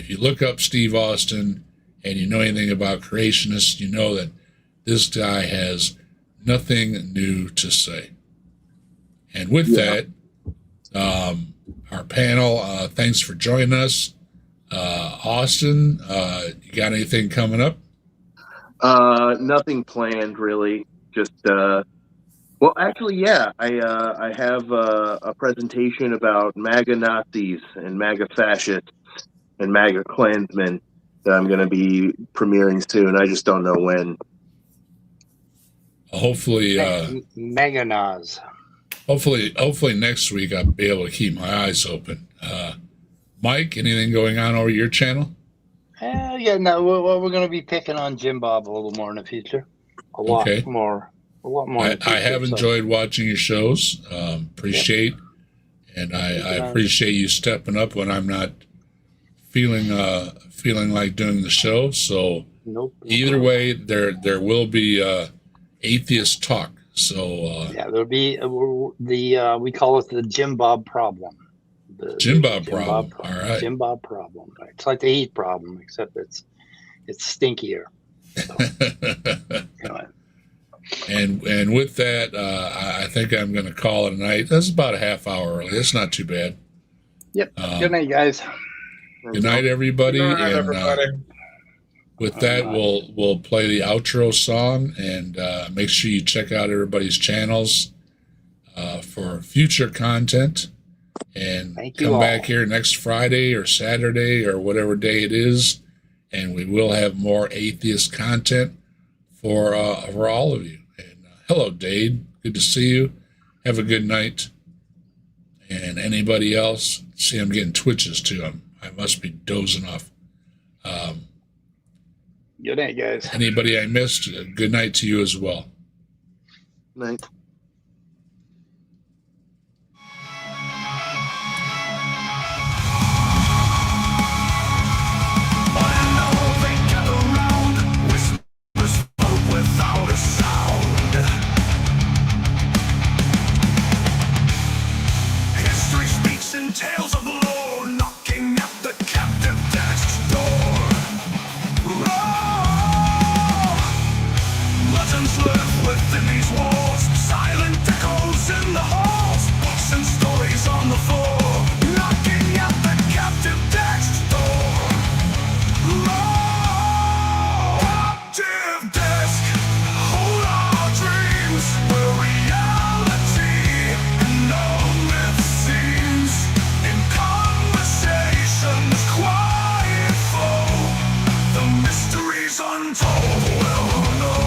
you look up Steve Austin and you know anything about creationists, you know that this guy has nothing new to say. And with that, our panel, thanks for joining us. Austin, you got anything coming up? Nothing planned, really. Just, well, actually, yeah. I have a presentation about MAGA Nazis and MAGA fascists and MAGA Klansmen that I'm going to be premiering soon. I just don't know when. Hopefully, Meganaz. Hopefully next week I'll be able to keep my eyes open. Mike, anything going on over your channel? Yeah, no, we're going to be picking on Jim Bob a little more in the future. A lot more. a lot more. I have enjoyed watching your shows. Appreciate, and I appreciate you stepping up when I'm not feeling like doing the show. So either way, there will be atheist talk. So there'll be we call it the Jim Bob problem. The Jim Bob problem. All right. Jim Bob problem. It's like the heat problem, except it's stinkier. So, anyway. And with that, I think I'm going to call it a night. That's about a half hour early. That's not too bad. Yep. Good night, guys. Good night, everybody. Good night, and everybody. With that, we'll play the outro song, and make sure you check out everybody's channels for future content. And come back here next Friday or Saturday or whatever day it is, and we will have more atheist content for all of you. And hello, Dade. Good to see you. Have a good night. And anybody else? See, I'm getting twitches too. I must be dozing off. Good night, guys. Anybody I missed? Good night to you as well. Night. Tales of the Lord knocking at the captive death's door. Oh, legends live within these walls, silent echoes in the halls, books and stories on the floor, knocking at the captive death's door. Oh, captive desk, hold our dreams, where reality and no myth seems. Quiet flow, the mysteries untold will know.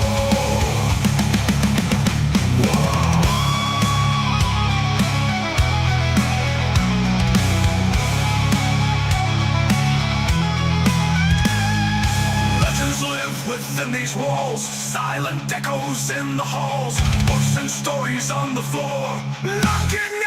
Legends live within these walls, silent echoes in the halls, books and stories on the floor, knocking